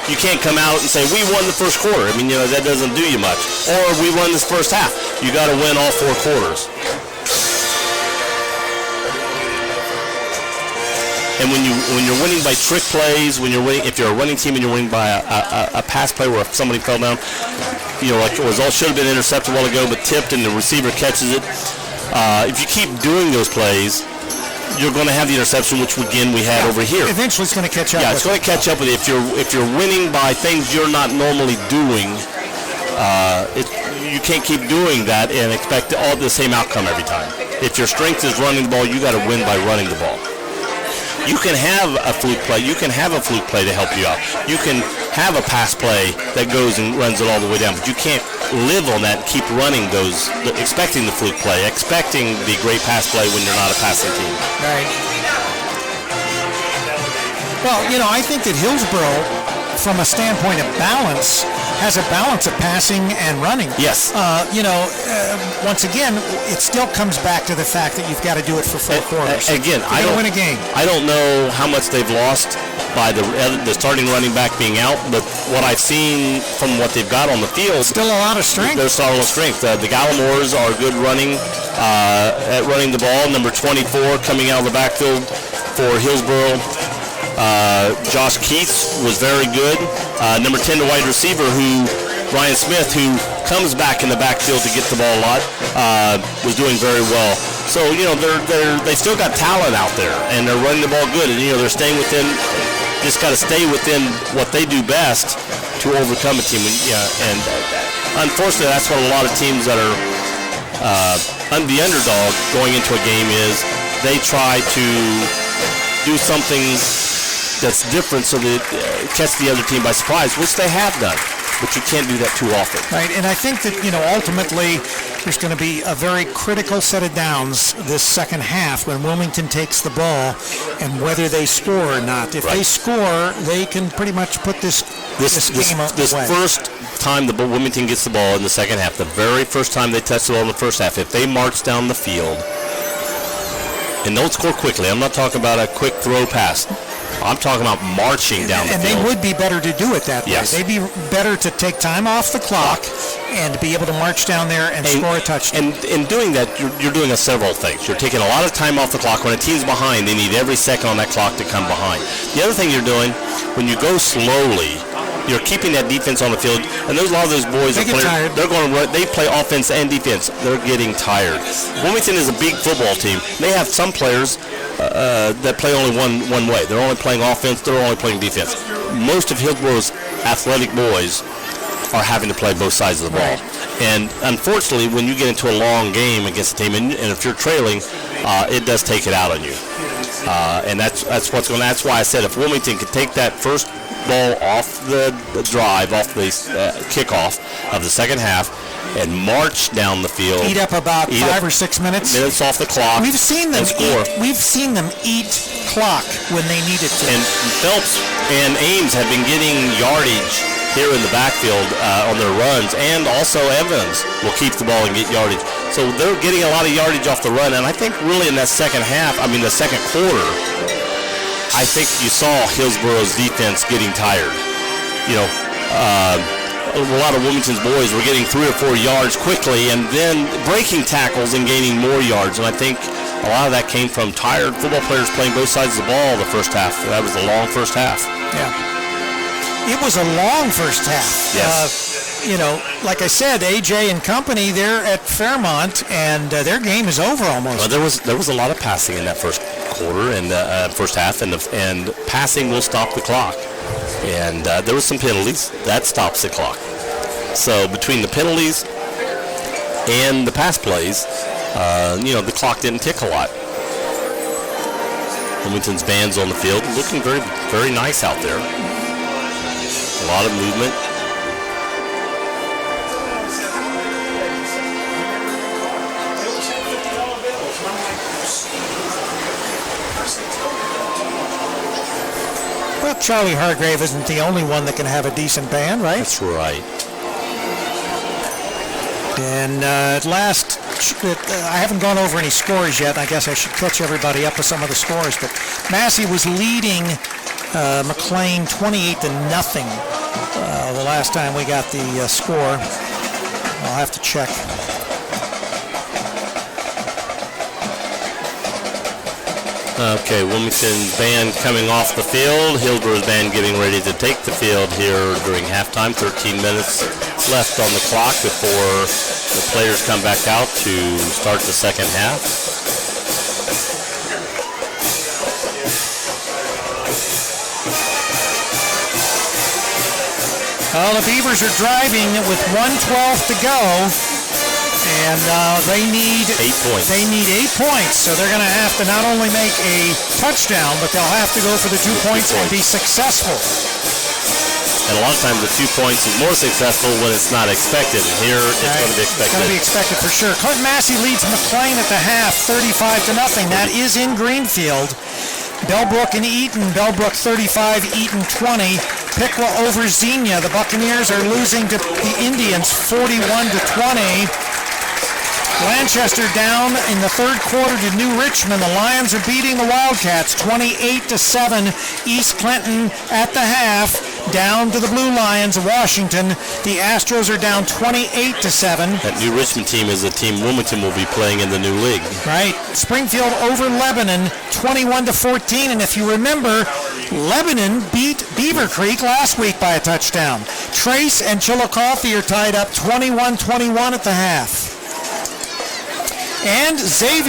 You can't come out and say, we won the first quarter. I mean, that doesn't do you much. Or we won this first half. You got to win all 4 quarters. And when you're winning by trick plays, if you're a running team and you're winning by a pass play where somebody fell down, like it should have been intercepted a while ago, but tipped and the receiver catches it. If you keep doing those plays, you're going to have the interception, which again we had over here. eventually it's going to catch up. Yeah, it's going to catch up with you. If you're winning by things you're not normally doing, you can't keep doing that and expect all the same outcome every time. If your strength is running the ball, you got to win by running the ball. You can have a fluke play. You can have a fluke play to help you out. You can have a pass play that goes and runs it all the way down, but you can't live on that and keep running those, expecting the fluke play, expecting the great pass play when you're not a passing team. Right. Well, I think that Hillsboro, from a standpoint of balance, has a balance of passing and running. Yes. Once again, it still comes back to the fact that you've got to do it for 4 quarters. Again, I don't win a game. I don't know how much they've lost by the starting running back being out, but what I've seen from what they've got on the field, Still a lot of strength. there's still a lot of strength. The Gallimores are good running at running the ball. Number 24 coming out of the backfield for Hillsboro. Josh Keats was very good. Number 10, the wide receiver, Ryan Smith, who comes back in the backfield to get the ball a lot, was doing very well. So, they still got talent out there, and they're running the ball good. And, they're staying within, just got to stay within what they do best to overcome a team. And unfortunately, that's what a lot of teams that are the underdog going into a game is. they try to do something that's different so that catch the other team by surprise, which they have done. But you can't do that too often. Right, and I think that, ultimately there's going to be a very critical set of downs this second half when Wilmington takes the ball and whether they score or not. If they score, they can pretty much put this game away. This first time the Wilmington gets the ball in the second half, the very first time they touch the ball in the first half, if they march down the field and don't score quickly, I'm not talking about a quick throw pass. I'm talking about marching down the field. And they would be better to do it that way. Yes. They'd be better to take time off the clock and to be able to march down there and score a touchdown. And in doing that, you're doing several things. You're taking a lot of time off the clock. When a team's behind, they need every second on that clock to come behind. The other thing you're doing, when you go slowly, you're keeping that defense on the field. And a lot of those boys They get tired. They're going to run. They play offense and defense. They're getting tired. Wilmington is a big football team. They have some players that play only one way. They're only playing offense. They're only playing defense. Most of Hillsboro's athletic boys are having to play both sides of the ball. And unfortunately, when you get into a long game against a team, and if you're trailing, it does take it out on you. And that's what's going. That's why I said if Wilmington could take that first ball off the drive, off the kickoff of the second half, and march down the field, Eat up about 5 or 6 minutes. Minutes off the clock. We've seen them score. We've seen them eat clock when they need it to. And Phelps and Ames have been getting yardage here in the backfield on their runs, and also Evans will keep the ball and get yardage. So they're getting a lot of yardage off the run, and I think really in that second quarter, I think you saw Hillsboro's defense getting tired. A lot of Wilmington's boys were getting 3 or 4 yards quickly and then breaking tackles and gaining more yards, and I think a lot of that came from tired football players playing both sides of the ball the first half. That was a long first half. Yeah. It was a long first half. Yes. Like I said, AJ and company, they're at Fairmont, and their game is over almost. Well, there was a lot of passing in that first quarter and first half, and passing will stop the clock. And there was some penalties that stops the clock. So between the penalties and the pass plays, the clock didn't tick a lot. Wilmington's band's on the field, looking very, very nice out there. A lot of movement. Well, Charlie Hargrave isn't the only one that can have a decent band, right? That's right. And at last, I haven't gone over any scores yet. I guess I should catch everybody up with some of the scores. But Massey was leading McLean 28-0 the last time we got the score. I'll have to check. Okay, Wilmington's band coming off the field. Hillsboro's band getting ready to take the field here during halftime. 13 minutes left on the clock before the players come back out to start the second half. Well, the Beavers are driving with 1:12 to go, and they need 8 points. They need 8 points, so they're going to have to not only make a touchdown, but they'll have to go for the 2 points and be successful. And a lot of times the 2 points is more successful when it's not expected. And here it's going to be expected. It's going to be expected for sure. Clinton Massey leads McLean at the half, 35-0. That is in Greenfield. Bellbrook and Eaton. Bellbrook 35, Eaton 20. Piqua over Xenia. The Buccaneers are losing to the Indians 41-20. Lanchester down in the third quarter to New Richmond. The Lions are beating the Wildcats 28-7. East Clinton at the half down to the Blue Lions of Washington. The Astros are down 28-7. That New Richmond team is a team Wilmington will be playing in the new league. Right. Springfield over Lebanon 21-14. And if you remember, Lebanon beat Beaver Creek last week by a touchdown. Trace and Chillicothe are tied up 21-21 at the half. And St.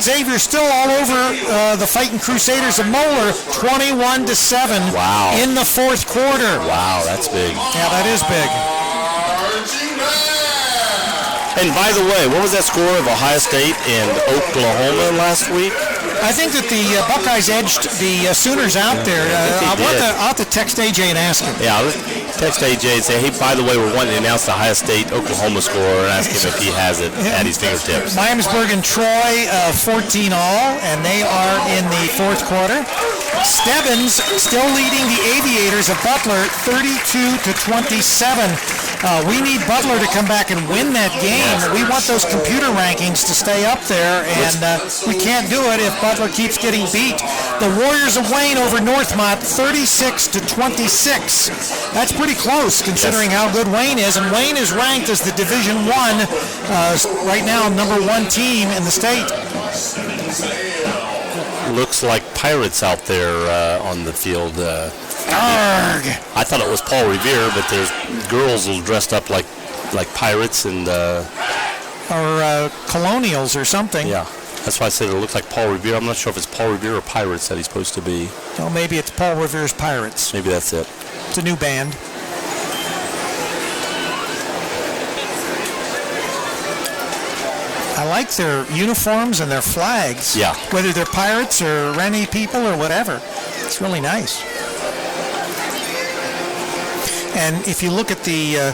Xavier still all over the Fighting Crusaders of Moeller, 21-7 Wow. in the fourth quarter. Wow, that's big. Yeah, that is big. And by the way, what was that score of Ohio State and Oklahoma last week? I think that the Buckeyes edged the Sooners out there. I'll have to text AJ and ask him. Yeah, I'll text AJ and say, hey, by the way, we're wanting to announce the Ohio State-Oklahoma score and ask him if he has it at his fingertips. Miamisburg and Troy 14 all, and they are in the fourth quarter. Stebbins still leading the Aviators of Butler 32-27. We need Butler to come back and win that game. We want those computer rankings to stay up there, and we can't do it if Butler keeps getting beat. The Warriors of Wayne over Northmont 36-26. That's pretty close considering how good Wayne is, and Wayne is ranked as the Division I right now #1 team in the state. Looks like Pirates out there on the field. Arg! I thought it was Paul Revere, but there's girls dressed up like pirates and or Colonials or something. yeah. That's why I said it looked like Paul Revere. I'm not sure if it's Paul Revere or Pirates that he's supposed to be. Well, maybe it's Paul Revere's Pirates. Maybe that's it. It's a new band. I like their uniforms and their flags. Yeah. Whether they're pirates or Rennie people or whatever. It's really nice. And if you look at the,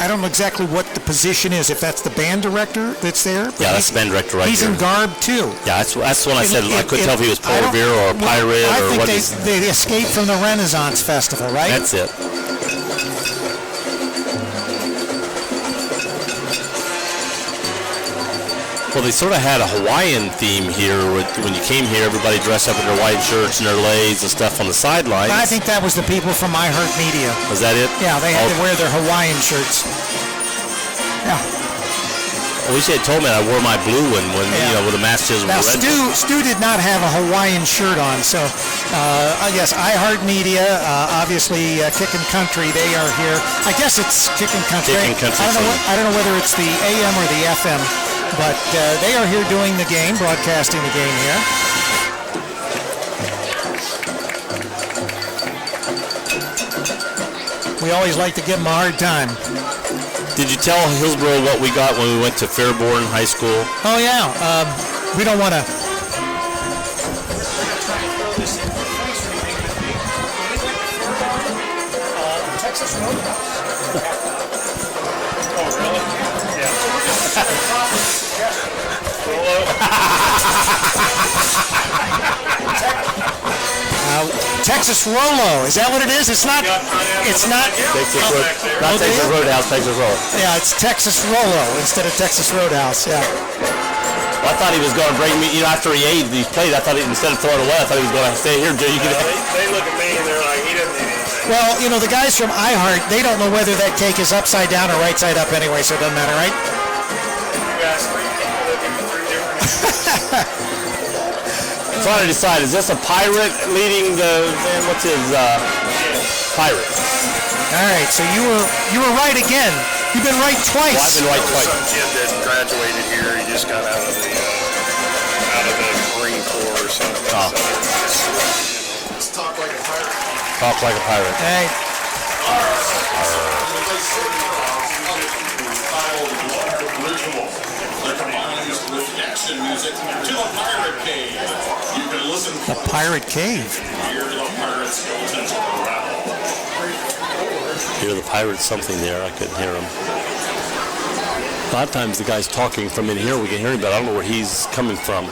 I don't know exactly what the position is, if that's the band director that's there. Yeah, that's the band director right He's there. in garb, too. Yeah, that's when I said I couldn't tell if he was Paul Revere or a pirate I or think what. they escaped from the Renaissance Festival, right? That's it. Well, they sort of had a Hawaiian theme here. When you came here, everybody dressed up in their white shirts and their leis and stuff on the sidelines. I think that was the people from iHeart Media. Was that it? Yeah, they had to wear their Hawaiian shirts. Yeah. I wish they had told me I wore my blue one when with the matches. Now, Stu did not have a Hawaiian shirt on, so I guess iHeart Media, obviously Kickin' Country, they are here. I guess it's Kickin' Country. Kickin' Country. I don't know whether it's the AM or the FM, but they are here doing the game, broadcasting the game here. We always like to give them a hard time. Did you tell Hillsboro what we got when we went to Fairborn High School? Oh, yeah. We don't want to... Texas Roadhouse. Oh, really? Yeah. Texas Rolo. Is that what it is? It's not. It's not. Texas Roadhouse, Texas Roll. Yeah, it's Texas Rolo instead of Texas Roadhouse. Yeah. Well, I thought he was going to bring me. After he played, I thought instead of throwing it away, I thought he was going to stay here. Joe, you can. They look at me and they're like, he doesn't need anything. Well, the guys from iHeart, they don't know whether that cake is upside down or right side up anyway, so it doesn't matter, right? You guys, 3 people looking for 3 different. Trying to decide, is this a pirate leading the what's his pirate? All right, so you were right again. You've been right twice. Well, I've been right twice. Some kid that graduated here, he just got out of the Marine Corps or something. Oh. Let's talk like a pirate. Talk like a pirate. Hey. Music to the Pirate Cave. You can listen The Pirate Cave. Hear the Pirates Skeleton rattle. Hear the pirates something there. I couldn't hear him. A lot of times the guy's talking from in here. We can hear him, but I don't know where he's coming from.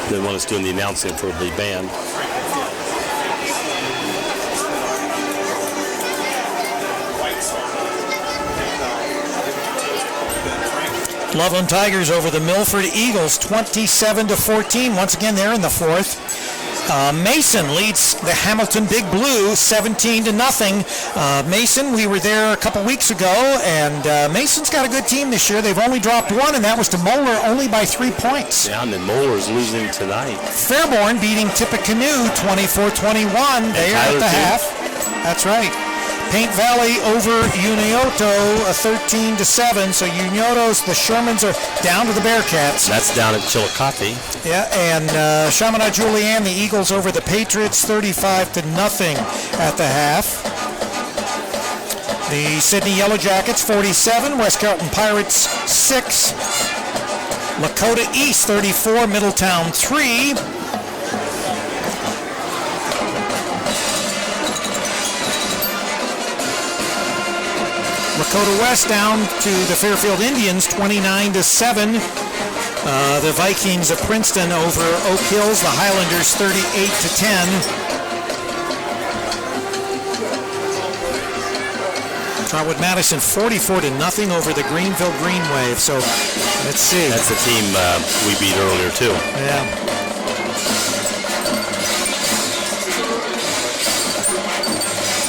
The one that's doing the announcing for the band. Loveland Tigers over the Milford Eagles, 27-14. Once again, they're in the fourth. Mason leads the Hamilton Big Blue 17-0. Mason, we were there a couple weeks ago, and Mason's got a good team this year. They've only dropped one, and that was to Moeller, only by 3 points. Yeah, and then Moeller's losing tonight. Fairborn beating Tippecanoe 24-21. They are at the half. That's right. Paint Valley over Unioto 13-7. So Unioto's, the Shermans are down to the Bearcats. That's down at Chillicothe. Yeah, and Chaminade Julienne, the Eagles over the Patriots 35-0 at the half. The Sydney Yellow Jackets 47, West Carrollton Pirates 6. Lakota East 34, Middletown 3. Lakota West down to the Fairfield Indians 29-7. The Vikings of Princeton over Oak Hills, the Highlanders 38-10. Trotwood Madison 44-0 over the Greenville Green Wave. So let's see. That's the team we beat earlier too. Yeah.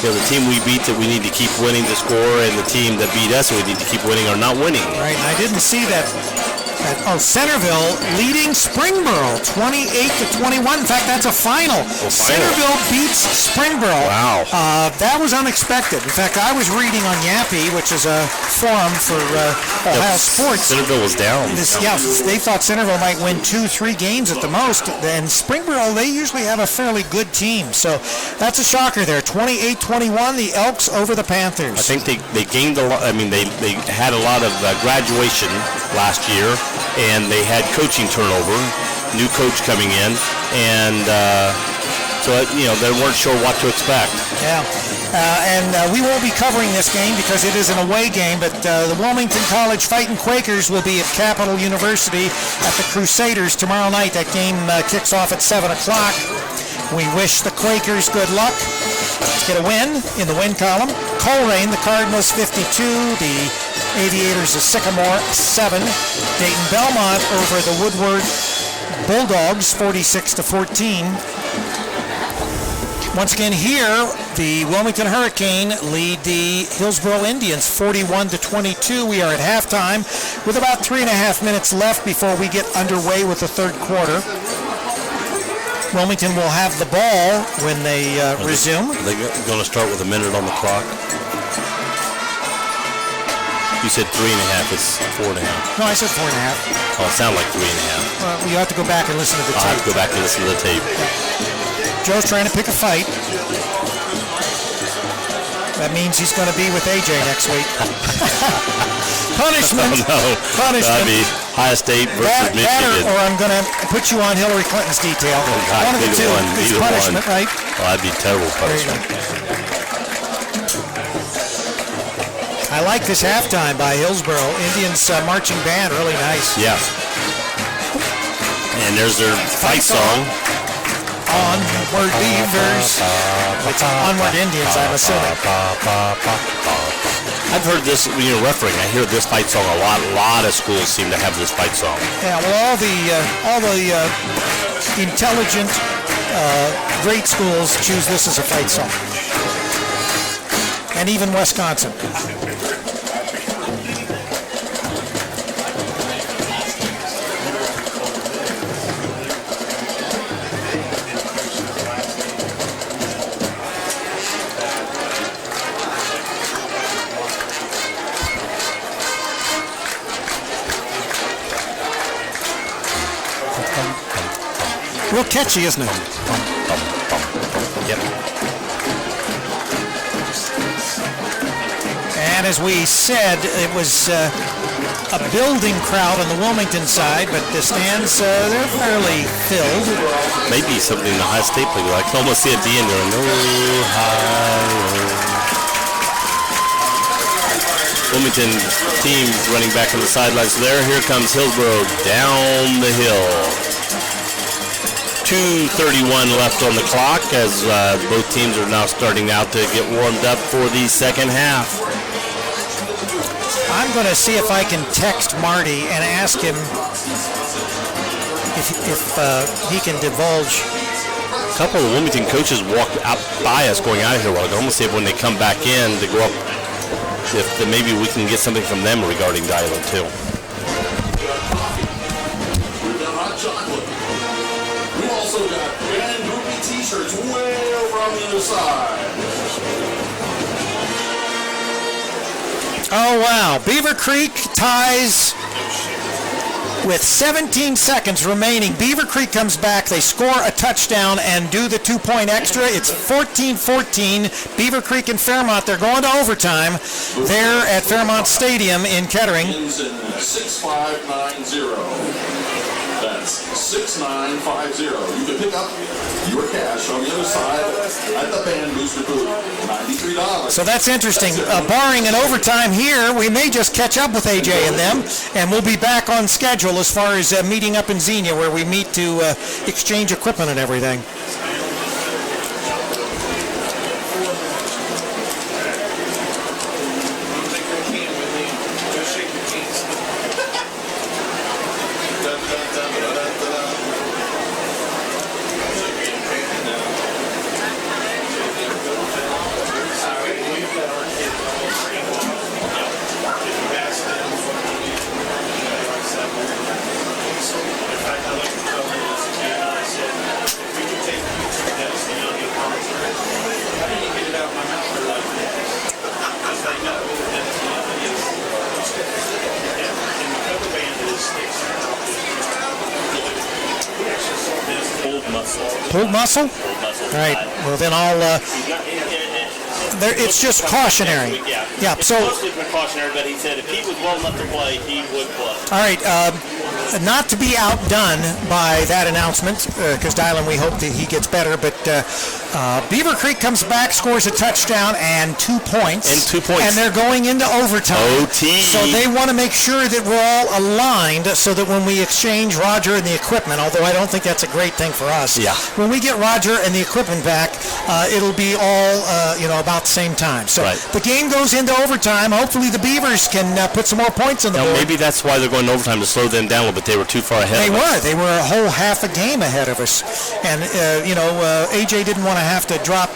You know, the team we beat that we need to keep winning to score, and the team that beat us we need to keep winning are not winning. Right, and I didn't see that. Centerville leading Springboro 28-21. In fact, that's a final. Centerville beats Springboro. Wow. That was unexpected. In fact, I was reading on Yappy, which is a forum for Ohio sports. Centerville was down. They thought Centerville might win 2-3 games at the most. And Springboro, they usually have a fairly good team. So that's a shocker there. 28-21, the Elks over the Panthers. I think they gained a lot. I mean, they had a lot of graduation last year, and they had coaching turnover, new coach coming in, and so they weren't sure what to expect. Yeah, and we won't be covering this game because it is an away game, but the Wilmington College Fighting Quakers will be at Capital University at the Crusaders tomorrow night. That game kicks off at 7 o'clock. We wish the Quakers good luck. Let's get a win in the win column. Coleraine, the Cardinals 52, the Aviators of Sycamore 7. Dayton Belmont over the Woodward Bulldogs 46-14. Once again here, the Wilmington Hurricane lead the Hillsboro Indians 41-22. We are at halftime with about 3.5 minutes left before we get underway with the third quarter. Wilmington will have the ball when they resume. Are they going to start with a minute on the clock? You said 3.5. It's 4.5. No, I said 4.5. Oh, it sounded like 3.5. Well, you have to go back and listen to the tape. I'll have to go back and listen to the tape. Joe's trying to pick a fight. That means he's going to be with AJ next week. Punishment. Oh, no. Punishment. That'd be Ohio State versus Michigan. Or I'm going to put you on Hillary Clinton's detail. God, One of the two. It's punishment, right? Oh, that'd be terrible punishment. I like this halftime by Hillsboro. Indians marching band, really nice. Yeah. And there's their fight song. Onward Beavers. It's Onward Indians, I'm assuming. I've heard this, refereeing, I hear this fight song a lot. A lot of schools seem to have this fight song. Yeah, well, all the intelligent, great schools choose this as a fight song. And even Wisconsin. Real catchy, isn't it? Yep. And as we said, it was a building crowd on the Wilmington side, but the stands, they're fairly filled. Maybe something in the Ohio State play. I can almost see at the end there. Wilmington team running back on the sidelines there. Here comes Hillsboro down the hill. 2:31 left on the clock as both teams are now starting out to get warmed up for the second half. I'm going to see if I can text Marty and ask him if he can divulge. A couple of Wilmington coaches walked out by us going out of here. Well, I'm going to see if when they come back in to go up, if maybe we can get something from them regarding dialogue too. We also got brand groupie t-shirts way over on the other side. Oh, wow. Beaver Creek ties with 17 seconds remaining. Beaver Creek comes back. They score a touchdown and do the 2-point extra. It's 14-14. Beaver Creek and Fairmont, they're going to overtime there at Fairmont Stadium in Kettering. 6590. That's 6950. You can pick up your cash on the other side at the band booster booth. $93. So that's interesting. Barring an overtime here, we may just catch up with AJ and them, and we'll be back on schedule as far as meeting up in Xenia, where we meet to exchange equipment and everything. Pulled muscle? All right. Well, then I'll. It's just cautionary. Yeah. So. Mostly precautionary, but he said if he was well enough to play, he would play. All right. Not to be outdone by that announcement, because Dylan, we hope that he gets better. But Beaver Creek comes back, scores a touchdown and 2 points. And they're going into overtime. OT. So they want to make sure that we're all aligned, so that when we exchange Roger and the equipment, although I don't think that's a great thing for us. Yeah. When we get Roger and the equipment back, it'll be all about the same time. So the game goes into overtime. Hopefully the Beavers can put some more points on the board. Maybe that's why they're going to overtime, to slow them down a little bit. They were too far ahead. They were a whole half a game ahead of us, and AJ didn't want to have to drop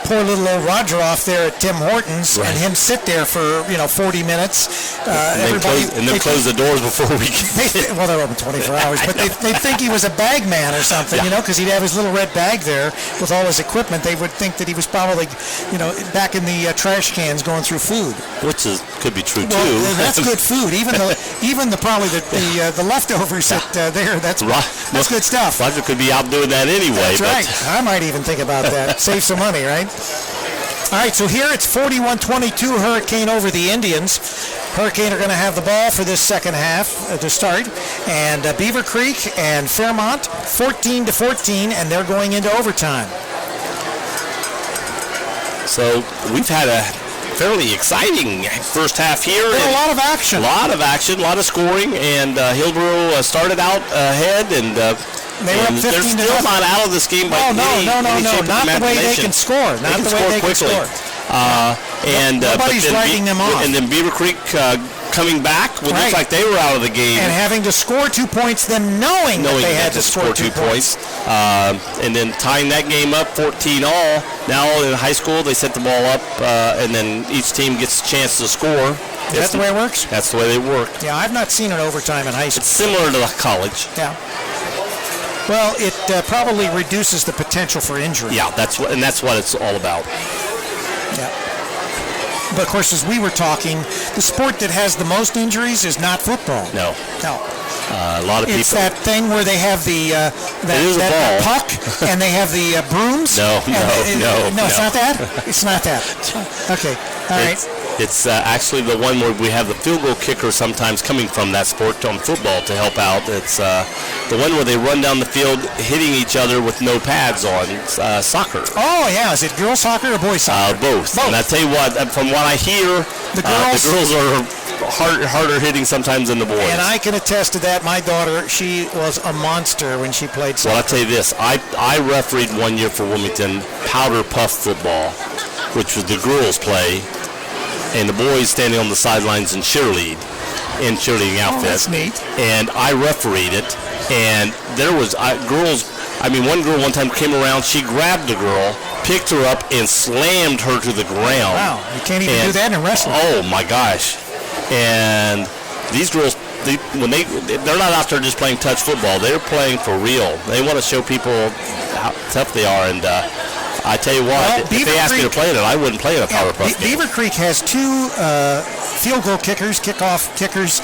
poor little old Roger off there at Tim Hortons and him sit there for 40 minutes. And then close the doors before we can. Well, they're open 24 hours, but they think he was a bag man or something, because he'd have his little red bag there with all his equipment. They would think that he was probably back in the trash cans going through food, which could be true too. That's good food. Even the leftovers that's good stuff. Roger could be out doing that anyway. That's right. I might even think about that. Save some money, right? All right, so here it's 41-22 Hurricane over the Indians. Hurricane are going to have the ball for this second half to start. And Beaver Creek and Fairmont 14-14, and they're going into overtime. So we've had a fairly exciting first half here. A lot of action. A lot of scoring, and Hillsboro started out ahead, and they were up 15 they're still not out of this game by any shape not the way they can score. Not the way they can score. Nobody's writing them off. And then Beaver Creek coming back, it looks like they were out of the game. And having to score 2 points, then knowing that they had to score 2 points. And then tying that game up 14-all. Now in high school, they set the ball up, and then each team gets a chance to score. Is that the way it works? That's the way they work. Yeah, I've not seen an overtime in high school. It's similar to college. Yeah. Well, it probably reduces the potential for injury. Yeah, that's what it's all about. Yeah. But of course, as we were talking, the sport that has the most injuries is not football. No. A lot of people. It's that thing where they have that puck and they have the brooms. No, it's not that. It's not that. Okay. All right. It's actually the one where we have the field goal kicker sometimes coming from that sport on football to help out. It's the one where they run down the field hitting each other with no pads on. It's soccer. Oh, yeah. Is it girls soccer or boys soccer? Both. And I tell you what, from what I hear, the girls are harder hitting sometimes than the boys. And I can attest to that. My daughter, she was a monster when she played soccer. Well, I'll tell you this. I refereed one year for Wilmington powder puff football, which was the girls play, and the boys standing on the sidelines in cheerleading outfits. Oh, that's neat. And I refereed it, and there was girls. I mean, one girl one time came around, she grabbed the girl, picked her up, and slammed her to the ground. Wow, you can't even do that in wrestling. Oh my gosh! And these girls, they're not out there just playing touch football. They're playing for real. They want to show people how tough they are, and I tell you what, if they asked me to play it, I wouldn't play it a powder puff game. Beaver Creek has two field goal kickers, kickoff kickers.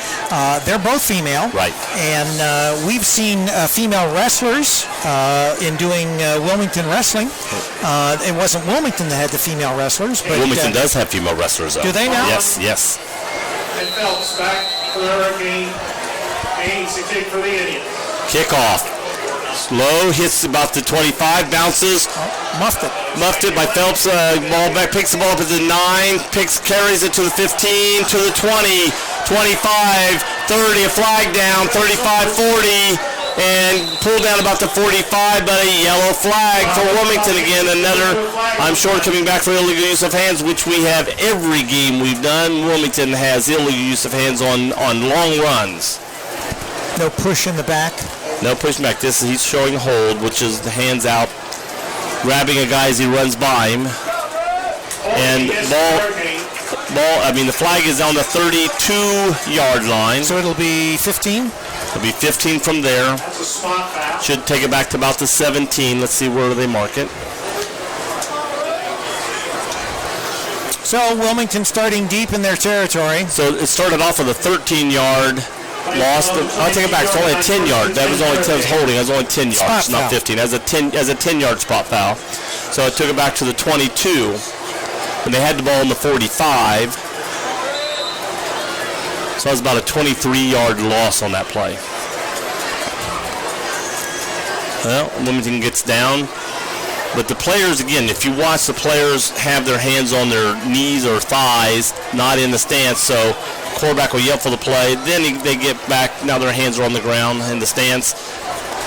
They're both female. Right. And we've seen female wrestlers in doing Wilmington wrestling. It wasn't Wilmington that had the female wrestlers, but Wilmington does have female wrestlers, though. Do they now? Yes. And Phelps back for the Hurricane. Haynes to kick for the Indians. Kickoff. Slow, hits about the 25, bounces. Muffed it. By Phelps. Ball back, picks the ball up at the 9, carries it to the 15, to the 20, 25, 30, a flag down, 35, 40, and pulled down about the 45, but a yellow flag for Wilmington again. Another, I'm sure, coming back for illegal use of hands, which we have every game we've done. Wilmington has illegal use of hands on long runs. No push in the back. No push back. He's showing hold, which is the hands out, grabbing a guy as he runs by him. And the flag is on the 32-yard line. So it'll be 15? It'll be 15 from there. That's a spot foul. Should take it back to about the 17. Let's see where they mark it. So Wilmington starting deep in their territory. So it started off with a 13-yard loss. I'll take it back. It's only a 10-yard. That was only 10 holding. That was only 10 yards, Spot not foul. 15. As a 10-yard spot foul. So it took it back to the 22. And they had the ball in the 45. So that was about a 23-yard loss on that play. Well, Wilmington gets down. But the players, again, if you watch, the players have their hands on their knees or thighs, not in the stance. So quarterback will yell for the play. Then they get back. Now their hands are on the ground in the stance.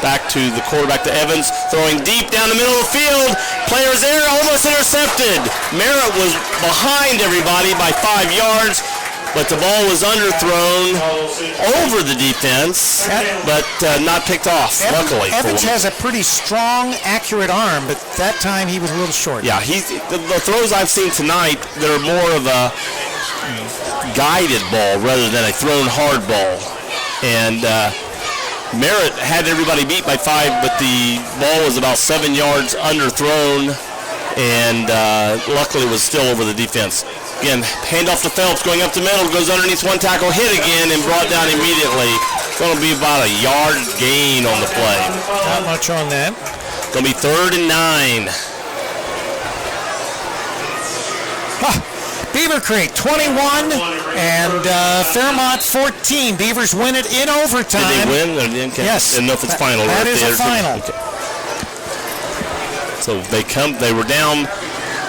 Back to the quarterback, to Evans, throwing deep down the middle of the field. Players there, almost intercepted. Merritt was behind everybody by 5 yards, but the ball was underthrown over the defense, but not picked off, luckily. Evans has a pretty strong, accurate arm, but that time he was a little short. Yeah, the throws I've seen tonight, they're more of a guided ball rather than a thrown hard ball. And Merritt had everybody beat by 5, but the ball was about 7 yards underthrown, and luckily was still over the defense. Again, handoff to Phelps, going up the middle, goes underneath one tackle, hit again, and brought down immediately. Going to be about a yard gain on the play. Not much on that. Going to be 3rd and 9. Beaver Creek 21 and Fairmont 14. Beavers win it in overtime. Did they win? Yes. I don't know if it's final. That is a final. Okay. So they were down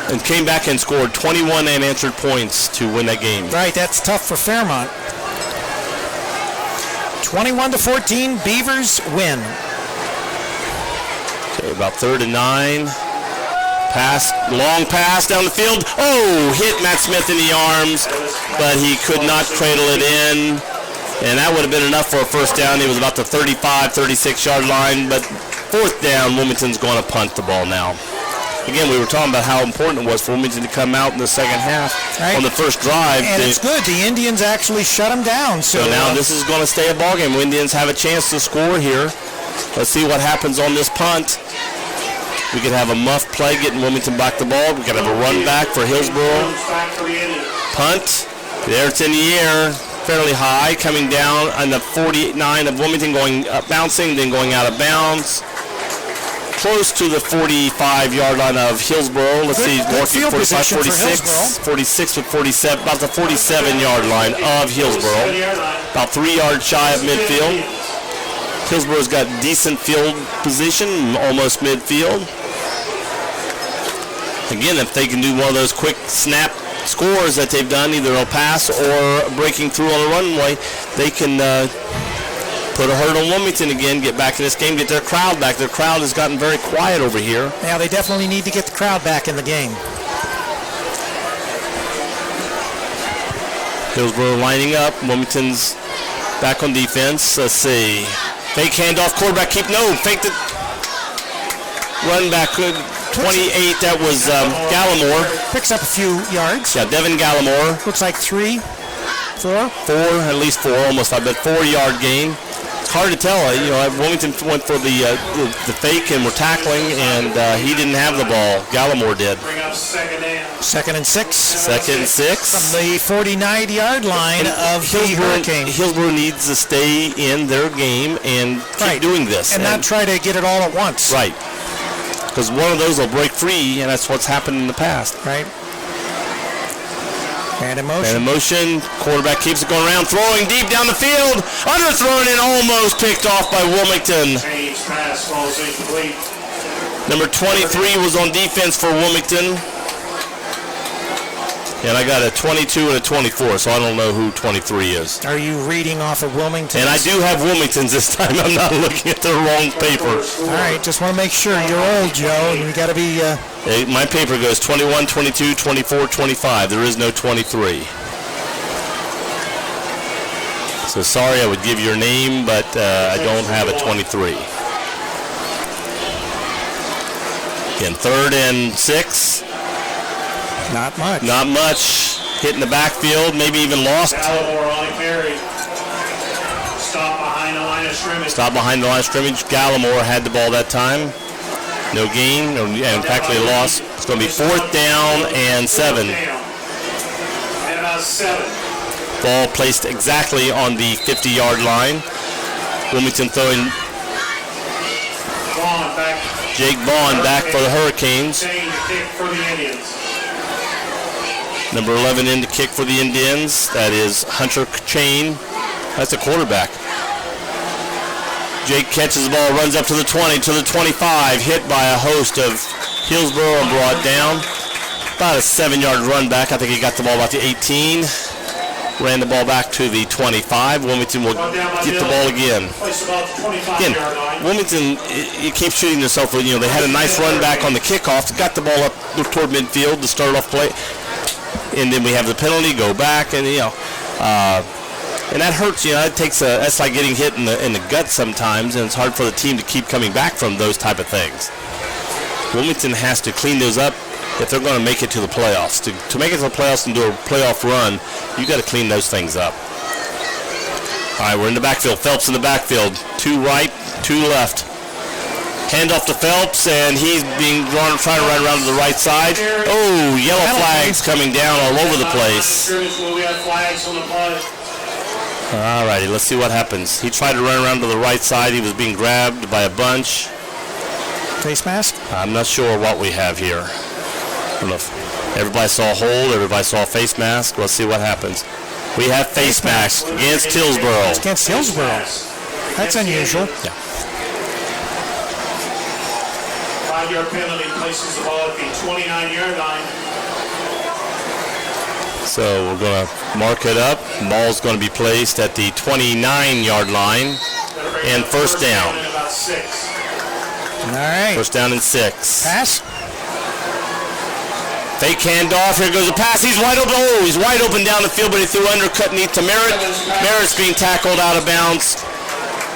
and came back and scored 21 unanswered points to win that game. Right, that's tough for Fairmont. 21-14, Beavers win. Okay, about 3rd and 9. Long pass down the field. Oh, hit Matt Smith in the arms, but he could not cradle it in. And that would have been enough for a first down. He was about the 35, 36-yard line, but 4th down, Wilmington's going to punt the ball now. Again, we were talking about how important it was for Wilmington to come out in the second half on the first drive. And it's good. The Indians actually shut them down. So now this is going to stay a ball game. Indians have a chance to score here. Let's see what happens on this punt. We could have a muff play getting Wilmington back the ball. We could have a run back for Hillsboro. Punt. There it's in the air. Fairly high. Coming down on the 49 of Wilmington, going up, bouncing, then going out of bounds. Close to the 45-yard line of Hillsboro. Let's see. Good field 45, position 46. 46 with 47. About the 47-yard line of Hillsboro. About 3 yards shy of midfield. Hillsboro's got decent field position, almost midfield. Again, if they can do one of those quick snap scores that they've done, either a pass or breaking through on a runway, they can put a hurt on Wilmington again, get back in this game, get their crowd back. Their crowd has gotten very quiet over here. Now they definitely need to get the crowd back in the game. Hillsboro lining up. Wilmington's back on defense. Let's see. Fake handoff, quarterback fake the run back good. 28, that was Gallimore. Picks up a few yards. Yeah, Devin Gallimore. Looks like 3, 4. 4, at least 4, almost, I bet 4-yard gain. It's hard to tell. Wilmington went for the fake and were tackling, and he didn't have the ball. Gallimore did. Bring up second down. 2nd and 6. Second and 6. From the 49-yard line of the Hurricane. Hillsboro needs to stay in their game and keep doing this. And not try to get it all at once. Right. Because one of those will break free, and that's what's happened in the past. Right. And in And motion. in motion, quarterback keeps it going around, throwing deep down the field, underthrown and almost picked off by Wilmington. Change pass falls incomplete. Number 23 was on defense for Wilmington. And I got a 22 and a 24, so I don't know who 23 is. Are you reading off of Wilmington? And I do have Wilmington's this time. I'm not looking at the wrong paper. All right, just want to make sure. You're old, Joe, and you got to be... My paper goes 21, 22, 24, 25. There is no 23. So sorry, I would give your name, but I don't have a 23. Again, 3rd and 6. Not much. Not much. Hitting the backfield, maybe even lost. Gallimore on the carry. Stop behind the line of scrimmage. Stop behind the line of scrimmage. Gallimore had the ball that time. No gain, and in fact they lost. It's going to be 4th down and 7. And about 7. Ball placed exactly on the 50-yard line. Wilmington throwing Vaughn back. Jake Vaughn back for the Hurricanes. Change kick for the Indians. Number 11 in to kick for the Indians. That is Hunter Chain. That's a quarterback. Jake catches the ball, runs up to the 20, to the 25, hit by a host of Hillsboro and brought down. About a 7-yard run back. I think he got the ball about the 18. Ran the ball back to the 25. Wilmington will get the ball again. Place about the 25-yard Again, line. Wilmington, it keeps shooting themselves. They had a nice run back on the kickoff. Got the ball up toward midfield to start off play. And then we have the penalty, go back, and and that hurts. It takes that's like getting hit in the gut sometimes, and it's hard for the team to keep coming back from those type of things. Wilmington has to clean those up if they're going to make it to the playoffs. To make it to the playoffs and do a playoff run, you got to clean those things up. All right, we're in the backfield. Phelps in the backfield. 2 right, 2 left. Hand off to Phelps, and he's being drawn, trying to run around to the right side. Oh, yellow flags coming down all over the place. We have flags on the play. All righty, let's see what happens. He tried to run around to the right side. He was being grabbed by a bunch. Face mask? I'm not sure what we have here. I don't know if everybody saw a hold, everybody saw a face mask. Let's see what happens. We have face mask against Hillsboro. Against Hillsboro. That's unusual. Yeah. 5-yard penalty, places the ball at the 29-yard line. So we're going to mark it up. Ball's going to be placed at the 29-yard line. And first down. And about 6. All right. First down and 6. Pass. Fake handoff. Here goes a pass. He's wide open. Oh, he's wide open down the field, but he threw undercut knee to Merritt. Merritt's being tackled out of bounds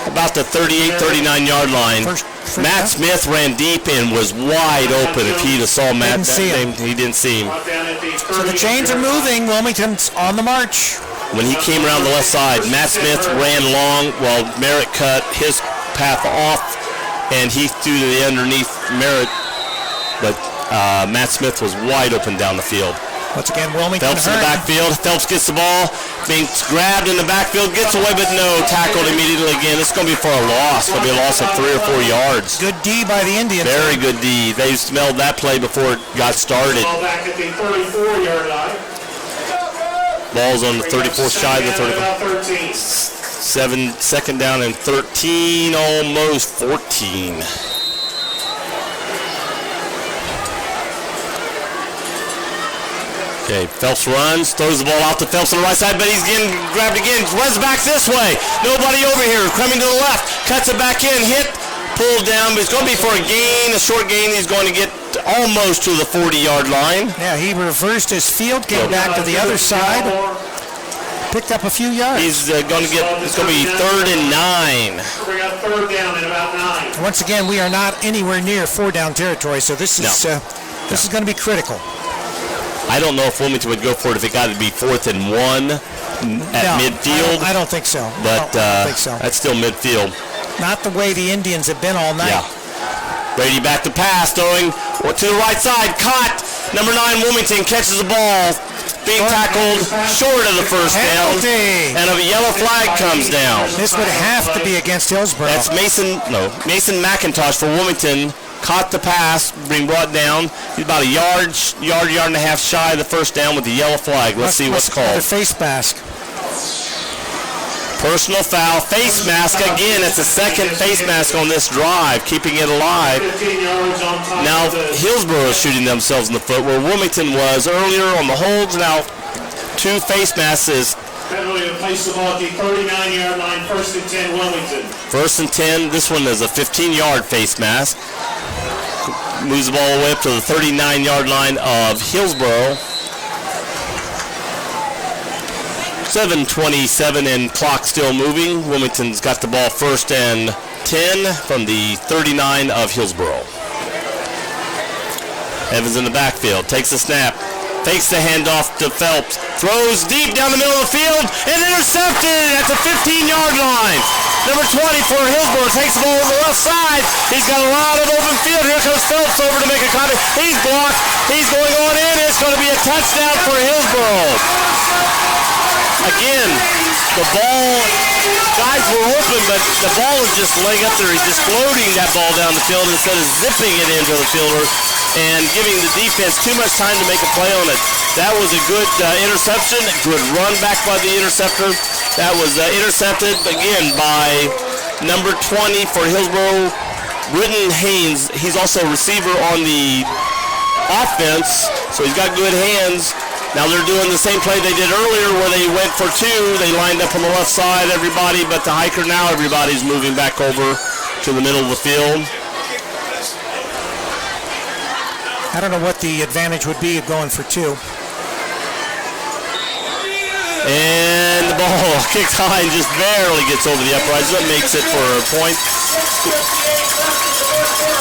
about the 38, 39-yard line. First Matt down. Smith ran deep and was wide open. If he'd have saw Matt, Didn't see him. he didn't see him. Brought down at the So the chains are moving. Wilmington's on the march. When he came around the left side, Matt Smith ran long while Merritt cut his path off, and he threw to the underneath Merritt. But Matt Smith was wide open down the field. Once again, Wilmington Phelps in the backfield. Phelps gets the ball, being grabbed in the backfield, gets away, but no, tackled immediately again. It's going to be for a loss. It's going to be a loss of 3 or 4 yards. Good D by the Indians. Very good D. They smelled that play before it got started. Ball back at the 34-yard line. Ball's on the 34th shy of the 30. About 13. 2nd down and 13, almost 14. Okay, Phelps runs, throws the ball out to Phelps on the right side, but he's getting grabbed again. Runs back this way. Nobody over here. Coming to the left. Cuts it back in. Hit. Pulled down. But it's going to be for a gain, a short gain. He's going to get almost to the 40-yard line. Yeah, he reversed his field, came back to the other side, picked up a few yards. He's going to get, it's going to be 3rd and 9. We got 3rd down and about 9. Once again, we are not anywhere near 4-down territory, so this is this is going to be critical. I don't know if Wilmington would go for it if it got to be 4th and 1. at midfield. I don't think so. But I don't think so. That's still midfield. Not the way the Indians have been all night. Yeah. Brady back to pass, throwing to the right side. Caught. Number 9, Wilmington catches the ball. Being tackled short of the first down. And a yellow flag comes down. This would have to be against Hillsboro. That's Mason McIntosh for Wilmington. Caught the pass, being brought down. He's about a yard and a half shy of the first down with the yellow flag. Let's see what's called. The face mask. Personal foul, face mask again. It's the second face mask on this drive, keeping it alive. Now Hillsboro is shooting themselves in the foot where Wilmington was earlier on the holds. Now 2 face masks is Penalty to place the ball at the 39-yard line, 1st and 10, Wilmington. 1st and 10. This one is a 15-yard face mask. Moves the ball away up to the 39-yard line of Hillsboro. 7:27 and clock still moving. Wilmington's got the ball 1st and 10 from the 39 of Hillsboro. Evans in the backfield, takes the snap, fakes the handoff to Phelps, throws deep down the middle of the field, and intercepted at the 15-yard line. Number 20 for Hillsboro takes the ball on the left side. He's got a lot of open field. Here comes Phelps over to make a contact. He's blocked. He's going on in. It's going to be a touchdown for Hillsboro. Again, the ball, guys were open, but the ball is just laying up there. He's just floating that ball down the field instead of zipping it into the fielder and giving the defense too much time to make a play on it. That was a good interception, a good run back by the interceptor. That was intercepted, again, by number 20 for Hillsboro, Britton Haynes. He's also a receiver on the offense, so he's got good hands. Now they're doing the same play they did earlier where they went for 2. They lined up on the left side, everybody, but the hiker now, everybody's moving back over to the middle of the field. I don't know what the advantage would be of going for 2. And the ball kicked high and just barely gets over the uprights. That makes it for a point.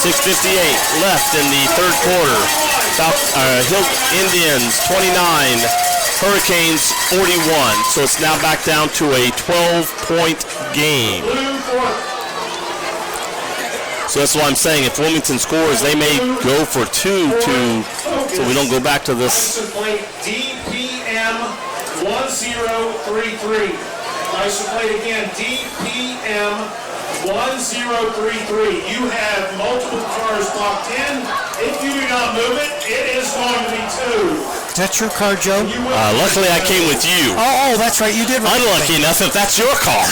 6:58 left in the third quarter. Indians 29, Hurricanes 41. So it's now back down to a 12-point game. So that's what I'm saying. If Wilmington scores, they may go for 2 so we don't go back to this. DPM 1033. License plate again, DPM 1033. You have multiple cars locked in. If you do not move it, it is going to be 2. Is that your car, Joe? Luckily, I came with you. Oh, that's right. You did. Unlucky enough if that's your car.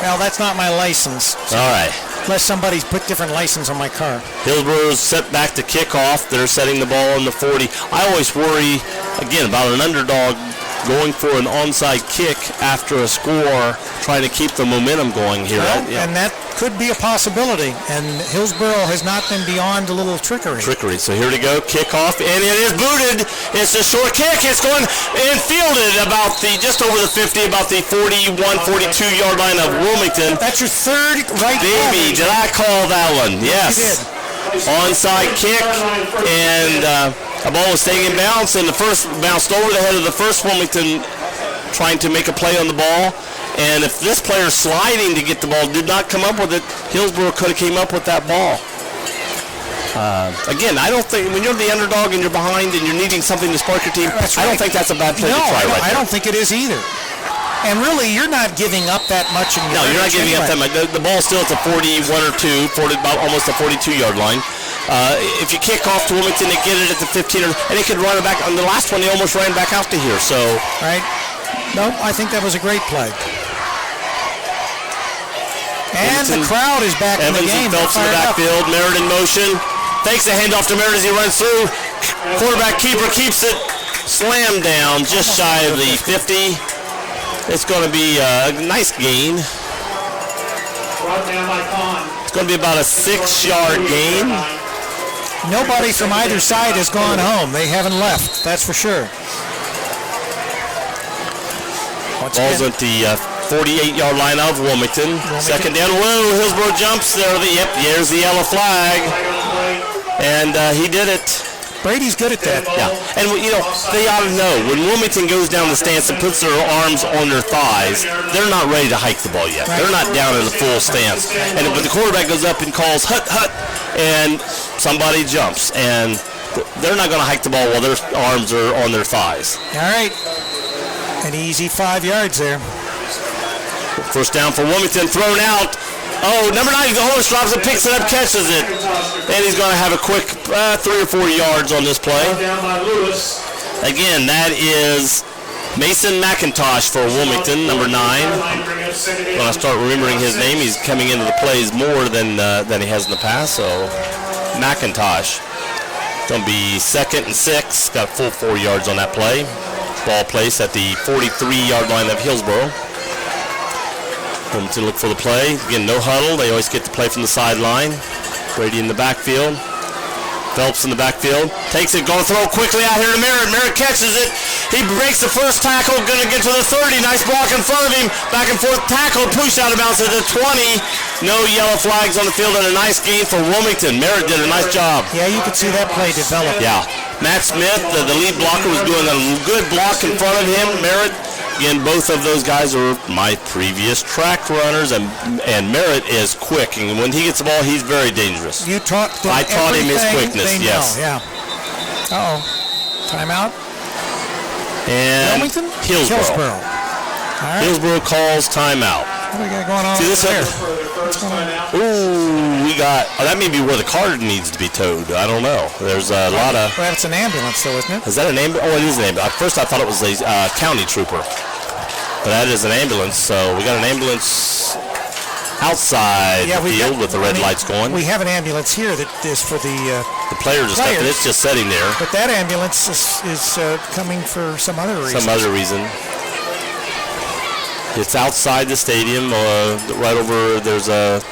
Well, that's not my license. So all right. Unless somebody's put different license on my car. Hillsboro's set back to kickoff. They're setting the ball in the 40. I always worry, again, about an underdog going for an onside kick after a score, trying to keep the momentum going here. Well, and that could be a possibility. And Hillsboro has not been beyond a little trickery. So here to go, kickoff, and it is booted. It's a short kick. It's going and fielded about just over the 50, about the 41, 42-yard line of Wilmington. That's your third right. Baby, did I call that one? Yes. You did. Onside kick, and the ball was staying in bounds, and the first bounced over the head of the first Wilmington trying to make a play on the ball. And if this player sliding to get the ball did not come up with it, Hillsboro could have came up with that ball. Again, I don't think when you're the underdog and you're behind and you're needing something to spark your team, That's I don't right. think that's a bad play to try right I there. don't think it is either. And really, you're not giving up that much. No, you're not giving up that much. The ball's still at the 41 or 2, about almost the 42-yard line. If you kick off to Wilmington, they get it at the 15, and they could run it back. On the last one, they almost ran back out to here. So, right? No, I think that was a great play. And the crowd is back in the game. Evans and Phelps in the backfield. Merritt in motion. Fakes the handoff to Merritt as he runs through. Quarterback keeper keeps it. Slammed down just shy of the 50. It's going to be a nice gain. It's going to be about a 6-yard gain. Nobody from either side has gone home. They haven't left, that's for sure. Ball's at the 48-yard line of Wilmington. Second down. Whoa, Hillsboro jumps there. There's the yellow flag. And he did it. Brady's good at that. Yeah, and they ought to know when Wilmington goes down the stance and puts their arms on their thighs, they're not ready to hike the ball yet. They're not down in the full stance. But the quarterback goes up and calls hut hut, and somebody jumps, and they're not going to hike the ball while their arms are on their thighs. All right, an easy 5 yards there. First down for Wilmington, thrown out. Oh, number 9, the horse drops it, picks it up, catches it. And he's going to have a quick 3 or 4 yards on this play. Again, that is Mason McIntosh for Wilmington, number 9. When I start remembering his name, he's coming into the plays more than he has in the past. So, McIntosh. Going to be 2nd and 6. Got a full 4 yards on that play. Ball placed at the 43-yard line of Hillsboro. To look for the play. Again, no huddle. They always get the play from the sideline. Brady in the backfield. Phelps in the backfield. Takes it, going to throw quickly out here to Merritt. Merritt catches it. He breaks the first tackle, going to get to the 30. Nice block in front of him. Back and forth tackle, pushed out of bounds to the 20. No yellow flags on the field, and a nice gain for Wilmington. Merritt did a nice job. Yeah, you could see that play develop. Yeah. Matt Smith, the lead blocker, was doing a good block in front of him. Merritt. Again, both of those guys are my previous track runners, and Merritt is quick, and when he gets the ball, he's very dangerous. I taught him his quickness, yes. Yeah. Uh-oh. Timeout. And Wilmington? Hillsboro. All right. Hillsboro calls timeout. What do we got going on See this there? Ooh, that may be where the car needs to be towed. I don't know. There's a lot of... Well, it's an ambulance, though, isn't it? Is that an ambulance? Oh, it is an ambulance. At first, I thought it was a county trooper. But that is an ambulance, so we got an ambulance outside the field with the red lights going. We have an ambulance here that is for the players. It's just sitting there. But that ambulance is coming for some other reason. It's outside the stadium, right over. There's a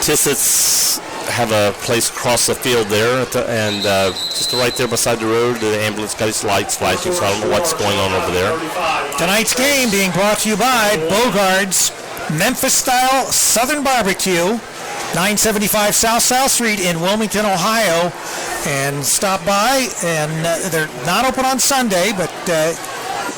Tissot's have a place across the field there, and just right there beside the road, the ambulance got its lights flashing, so I don't know what's going on over there. Tonight's game being brought to you by Bogart's Memphis-style Southern Barbecue, 975 South Street in Wilmington, Ohio. And stop by, and they're not open on Sunday, but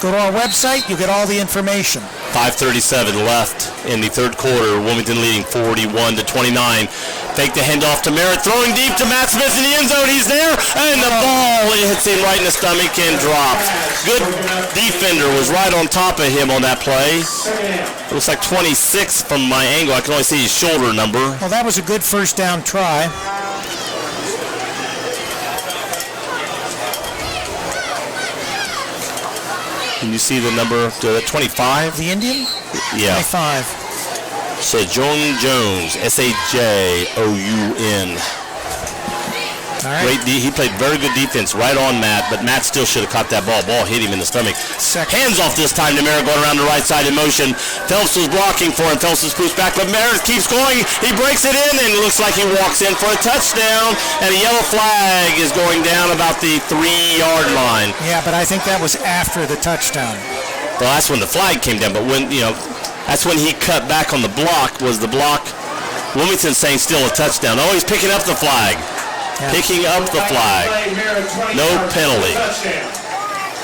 go to our website, you'll get all the information. 5:37 left in the third quarter. Wilmington leading 41-29. Fake the handoff to Merritt, throwing deep to Matt Smith in the end zone. He's there, and the ball hits him right in the stomach and drops. Good defender was right on top of him on that play. It looks like 26 from my angle. I can only see his shoulder number. Well, that was a good first down try. Can you see the number 25? The Indian? Yeah. 25. Sejoun Jones, Sajoun. All right. He played very good defense right on Matt, but Matt still should have caught that ball. Ball hit him in the stomach. Hands off this time to Merritt, going around the right side in motion. Phelps was blocking for him. Phelps was pushed back, but Merritt keeps going. He breaks it in, and it looks like he walks in for a touchdown, and a yellow flag is going down about the 3-yard line. Yeah, but I think that was after the touchdown. Well, that's when the flag came down, but that's when he cut back on the block. Was the block Wilmington saying still a touchdown? Oh, he's picking up the flag. Yeah. Picking up the flag. No penalty.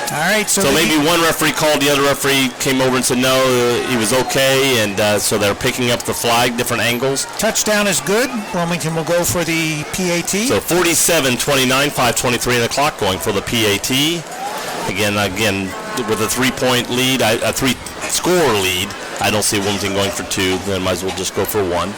All right. So maybe one referee called, the other referee came over and said no, he was okay, and so they're picking up the flag, different angles. Touchdown is good. Wilmington will go for the PAT. So 47-29, 5:23 on the clock, going for the PAT. Again, with a 3-point lead, a 3-score lead, I don't see Wilmington going for 2. Then might as well just go for 1.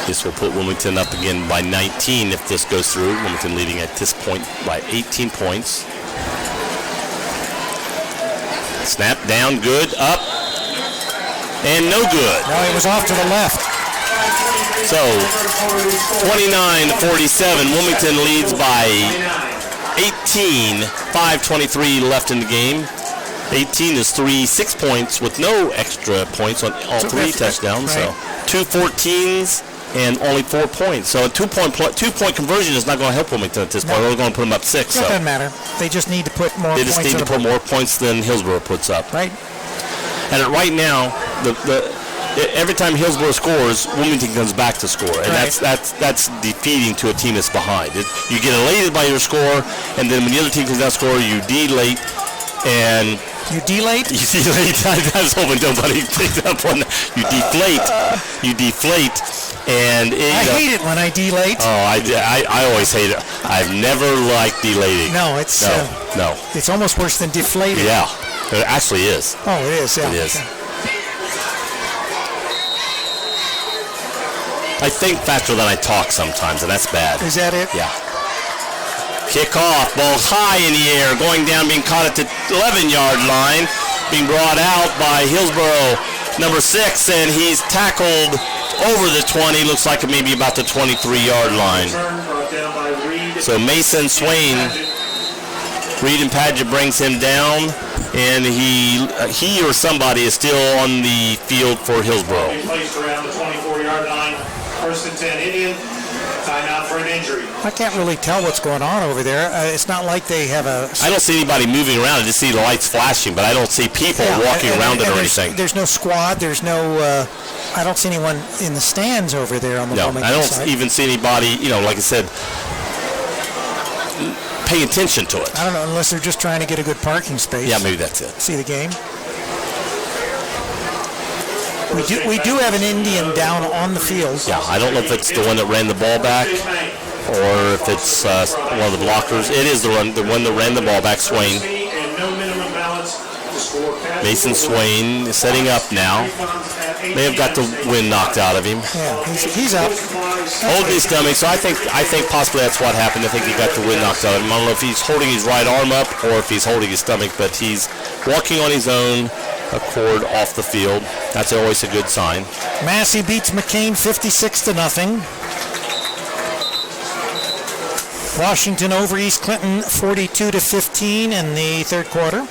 This will put Wilmington up again by 19 if this goes through. Wilmington leading at this point by 18 points. Snap down, good, up, and no good. No, it was off to the left. So, 29-47, Wilmington leads by 18, 5:23 left in the game. 18 is 6 points with no extra points on all 3 touchdowns. Right. So 2 14s and only 4 points. So a two-point conversion is not going to help Wilmington at this point. We're going to put them up 6. That doesn't matter. They just need to put more They points just need on to the put board. more points than Hillsboro puts up. Right. And right now, every time Hillsboro scores, Wilmington comes back to score, and Right. that's defeating to a team that's behind. You get elated by your score, and then when the other team comes down to score, you delate, and You delate? you delate. I was hoping nobody picked up on that. You deflate, and I hate it when I delate. Oh, I always hate it. I've never liked delating. No, it's No. it's almost worse than deflating. Yeah, it actually is. Oh, it is. Yeah. It is. I think faster than I talk sometimes, and that's bad. Is that it? Yeah. Kick off, ball high in the air, going down, being caught at the 11-yard line, being brought out by Hillsboro, number 6, and he's tackled over the 20, looks like it may be about the 23-yard line. So Mason Swain, Reed and Padgett brings him down, and he or somebody is still on the field for Hillsboro. Placed around the 24-yard line. First and 10 Indian. Timeout for an injury. I can't really tell what's going on over there. It's not like they have a... I don't see anybody moving around. I just see the lights flashing, but I don't see people walking around it or anything. There's no squad. There's no... I don't see anyone in the stands over there on the No, Wilmington I don't side. even see anybody, like I said, paying attention to it. I don't know, unless they're just trying to get a good parking space. Yeah, maybe that's it. See the game. We do have an Indian down on the field. Yeah, I don't know if it's the one that ran the ball back or if it's one of the blockers. It is the one that ran the ball back, Swain. And no minimum balance to score. Mason Swain is setting up now. May have got the wind knocked out of him. Yeah, he's up. Holding his stomach, so I think possibly that's what happened. I think he got the wind knocked out of him. I don't know if he's holding his right arm up or if he's holding his stomach, but he's walking on his own accord off the field. That's always a good sign. Massey beats McCain 56-0. Washington over East Clinton 42-15 in the third quarter.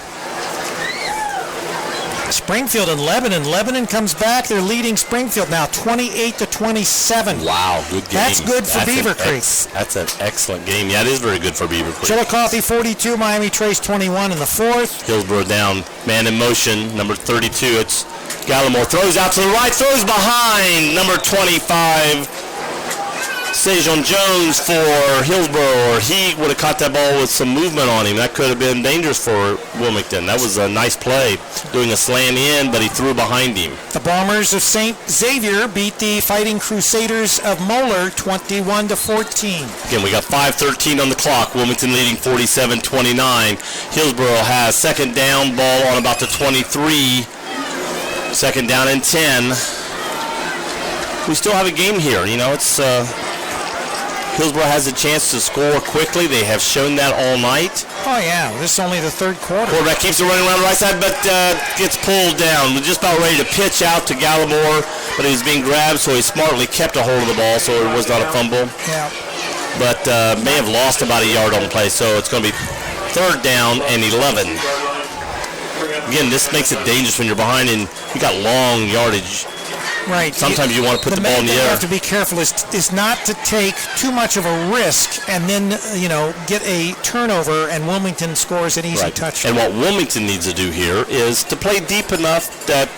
Springfield and Lebanon. Lebanon comes back. They're leading Springfield now 28-27. Wow, good game. That's good for Beaver Creek. That's an excellent game. Yeah, it is very good for Beaver Creek. Chillicothe 42, Miami Trace 21 in the fourth. Hillsboro down, man in motion, number 32. It's Gallimore throws out to the right, throws behind, number 25. Sejon Jones for Hillsboro, or he would have caught that ball with some movement on him. That could have been dangerous for Wilmington. That was a nice play, doing a slant in, but he threw behind him. The Bombers of St. Xavier beat the Fighting Crusaders of Moeller 21-14. Again, we got 5:13 on the clock. Wilmington leading 47-29. Hillsboro has second down, ball on about the 23. Second down and 10. We still have a game here. It's... Hillsboro has a chance to score quickly. They have shown that all night. Oh, yeah. This is only the third quarter. Quarterback keeps it running around the right side, but gets pulled down. We're just about ready to pitch out to Gallimore, but he was being grabbed, so he smartly kept a hold of the ball, so it was not a fumble. Yeah. But may have lost about a yard on the play, so it's going to be third down and 11. Again, this makes it dangerous when you're behind and you got long yardage. Right. Sometimes you want to put the ball in the main thing air. you have to be careful is not to take too much of a risk and then, get a turnover and Wilmington scores an easy touchdown. And what Wilmington needs to do here is to play deep enough that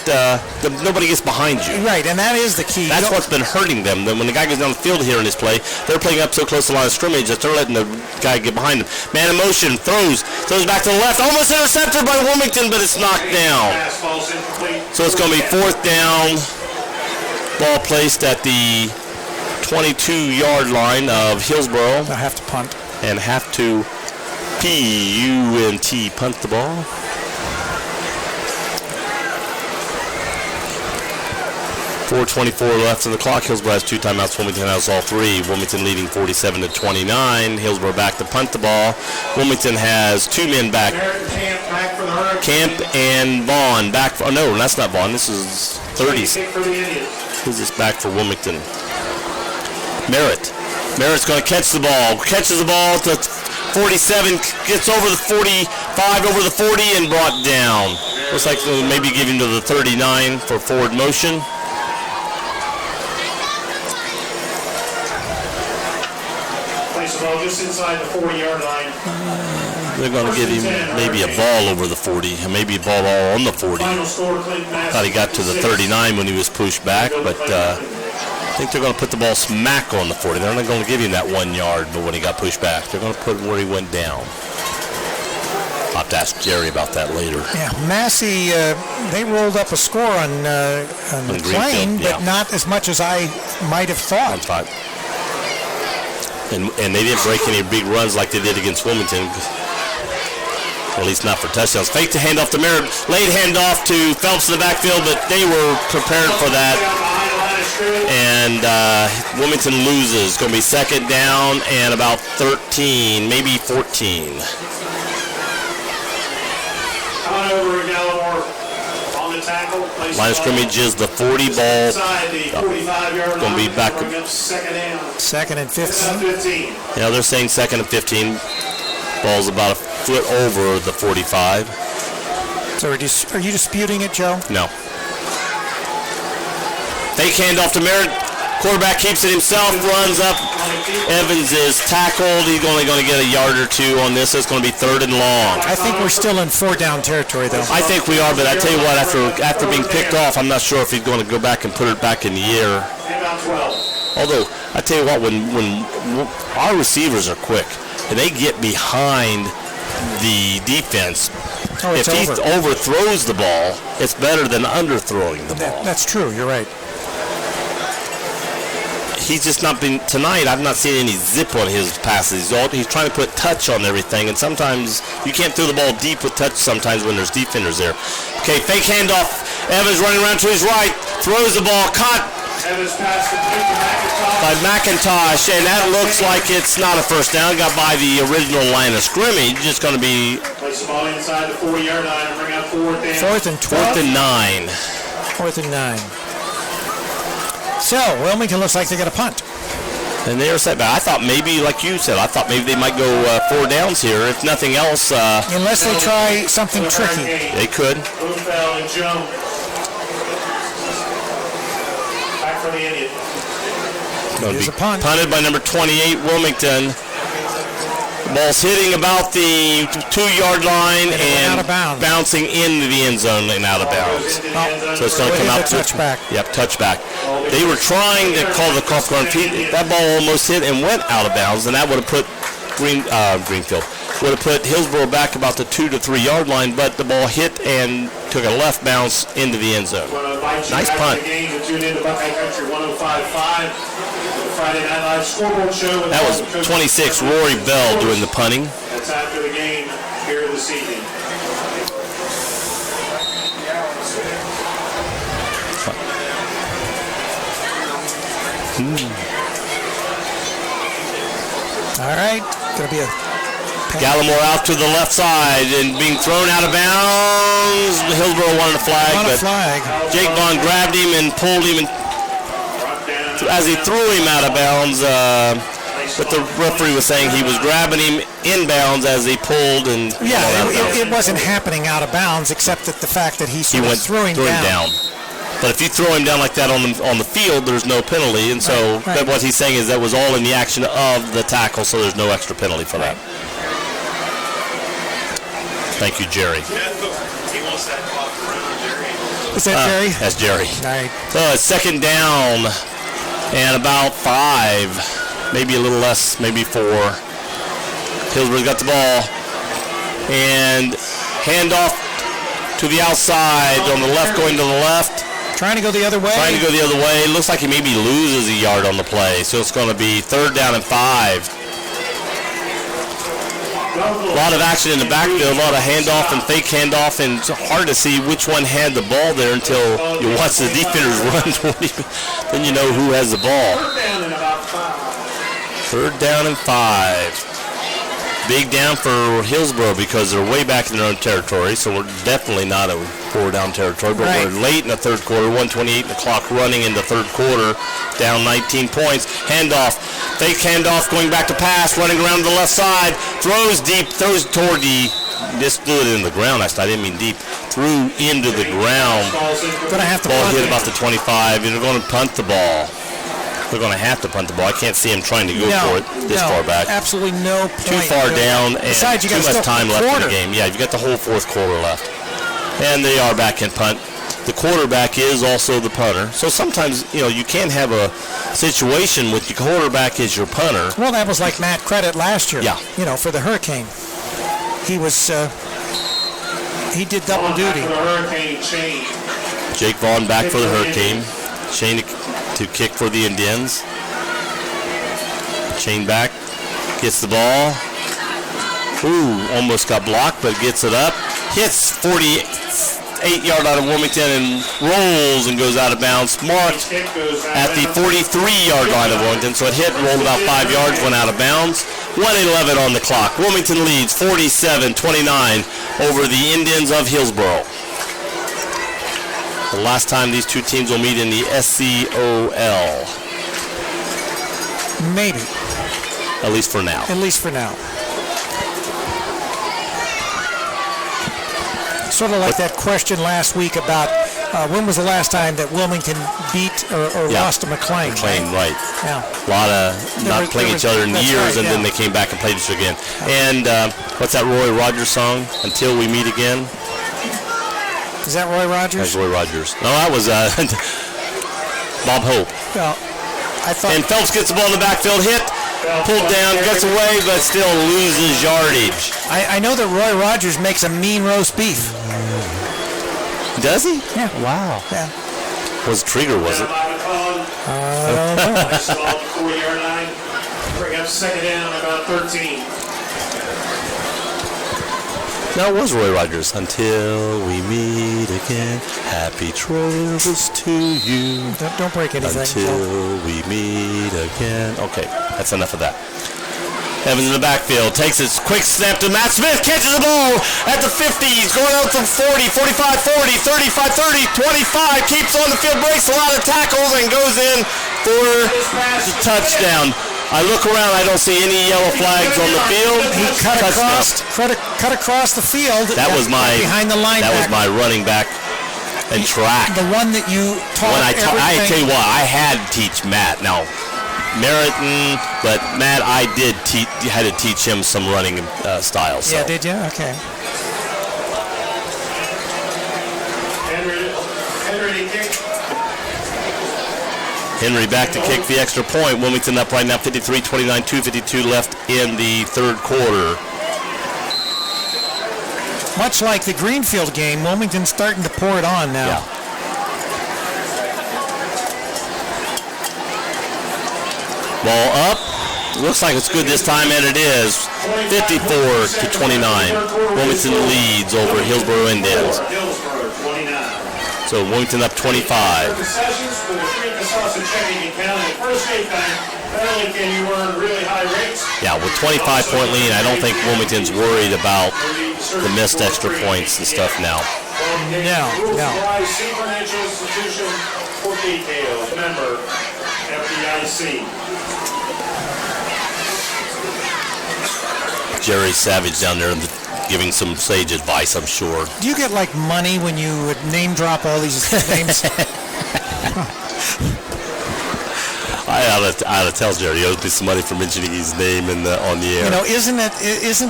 nobody gets behind you. Right, and that is the key. That's what's been hurting them. Then when the guy goes down the field here in this play, they're playing up so close to the line of scrimmage that they're letting the guy get behind them. Man in motion, throws back to the left, almost intercepted by Wilmington, but it's knocked down. So it's going to be fourth down. Ball placed at the 22-yard line of Hillsboro. They'll have to punt. And have to P-U-N-T, punt the ball. .424 left on the clock. Hillsboro has 2 timeouts. Wilmington has all 3. Wilmington leading 47-29. Hillsboro back to punt the ball. Wilmington has 2 men back. Camp and Vaughn back. No, that's not Vaughn. This is 30s. Who's this back for Wilmington? Merritt. Merritt's going to catch the ball. Catches the ball to 47. Gets over the 45, over the 40, and brought down. Looks like they'll maybe giving to the 39 for forward motion. the ball just inside the 40-yard line. They're going to give him maybe a ball over the 40, and maybe a ball all on the 40. Final score, Clinton Massey. Thought he got to the 39 when he was pushed back, but I think they're going to put the ball smack on the 40. They're not going to give him that 1 yard, but when he got pushed back, they're going to put him where he went down. I'll have to ask Jerry about that later. Yeah, Massey, they rolled up a score on McLean, Greenfield, but not as much as I might have thought. And they didn't break any big runs like they did against Wilmington. At least not for touchdowns. Fake the handoff to Merritt. Late handoff to Phelps in the backfield, but they were prepared for that. And Wilmington loses. It's going to be second down and about 13, maybe 14. On over Gallimore on the tackle. Line of scrimmage is the 40 ball. Inside the 45-yard line. Going to be back. Second down. Second and 15. Yeah, they're saying second and 15. Ball's about a foot over the 45. So are you disputing it, Joe? No. Fake handoff to Merritt. Quarterback keeps it himself, runs up. Evans is tackled. He's only going to get a yard or two on this. It's going to be third and long. I think we're still in 4-down territory, though. I think we are, but I tell you what, after being picked off, I'm not sure if he's going to go back and put it back in the air. Although, I tell you what, when our receivers are quick, and they get behind the defense, if he overthrows the ball, it's better than underthrowing the ball. That's true. You're right. He's just not been, tonight I've not seen any zip on his passes. He's trying to put touch on everything, and sometimes you can't throw the ball deep with touch sometimes when there's defenders there. Okay, fake handoff. Evans running around to his right, throws the ball, caught by McIntosh, and that looks like it's not a first down. Got by the original line of scrimmage. It's going to be place the ball inside the 40-yard line and bring out fourth down. Fourth and 12. Fourth and 9. Fourth and 9. So, Wilmington looks like they got a punt. And they are set back. I thought maybe, like you said, I thought maybe they might go 4 downs here. If nothing else. Unless they try something tricky. They could. Blumenfeld and Jones. Back for the Indians. It is a punt. Punted by number 28, Wilmington. Ball's hitting about the 2-yard line and bouncing into the end zone and out of bounds. So it's going to come out to touchback. Yep, touchback. They were trying to call the cough guard. That ball almost hit and went out of bounds, and that would have put Greenfield would have put Hillsboro back about the 2 to 3 yard line, but the ball hit and took a left bounce into the end zone. Nice punt. That was 26, Rory Bell doing the punting. That's after the game here this evening. All right, going to be a Gallimore out to the left side and being thrown out of bounds. Hillsboro wanted a flag, Jake Vaughn grabbed him and pulled him as he threw him out of bounds. But the referee was saying he was grabbing him inbounds as he pulled and it wasn't happening out of bounds, except that the fact that he went threw him down. But if you throw him down like that on the field, there's no penalty, and so what he's saying is that was all in the action of the tackle, so there's no extra penalty for that. Thank you, Jerry. Is that Jerry? That's Jerry. Right. So it's second down and about 5, maybe a little less, maybe 4. Hillsboro's got the ball and handoff to the outside on the left, going to the left. Trying to go the other way. Looks like he maybe loses a yard on the play, so it's going to be third down and 5. A lot of action in the backfield, a lot of handoff and fake handoff, and it's hard to see which one had the ball there until you watch the defenders run. Then you know who has the ball. Third down and 5. Big down for Hillsboro because they're way back in their own territory, so we're definitely not a 4-down territory, but we're late in the third quarter, 1:28 in the clock running in the third quarter, down 19 points. Handoff, fake handoff, going back to pass, running around to the left side, throws deep, throws toward just threw it in the ground. I didn't mean deep. Threw into the ground. Gonna have to ball hit about the 25, and they're going to punt the ball. they're going to have to punt the ball. I can't see him trying to go for it this far back. Absolutely no point. Too far down, and besides, you too got much time left in quarter. the game. Yeah, you've got the whole fourth quarter left. And they are back in punt. The quarterback is also the punter. So sometimes, you can have a situation with your quarterback is your punter. Well, that was like Matt Credit last year. Yeah. For the Hurricane. He was, he did double duty. For the Hurricane Shane. Jake Vaughn back for the Hurricane. Shane to kick for the Indians. Shane back, gets the ball. Ooh, almost got blocked, but gets it up. Hits 48-yard line of Wilmington and rolls and goes out of bounds. Marked at the 43-yard line of Wilmington. So it hit, rolled about 5 yards, went out of bounds. 1:11 on the clock. Wilmington leads 47-29 over the Indians of Hillsboro. The last time these two teams will meet in the SCOL. Maybe. At least for now. At least for now. Sort of like that question last week about when was the last time that Wilmington beat or lost to McLean? McLean, right. Yeah. A lot of not playing each other in years, and then they came back and played each other again. And what's that Roy Rogers song? Until We Meet Again? Is that Roy Rogers? That's Roy Rogers. No, that was Bob Hope. Well, I thought. And Phelps gets the ball in the backfield, hit, pulled down, gets away, but still loses yardage. I know that Roy Rogers makes a mean roast beef. Does he? Yeah. Wow. Yeah. Was Trigger, was it? I saw the 4-yard line. Bring up second down, about 13. No, it was Roy Rogers. Until we meet again, happy travels to you. Don't break anything. Until we meet again. Okay, that's enough of that. Evans in the backfield, takes his quick snap to Matt Smith, catches the ball at the 50. He's going out from 40, 45, 40, 35, 30, 25, keeps on the field, breaks a lot of tackles, and goes in for the touchdown. I look around, I don't see any yellow flags on the field. He cut across the field. That was my behind the linebacker. That was my running back and track. The one that you taught. When I tell you what, I had to teach Matt. Now, Meriton, but Matt, I did had to teach him some running styles. So. Yeah, did you? Okay. Henry back to kick the extra point. Wilmington up right now, 53-29, 2:52 left in the third quarter. Much like the Greenfield game, Wilmington's starting to pour it on now. Yeah. Ball up. Looks like it's good this time, and it is. 54-29. Wilmington leads over Hillsboro Indians. So Wilmington up 25. Yeah, with 25-point lead, I don't think Wilmington's worried about the missed extra points and stuff now. No. For details, member FDIC. Jerry Savage down there giving some sage advice, I'm sure. Do you get like money when you would name drop all these names? I ought to tell Jerry he owes me some money for mentioning his name on the air. You know, isn't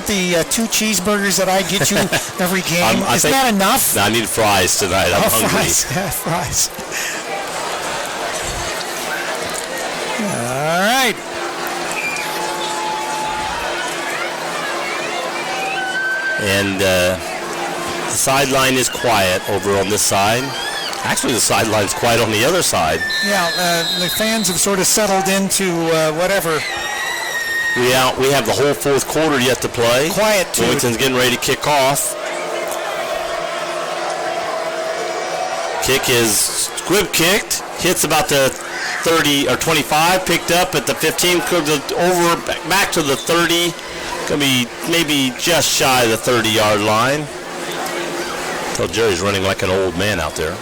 the 2 cheeseburgers that I get you every game? Isn't that enough? I need fries tonight. I'm hungry. Fries. Yeah, fries. All right. And the sideline is quiet over on this side. Actually, the sideline's quiet on the other side. Yeah, the fans have sort of settled into whatever. We have the whole fourth quarter yet to play. Quiet, too. Wilmington's getting ready to kick off. Kick is squib kicked. Hits about the 30 or 25. Picked up at the 15. Over back to the 30. Going to be maybe just shy of the 30-yard line. Tell Jerry's running like an old man out there.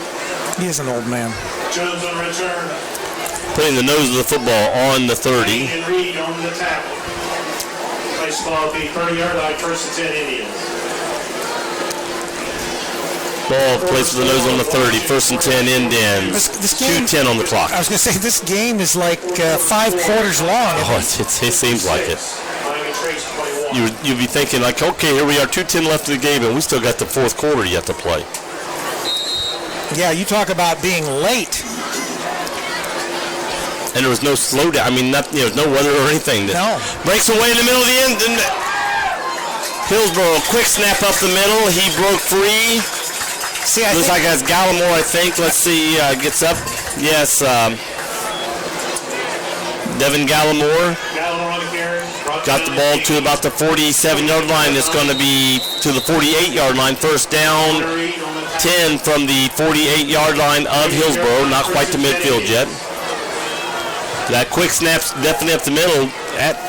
He is an old man. Jones on return. Putting the nose of the football on the 30. And Reed on the tackle. Place ball at the 30-yard line, first and 10 Indians. Ball plays for the nose on the 30. First and 10, Indians. This game, 2:10 on the clock. I was going to say, this game is like 5 quarters long. Oh, it seems like it. You'd be thinking, like, okay, here we are, 2:10 left of the game, and we still got the fourth quarter yet to play. Yeah, you talk about being late. And there was no slowdown. I mean, there's no weather or anything. No. Breaks away in the middle of the end. And Hillsboro, quick snap up the middle. He broke free. See, Looks like that's Gallimore, I think. Let's see, gets up. Yes, Devin Gallimore got the ball to about the 47-yard line. It's going to be to the 48-yard line. First down, 10 from the 48-yard line of Hillsboro. Not quite to midfield yet. That quick snap's definitely up the middle.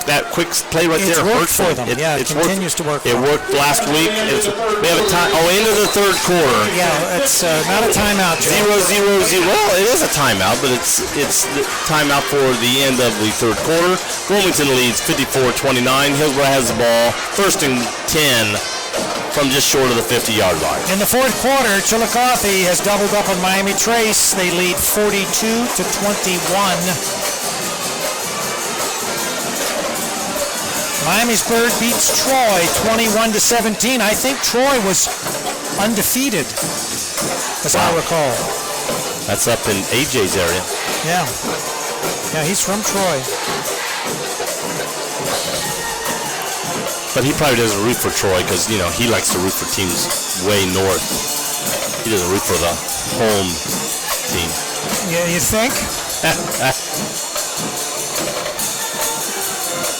That quick play right there hurts for them. It continues to work. It worked last week. We have a time. Into the third quarter. Yeah, it's not a timeout. 0-0-0. Well, it is a timeout, but it's the timeout for the end of the third quarter. Wilmington leads 54-29. Hillsboro has the ball. First and 10 from just short of the 50-yard line. In the fourth quarter, Chillicothe has doubled up on Miami Trace. They lead 42-21. Miamisburg beats Troy 21-17. I think Troy was undefeated, as I recall. That's up in AJ's area. Yeah. Yeah, he's from Troy. But he probably doesn't root for Troy because, he likes to root for teams way north. He doesn't root for the home team. Yeah, you think?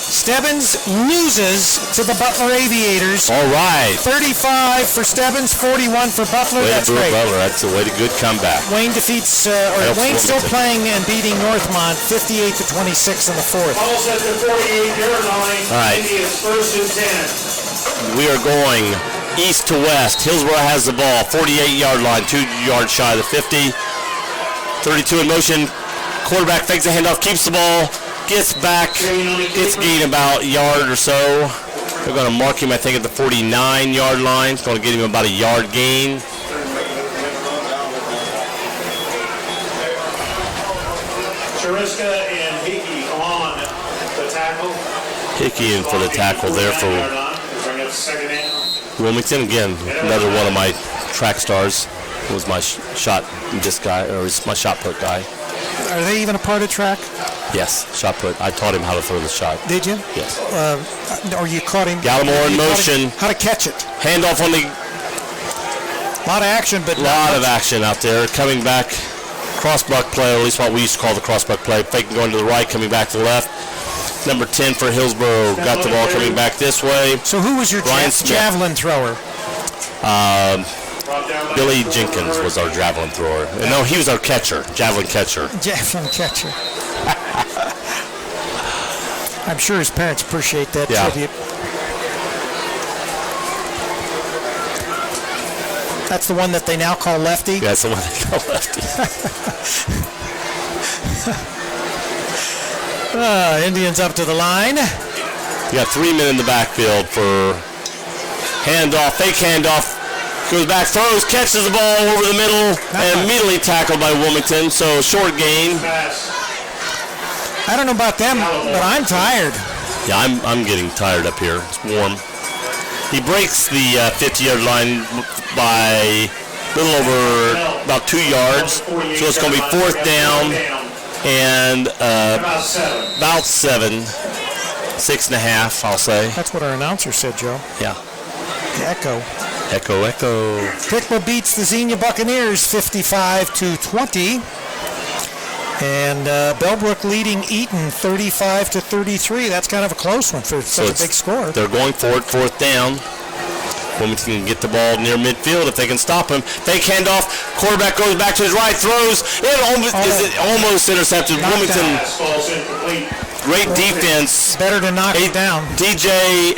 Stebbins loses to the Butler Aviators. All right. 35 for Stebbins, 41 for Butler. Way That's to great. Butler. That's a way to good comeback. Wayne defeats, Wayne's still playing and beating Northmont 58-26 in the fourth. Ball's at the 48-yard line. All right. Indians first and 10. We are going east to west. Hillsboro has the ball, 48-yard line, 2 yards shy of the 50. 32 in motion. Quarterback fakes a handoff, keeps the ball, gets back, gets gained about a yard or so. They're going to mark him, I think, at the 49-yard line. It's going to get him about a yard gain. Chariska and Hickey on the tackle. Hickey in for the tackle there for Bring up second down. Wilmington. Again, another one of my track stars. Was my shot this guy, or is my shot put guy. Are they even a part of track? Yes, shot put. I taught him how to throw the shot. Did you? Yes. Or you caught him? Gallimore in motion. How to catch it? Handoff on the... A lot of action, but A lot of action out there. Coming back, crossbuck play, or at least what we used to call the crossbuck play. Faking going to the right, coming back to the left. Number 10 for Hillsboro got the ball coming back this way. So who was your javelin thrower? Billy Jenkins was our javelin thrower. No, he was our catcher, javelin catcher. Javelin catcher. I'm sure his parents appreciate that tribute. That's the one that they now call Lefty? Yeah, that's the one they call Lefty. Indians up to the line. You got 3 men in the backfield for handoff, fake handoff. Goes back, throws, catches the ball over the middle, and immediately tackled by Wilmington. So short gain. I don't know about them, but I'm tired. Yeah, I'm getting tired up here. It's warm. He breaks the 50-yard line by a little over about 2 yards. So it's going to be fourth down and about 7, 6.5, I'll say. That's what our announcer said, Joe. Yeah. The echo. Echo, echo. Pickla beats the Xenia Buccaneers 55-20. And Bellbrook leading Eaton 35-33. That's kind of a close one for such a big score. They're going for it, fourth down. Wilmington can get the ball near midfield if they can stop him. Fake handoff. Quarterback goes back to his right, throws. It almost intercepted. Wilmington. Great defense. Better to knock it down. DJ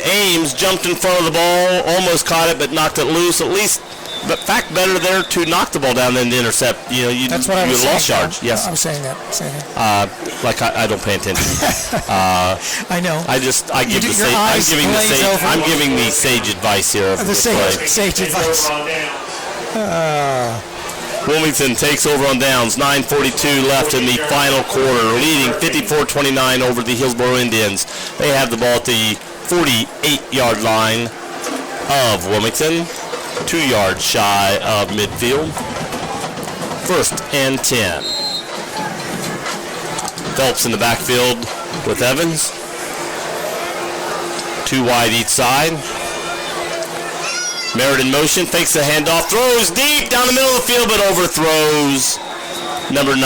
Ames jumped in front of the ball, almost caught it, but knocked it loose. At least, but fact better there to knock the ball down than to intercept. That's what I was lost saying. yards. Yes, I'm saying that. I don't pay attention. I know. I'm giving the sage advice here. The sage advice. Wilmington takes over on downs. 9:42 left in the final quarter, leading 54-29 over the Hillsboro Indians. They have the ball at the 48-yard line of Wilmington, 2 yards shy of midfield. 1st and 10. Phelps in the backfield with Evans. 2 wide each side. Merritt in motion, fakes the handoff, throws deep down the middle of the field, but overthrows number 9,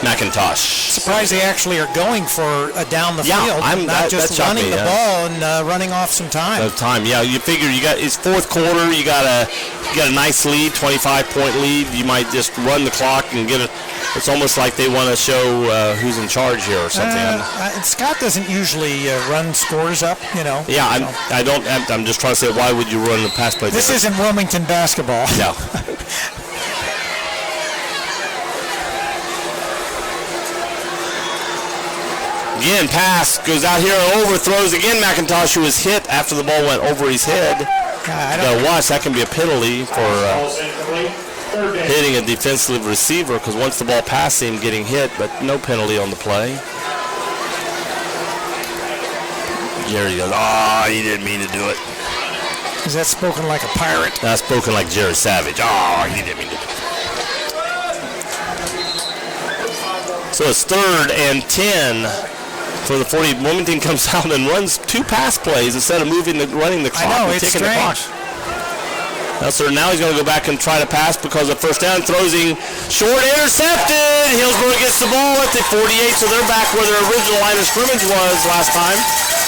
McIntosh. Surprised they actually are going for down the field, not just running the ball and running off some time. Yeah. You figure it's 4th quarter. You got a nice lead, 25-point lead. You might just run the clock and get it. It's almost like they want to show who's in charge here or something. Scott doesn't usually run scores up, Yeah, I'm just trying to say, why would you run the pass play? This isn't Wilmington basketball. No. Again, pass goes out here and overthrows again. McIntosh, who was hit after the ball went over his head. Gotta watch. That can be a penalty for hitting a defensive receiver, because once the ball passed him, getting hit, but no penalty on the play. Jerry goes, he didn't mean to do it. Is that spoken like a pirate? That's spoken like Jerry Savage. He didn't mean to do it. So it's 3rd and 10 for the 40. Wilmington comes out and runs 2 pass plays instead of running the clock. I know, and it's ticking the clock. strange. Now he's going to go back and try to pass because of 1st down. Throwing short, intercepted. Hillsboro gets the ball at the 48, so they're back where their original line of scrimmage was last time.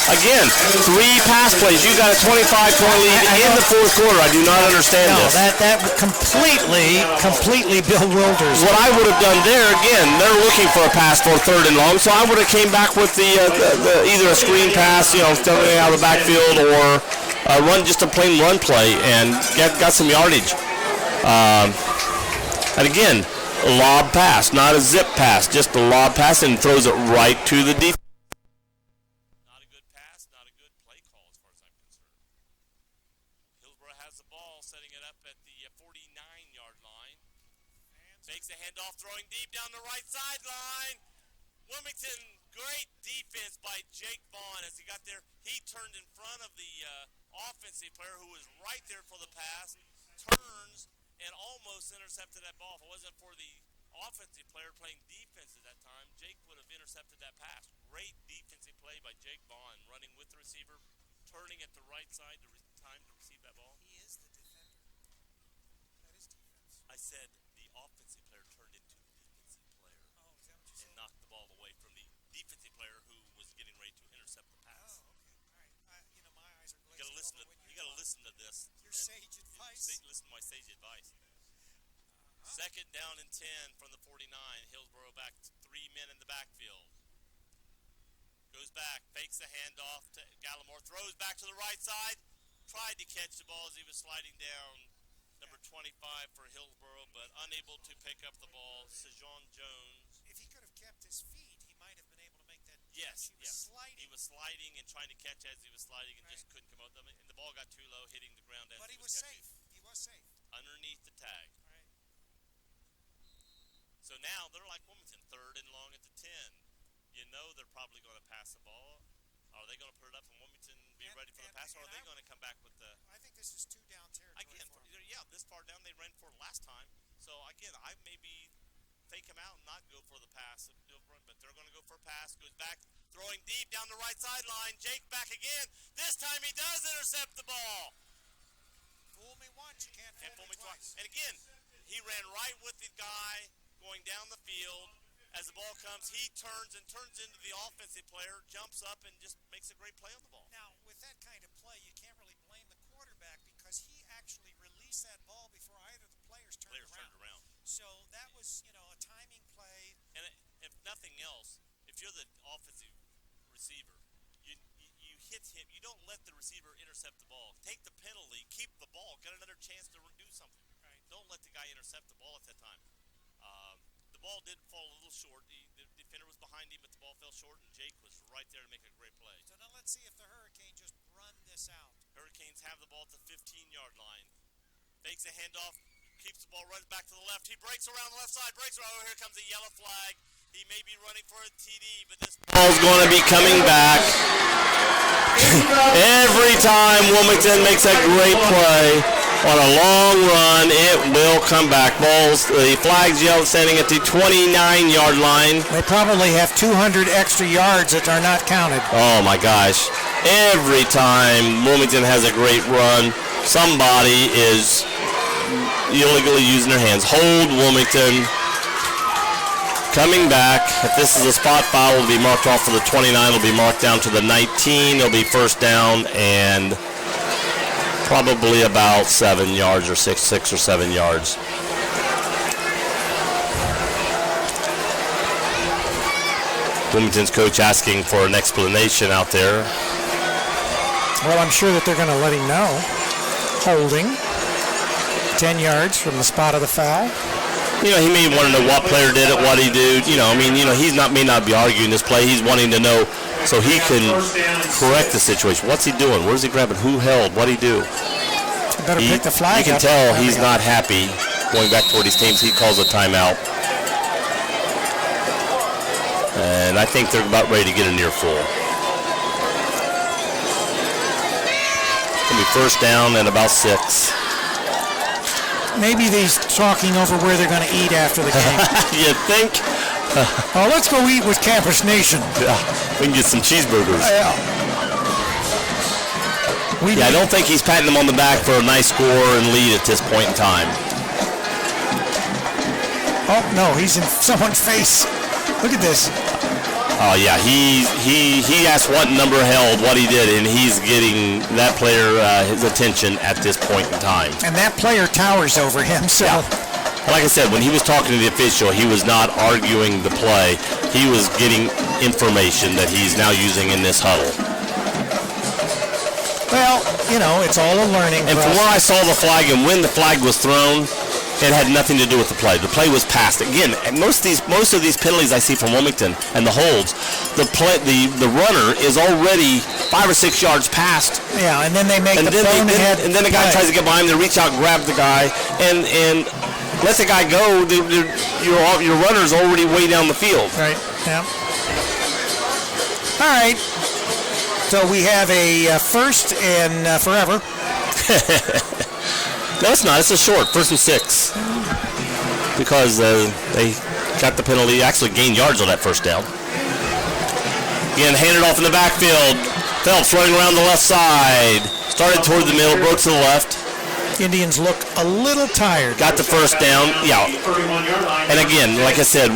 Again, 3 pass plays. You got a 25-point lead in the 4th quarter. I do not understand this. That completely Bill Wilders. What I would have done there, again, they're looking for a pass for 3rd and long, so I would have came back with the either a screen pass, coming out of the backfield, or run just a plain run play and got some yardage. And again, a lob pass, not a zip pass, just a lob pass, and throws it right to the defense. Not a good pass, not a good play call as far as I'm concerned. Hillsboro has the ball, setting it up at the 49-yard line. Fakes a handoff, throwing deep down the right sideline. Wilmington, great defense by Jake Vaughn as he got there. He turned in front of the offensive player who was right there for the pass, turns, and almost intercepted that ball. If it wasn't for the offensive player playing defense at that time, Jake would have intercepted that pass. Great defensive play by Jake Vaughn, running with the receiver, turning at the right side time to receive that ball. He is the defender. That is defense. I said the offensive player turned into the defensive player. Oh, is that what you said? And knocked the ball away from the defensive player who was getting ready to intercept the pass. Oh, okay. All right. My eyes are glazing over when You got to listen to this. Your sage advice. Listen to my sage advice. 2nd down and 10 from the 49. Hillsboro back to 3 men in the backfield. Goes back, fakes the handoff to Gallimore, throws back to the right side. Tried to catch the ball as he was sliding down. Number 25 for Hillsboro, but unable to pick up the ball. Sejon Jones. If he could have kept his feet, he might have been able to make that Yes, catch. He was sliding. and trying to catch as he was sliding and just couldn't come out. And the ball got too low, hitting the ground as But he was catching. safe. He was safe. Underneath the tag. All right. So now they're like Wilmington, 3rd and long at the 10. You know they're probably going to pass the ball. Are they going to put it up and Wilmington be ready for the pass, or are they going to come back with the... I think this is 2 down territory Again, for him. this far down they ran for it last time. So again, I maybe fake him out and not go for the pass, but they're going to go for a pass. Goes back, throwing deep down the right sideline. Jake back again. This time he does intercept the ball. Fool me once, you can't fool me twice. And again, he ran right with the guy going down the field. As the ball comes, he turns into the offensive player, jumps up, and just makes a great play on the ball. Now, with that kind of play, you can't really blame the quarterback because he actually released that ball before either of the players turned around. So that was, a timing play. And if nothing else, if you're the offensive receiver, you hit him. You don't let the receiver intercept the ball. Take the penalty, keep the ball, get another chance to do something. Right. Don't let the guy intercept the ball at that time. The ball did fall a little short. The defender was behind him, but the ball fell short, and Jake was right there to make a great play. So now let's see if the Hurricane just run this out. Hurricanes have the ball at the 15-yard line. Fakes a handoff, keeps the ball right back to the left. He breaks around the left side, breaks around. Oh, here comes the yellow flag. He may be running for a TD, but this ball's going to be coming back. Every time Wilmington makes a great play on a long run, it will come back. The flag's yelled standing at the 29-yard line. They probably have 200 extra yards that are not counted. Oh my gosh. Every time Wilmington has a great run, somebody is illegally using their hands. Hold Wilmington. Coming back. If this is a spot foul, it'll be marked off for the 29. It'll be marked down to the 19. It'll be first down and probably about 7 yards or 6 or 7 yards. Wilmington's coach asking for an explanation out there. Well, I'm sure that they're going to let him know. Holding. 10 yards from the spot of the foul. You know, he may want to know what player did it, what he did. You know, I mean, you know, may not be arguing this play. He's wanting to know so he can correct the situation. What's he doing? Where's he grabbing? Who held? What'd he do? Better pick the flag. You can tell he's not happy going back toward his teams. He calls a timeout. And I think they're about ready to get a near full. It's going to be first down and about 6. Maybe he's talking over where they're going to eat after the game. You think? Oh, let's go eat with Campus Nation. Yeah, we can get some cheeseburgers. Yeah. I don't think he's patting them on the back for a nice score and lead at this point in time. Oh, no, he's in someone's face. Look at this. Oh, yeah, he asked what number held, what he did, and he's getting that player his attention at this point in time. And that player towers over him, so... Yeah. Like I said, when he was talking to the official, he was not arguing the play. He was getting information that he's now using in this huddle. Well, you know, it's all a learning And from process. where I saw the flag and when the flag was thrown, it had nothing to do with the play. The play was passed. Again, most of these penalties I see from Wilmington and the holds, the runner is already 5 or 6 yards past. Yeah, and then they make And the then bonehead and then the guy play. tries to get behind him, they reach out, grab the guy, and let the guy go. Your runner's already way down the field. Right, yeah. All right. So we have a first and forever. No, it's not. It's a short, 1st and 6. Because they got the penalty, actually gained yards on that first down. Again, handed off in the backfield. Phelps running around the left side. Started toward the middle, broke to the left. Indians look a little tired. Got the first down. Yeah. And again, like I said,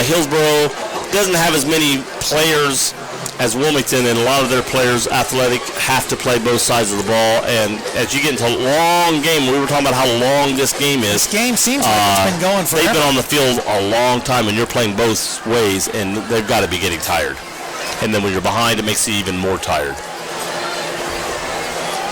Hillsboro doesn't have as many players as Wilmington, and a lot of their players, athletic, have to play both sides of the ball. And as you get into a long game, we were talking about how long this game is. This game seems like it's been going forever. They've been on the field a long time, and you're playing both ways, and they've got to be getting tired. And then when you're behind, it makes you even more tired.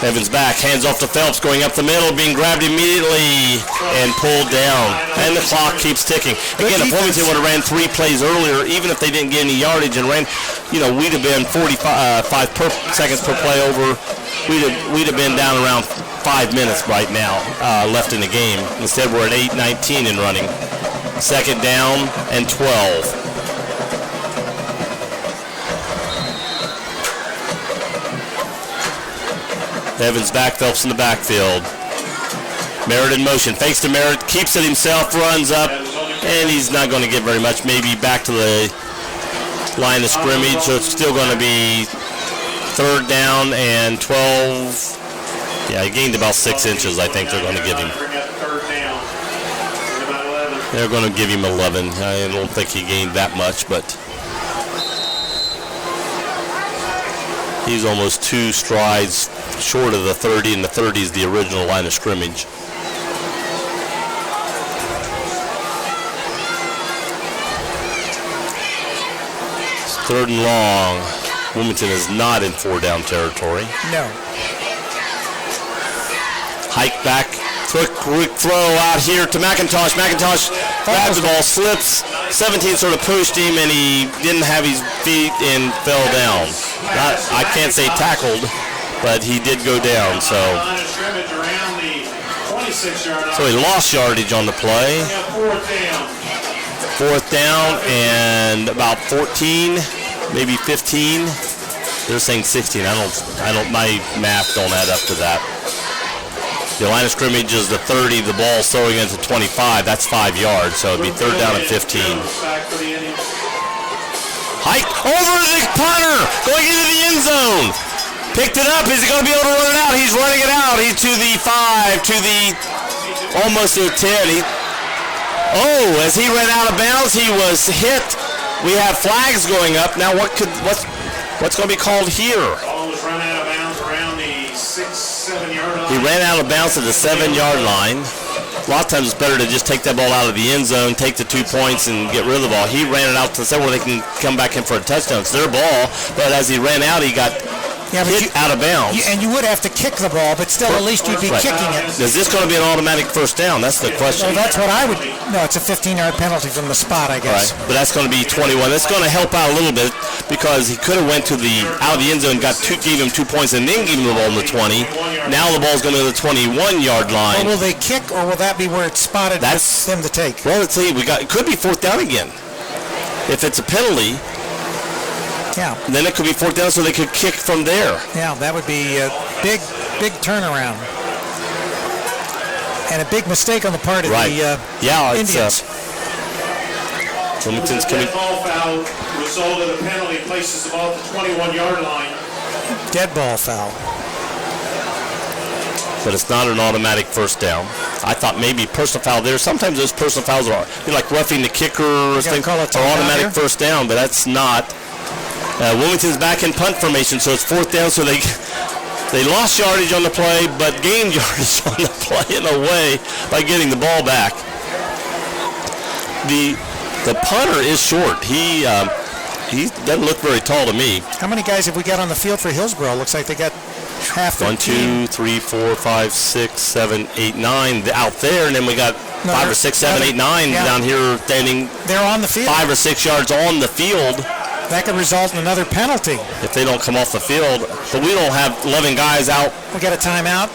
Evans back, hands off to Phelps, going up the middle, being grabbed immediately and pulled down. And the clock keeps ticking. Again, if Wilmington would have ran 3 plays earlier, even if they didn't get any yardage and ran, we'd have been 45 seconds per play over. We'd have been down around 5 minutes right now left in the game. Instead, we're at 8:19 and running. Second down and 12. Evans back, Phelps in the backfield. Merritt in motion, fakes to Merritt, keeps it himself, runs up, and he's not going to get very much. Maybe back to the line of scrimmage, so it's still going to be 3rd down and 12. Yeah, he gained about 6 inches, I think they're going to give him. They're going to give him 11. I don't think he gained that much, but he's almost 2 strides short of the 30, and the 30 is the original line of scrimmage. It's 3rd and long. Wilmington is not in 4-down territory. No. Hike back, quick throw out here to McIntosh. McIntosh grabs the ball, slips, 17 sort of pushed him, and he didn't have his feet and fell down. I can't say tackled, but he did go down. So he lost yardage on the play. Fourth down and about 14, maybe 15. They're saying 16. My math don't add up to that. The line of scrimmage is the 30. The ball's throwing into 25. That's 5 yards, so it'd be third down and 15. Hike over the punter, going into the end zone. Picked it up. Is he going to be able to run it out? He's running it out. He's to the 5, to the almost to the 10. As he ran out of bounds, he was hit. We have flags going up. Now what's going to be called here? Ball was run out of bounds around the 6-7 yard line. He ran out of bounds at the 7-yard line. A lot of times it's better to just take that ball out of the end zone, take the 2 points, and get rid of the ball. He ran it out to the 7 where they can come back in for a touchdown. It's their ball, but as he ran out, he got hit out of bounds. And you would have to kick the ball, but still at least you'd be kicking it. Is this going to be an automatic first down? That's the question. Well, that's what I would. No, it's a 15-yard penalty from the spot, I guess. Right. But that's going to be 21. That's going to help out a little bit because he could have went to the out of the end zone, gave him 2 points, and then gave him the ball on the 20. Now the ball's going to the 21-yard line. Well, will they kick, or will that be where it's spotted for them to take? Well, let's see. It could be fourth down again. If it's a penalty. Yeah. Then it could be fourth down, so they could kick from there. Yeah, that would be a big turnaround. And a big mistake on the part of the Indians. Wilmington's coming. Ball foul result of the penalty places the ball at the 21-yard line. Dead ball foul. But it's not an automatic first down. I thought maybe personal foul there. Sometimes those personal fouls are like roughing the kicker or something, or automatic first down, but that's not. Wilmington's back in punt formation, so it's fourth down. So they lost yardage on the play, but gained yardage on the play in a way by getting the ball back. The punter is short. He doesn't look very tall to me. How many guys have we got on the field for Hillsboro? Looks like they got half the 1, 2, 3, 4, 5, 6, 7, 8, 9 out there, and then we got 5 or 6, 7, 8, 9 down here standing. They're on the field. 5 or 6 yards on the field. That could result in another penalty. If they don't come off the field. But we don't have 11 guys out. We got a timeout.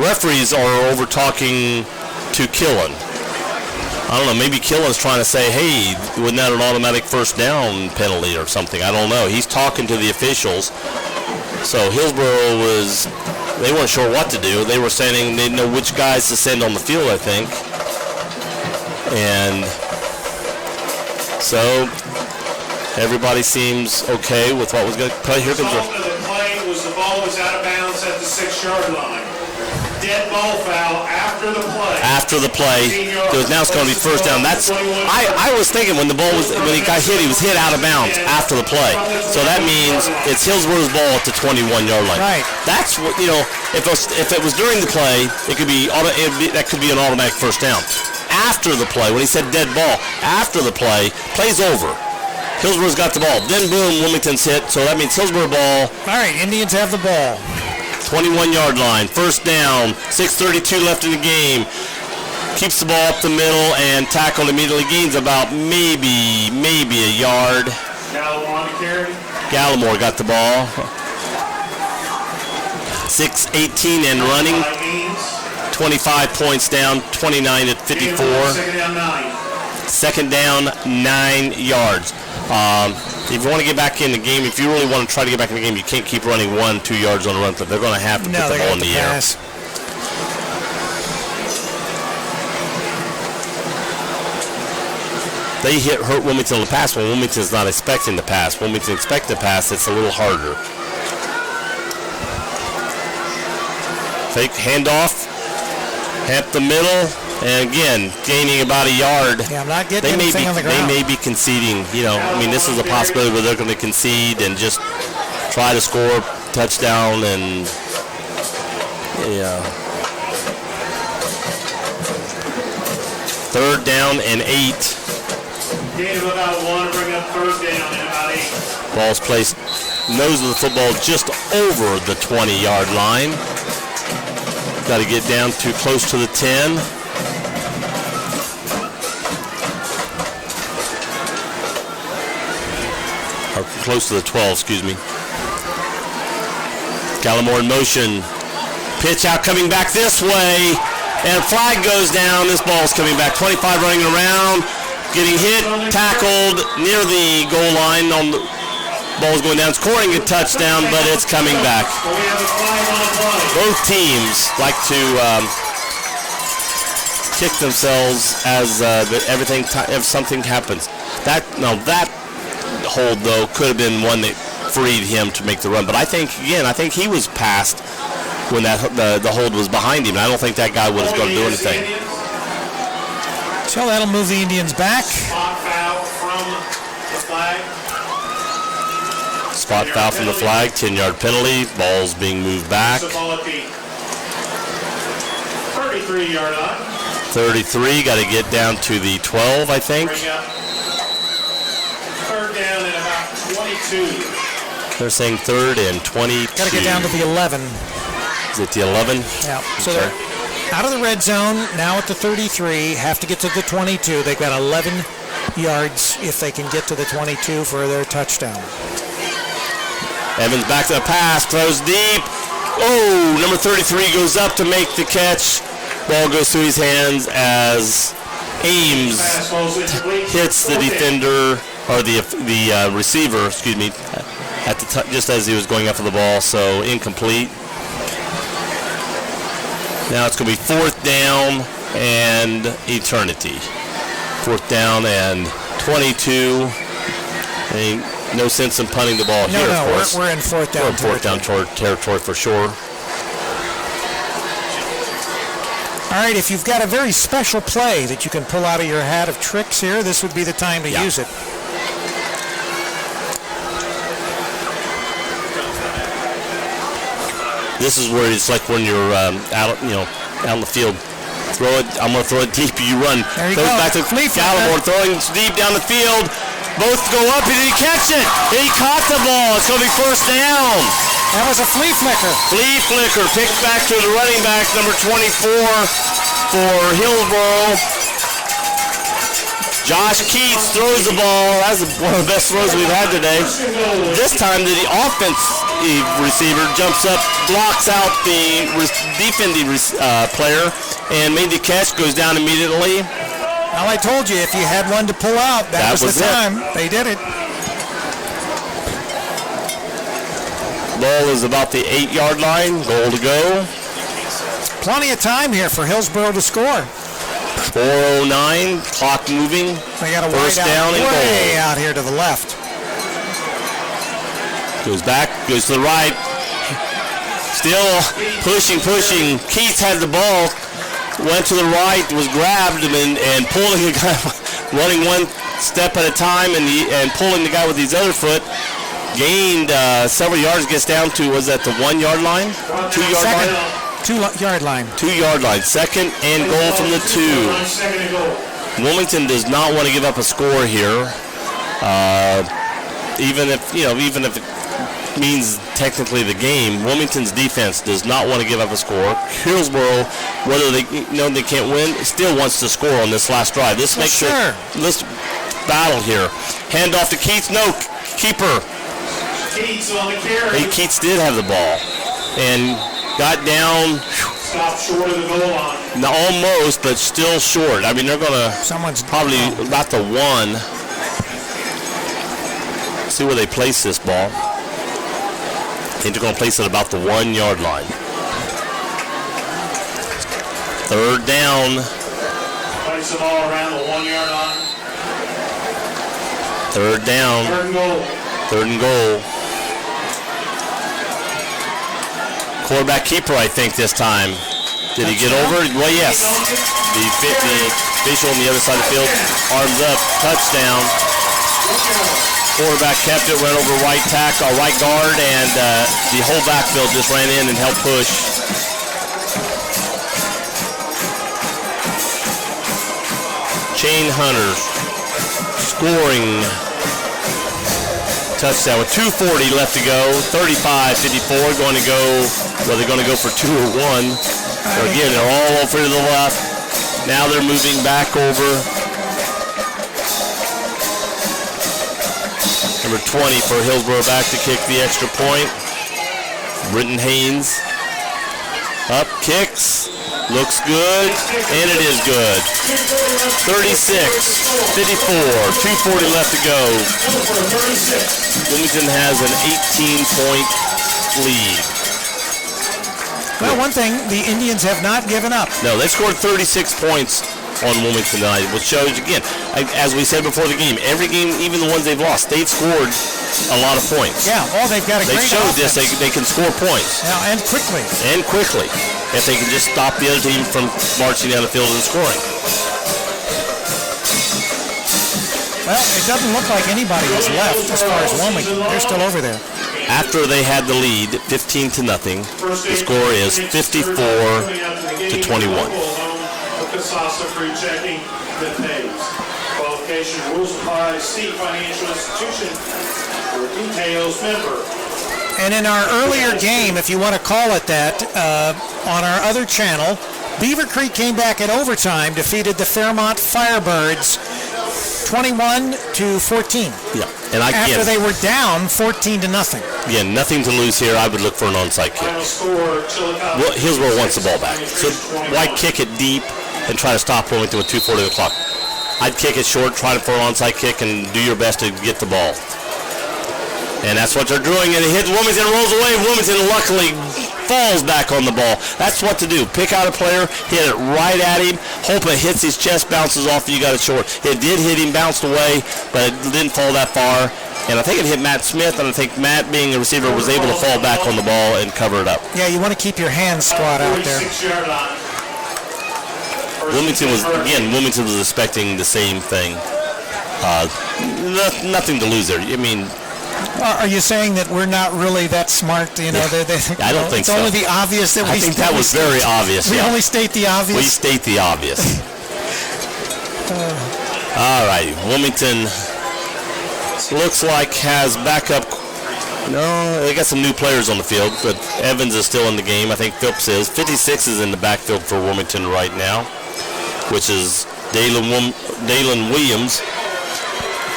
Referees are over talking to Killen. I don't know, maybe Killen's trying to say, hey, wasn't that an automatic first down penalty or something? I don't know. He's talking to the officials. So Hillsboro they weren't sure what to do. They were saying they didn't know which guys to send on the field, I think. And so everybody seems okay with what was going to play. Here comes the play was the ball was out of bounds at the 6-yard line. Dead ball foul after the play. After the play, because now it's going to be first down. That's I was thinking when he got hit, he was hit out of bounds after the play. So that means it's Hillsboro's ball at the 21-yard line. Right. That's what if it was during the play, that could be an automatic first down. After the play, when he said dead ball, after the play's over. Hillsboro's got the ball. Then boom, Wilmington's hit. So that means Hillsboro ball. All right, Indians have the ball. 21-yard line, first down, 6:32 left in the game. Keeps the ball up the middle and tackled immediately. Gains about maybe a yard. Gallimore on the carry. Gallimore got the ball. 6:18 and running. 25 points down, 29 at 54. Second down, 9 yards. If you want to get back in the game, if you really want to try to get back in the game, you can't keep running 1-2 yards on the run. They're going to have to put the ball in the air. They hurt Wilmington on the pass when Wilmington's not expecting the pass. Wilmington expects the pass, it's a little harder. Fake handoff, up the middle, and again, gaining about a yard. Yeah, I'm not getting anything on the ground. They may be conceding. This is a possibility where they're going to concede and just try to score a touchdown and, Third down and 8. Gain of about 1, bring up third down and about 8. Ball's placed nose of the football just over the 20-yard line. Got to get down to close to the 10. or close to the 12, excuse me. Gallimore in motion. Pitch out, coming back this way, and flag goes down. This ball's coming back. 25 running around, getting hit, tackled near the goal line. On the ball's going down, scoring a touchdown, but it's coming back. Both teams like to kick themselves as if something happens. That hold though could have been one that freed him to make the run. But I think he was passed when the hold was behind him. I don't think that guy was going to do anything. So that'll move the Indians back. Spot foul from the flag. Spot foul from the flag, 10-yard penalty. Ball's being moved back. The ball at the 33-yard line. 33, got to get down to the 12, I think. Bring up third down and about 22. They're saying third and 22. Got to get down to the 11. Is it the 11? Yeah. So they're out of the red zone, now at the 33, have to get to the 22. They've got 11 yards if they can get to the 22 for their touchdown. Evans back to the pass, throws deep. Oh, number 33 goes up to make the catch. Ball goes through his hands as Ames hits the defender, or the receiver, excuse me, at the just as he was going after the ball, so incomplete. Now it's going to be fourth down and eternity. Fourth down and 22. Ain't no sense in punting the ball here, of course. We're in fourth down. Fourth down territory for sure. All right, if you've got a very special play that you can pull out of your hat of tricks here, this would be the time to use it. This is where it's like when you're out in the field. Throw it. I'm going to throw it deep. You run. There you Throws go. back to Gallimore, throwing deep down the field. Both go up. Did he catch it? He caught the ball. It's going to be first down. That was a flea flicker. Flea flicker picked back to the running back, number 24 for Hillsboro. Josh Keats throws the ball. That's one of the best throws we've had today. This time the offense receiver jumps up, blocks out the defending player, and made the catch, goes down immediately. Well, I told you, if you had one to pull out, that was the time. They did it. Ball is about the 8-yard line. Goal to go. Plenty of time here for Hillsboro to score. 4:09, clock moving. They got a First wide down and way goal. out here to the left. Goes back, goes to the right. Still pushing. Keats had the ball. Went to the right, was grabbed and pulling the guy, running one step at a time and pulling the guy with his other foot. Gained several yards, gets down to, was that the 1 yard line? 2 yard line? 2 yard line. 2 yard line. Second and goal from the 2. Wilmington does not want to give up a score here. Even if it means technically the game, Wilmington's defense does not want to give up a score. Hillsboro, whether they know they can't win, still wants to score on this last drive. This makes this battle here. Hand off to Keats. No, keeper. Keats on the carry. Keats did have the ball and got down. Stopped short of the goal line. Almost, but still short. I mean, they're going to probably about the 1. See where they place this ball. I think they're going to place it about the 1 yard line. Third down. Place the ball around the 1 yard line. Third down. Third and goal. Third and goal. Quarterback keeper, I think, this time. Did he get over? Well, yes. The official on the other side of the field, arms up, touchdown. Quarterback kept it, ran over right guard, and the whole backfield just ran in and helped push. Shane Hunter scoring touchdown with 2:40 left to go. 35-54 going to go. Well, they're going to go for 2 or 1. So again, they're all over to the left. Now they're moving back over. Number 20 for Hillsboro back to kick the extra point. Britton Haynes up, kicks, looks good, and it is good. 36-54, 2:40 left to go. Wilmington has an 18-point lead. Well, one thing, the Indians have not given up. No, they scored 36 points on Wilmington tonight, which shows, again, as we said before the game, every game, even the ones they've lost, they've scored a lot of points. Yeah, they've got a They great showed offense. this, they can score points. Yeah, and quickly. And quickly, if they can just stop the other team from marching down the field and scoring. Well, it doesn't look like anybody is left as far as Wilmington. They're still over there. After they had the lead, 15-0, the score is 54-21. Casasa free checking that pays. Qualification rules apply. See financial institution for details. Member. And in our earlier game, if you want to call it that, on our other channel, Beaver Creek came back at overtime, defeated the Fairmont Firebirds 21-14. Yeah, and After they were down 14-0. Again, nothing to lose here. I would look for an onside kick. Final score, Chillicothe. Well, Hillsboro wants the ball back. So why kick it deep and try to stop Wilmington with 2:40 on the clock? I'd kick it short, try for an onside kick, and do your best to get the ball. And that's what they're doing, and it hits Wilmington, rolls away. Wilmington luckily falls back on the ball. That's what to do. Pick out a player, hit it right at him, hope it hits his chest, bounces off, and you got it short. It did hit him, bounced away, but it didn't fall that far. And I think it hit Matt Smith, and I think Matt, being a receiver, was able to fall back on the ball and cover it up. Yeah, you want to keep your hands squat out there. 46-yard line. Wilmington was expecting the same thing. Nothing to lose there. I mean, Are you saying that we're not really that smart? You know, I don't think it's so. only the obvious that we. I think that was very obvious. We yeah. only state the obvious. We state the obvious. All right, Wilmington looks like has backup. No, they got some new players on the field, but Evans is still in the game. I think Phillips is. 56 is in the backfield for Wilmington right now, which is Dalen Williams.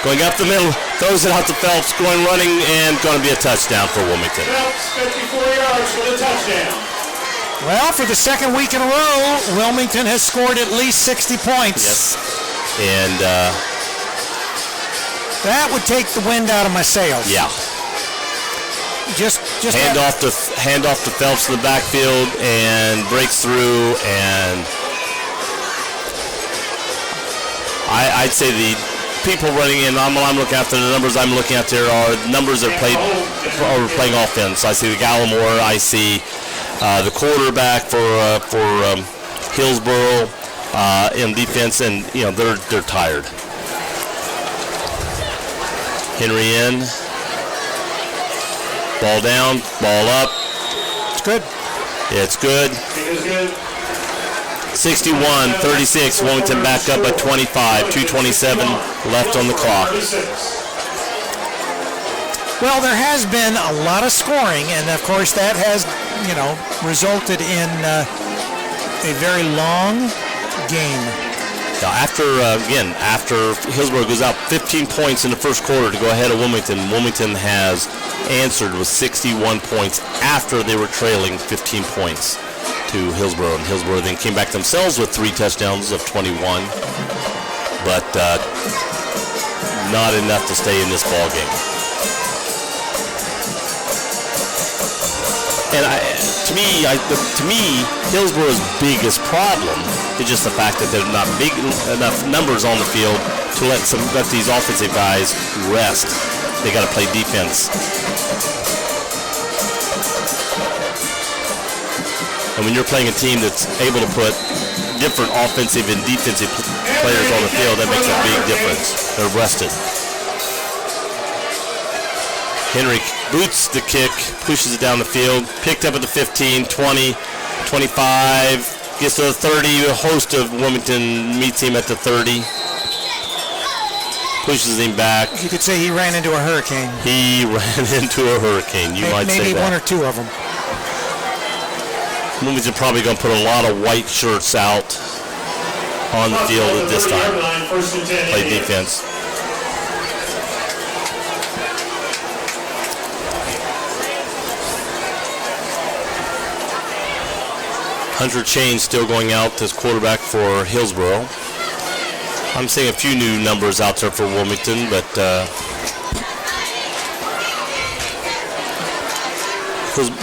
Going up the middle, throws it out to Phelps, going running, and going to be a touchdown for Wilmington. Phelps, 54 yards for the touchdown. Well, for the second week in a row, Wilmington has scored at least 60 points. Yes, and that would take the wind out of my sails. yeah. Just Hand off to Phelps in the backfield and breaks through, and I'd say the people running in, I'm looking after the numbers I'm looking at there are numbers that are playing offense. I see the Gallimore, I see the quarterback for Hillsboro in defense, and they're tired. Henry in. Ball down, ball up. It's good. It's good. 61-36, Wilmington back up at 25, 2:27 left on the clock. Well, there has been a lot of scoring, and of course that has, resulted in a very long game. Now, after Hillsboro goes out 15 points in the first quarter to go ahead of Wilmington, Wilmington has answered with 61 points after they were trailing 15 points to Hillsboro. And Hillsboro then came back themselves with 3 touchdowns of 21, but not enough to stay in this ball game. And to me, Hillsboro's biggest problem is just the fact that there's not big enough numbers on the field to let these offensive guys rest. They got to play defense. And when you're playing a team that's able to put different offensive and defensive players on the field, that makes a big difference. They're rested. Henry boots the kick, pushes it down the field, picked up at the 15, 20, 25, gets to the 30. A host of Wilmington meets him at the 30. Pushes him back. You could say he ran into a hurricane. He ran into a hurricane. You might say that. Maybe one or two of them. Wilmington probably going to put a lot of white shirts out on the field at this time. Play defense. Hunter Chain still going out as quarterback for Hillsboro. I'm seeing a few new numbers out there for Wilmington, but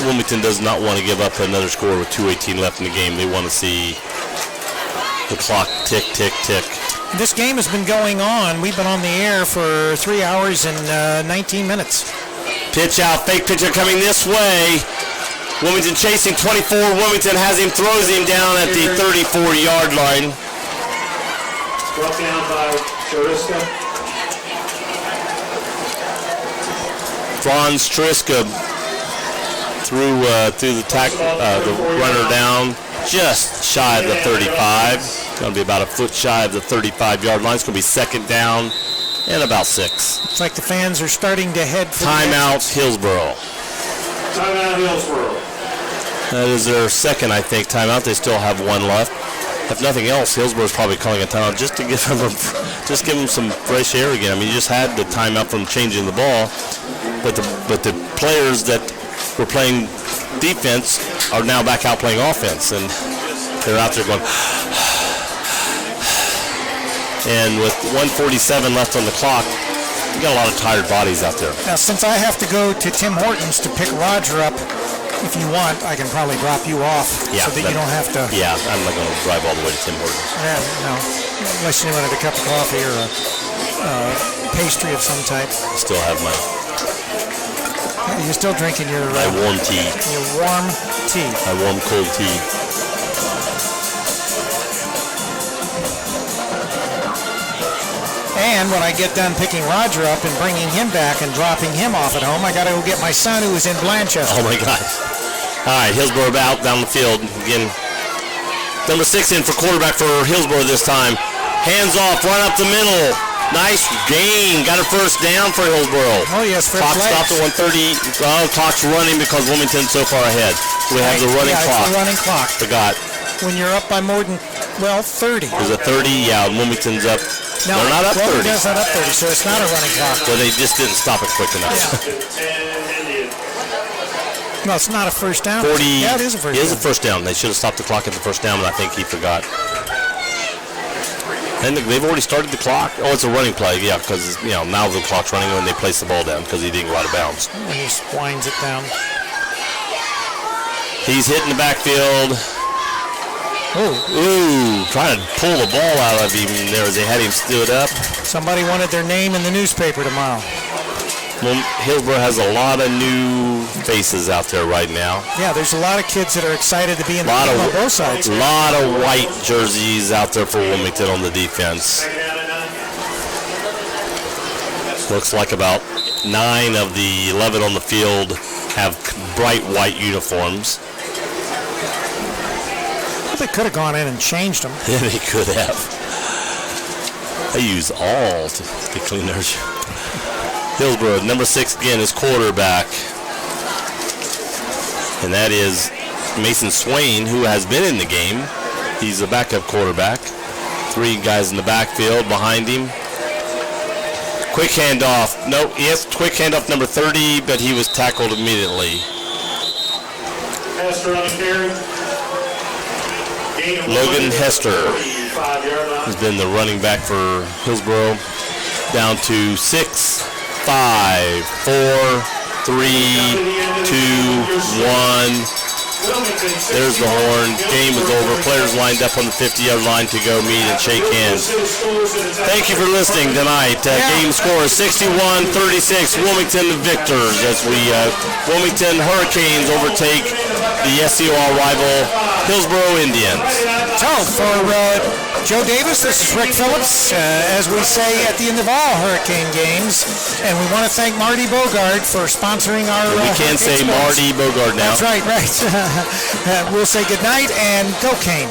Wilmington does not want to give up another score with 2:18 left in the game. They want to see the clock tick, tick, tick. This game has been going on. We've been on the air for 3 hours and 19 minutes. Pitch out, fake pitcher coming this way. Wilmington chasing 24. Wilmington has him, throws him down at the 34-yard line. Brought down by Choriska. Franz Triska threw the runner down just shy of the 35. Going to be about a foot shy of the 35-yard line. It's going to be second down and about 6. It's like the fans are starting to head for Timeout, Hillsboro. Timeout Hillsboro. That is their second, I think, timeout. They still have one left. If nothing else, Hillsboro's probably calling a timeout just to give them some fresh air again. I mean, you just had the timeout from changing the ball, but the players that were playing defense are now back out playing offense, and they're out there going. And with 1:47 left on the clock, you got a lot of tired bodies out there. Now, since I have to go to Tim Hortons to pick Roger up, if you want, I can probably drop you off so that you don't have to. Yeah, I'm not going to drive all the way to Tim Hortons. No, unless you wanted a cup of coffee or a pastry of some type. Still have my. You're still drinking your warm tea. Your warm tea. My warm cold tea. And when I get done picking Roger up and bringing him back and dropping him off at home, I got to go get my son who is in Blanchester. Oh my God! All right, Hillsboro out down the field again. Number 6 in for quarterback for Hillsboro this time. Hands off, run up the middle. Nice gain. Got a first down for Hillsboro. Oh yes, first clock stopped at 1:30. Oh, clock's running because Wilmington's so far ahead. We have the running clock. It's the running clock. Forgot. When you're up by more than 30. Is it 30? Yeah, Wilmington's up. No, they're not up 30. Wilmington's not up 30, so it's not a running clock. Well, they just didn't stop it quick enough. No, it's not a first down. 40. Yeah, it is a first down. It is a first down. They should have stopped the clock at the first down, but I think he forgot. And they've already started the clock. Oh, it's a running play, yeah, because now the clock's running when they place the ball down because he didn't go out of bounds. And he winds it down. He's hitting the backfield. Ooh, trying to pull the ball out of him there as they had him stood up. Somebody wanted their name in the newspaper tomorrow. Well, Hillsboro has a lot of new faces out there right now. Yeah, there's a lot of kids that are excited to be in the game on both sides. A lot of white jerseys out there for Wilmington on the defense. Looks like about 9 of the 11 on the field have bright white uniforms. They could have gone in and changed them. Yeah, they could have. They use all to clean their. Hillsboro, number 6 again, is quarterback. And that is Mason Swain, who has been in the game. He's a backup quarterback. 3 guys in the backfield behind him. Quick handoff. No, yes, quick handoff number 30, but he was tackled immediately. Hester on the carry. Logan Hester has been the running back for Hillsboro. Down to 6, 5, 4, 3, 2, 1. There's the horn. Game is over. Players lined up on the 50-yard line to go meet and shake hands. Thank you for listening tonight. Game score is 61-36. Wilmington the victors as Wilmington Hurricanes overtake the SCOR rival Hillsboro Indians. So for Joe Davis, this is Rick Phillips, as we say at the end of all Hurricane games, and we want to thank Marty Bogard for sponsoring our. We can say Marty Bogard now. That's right. We'll say good night and go Cane.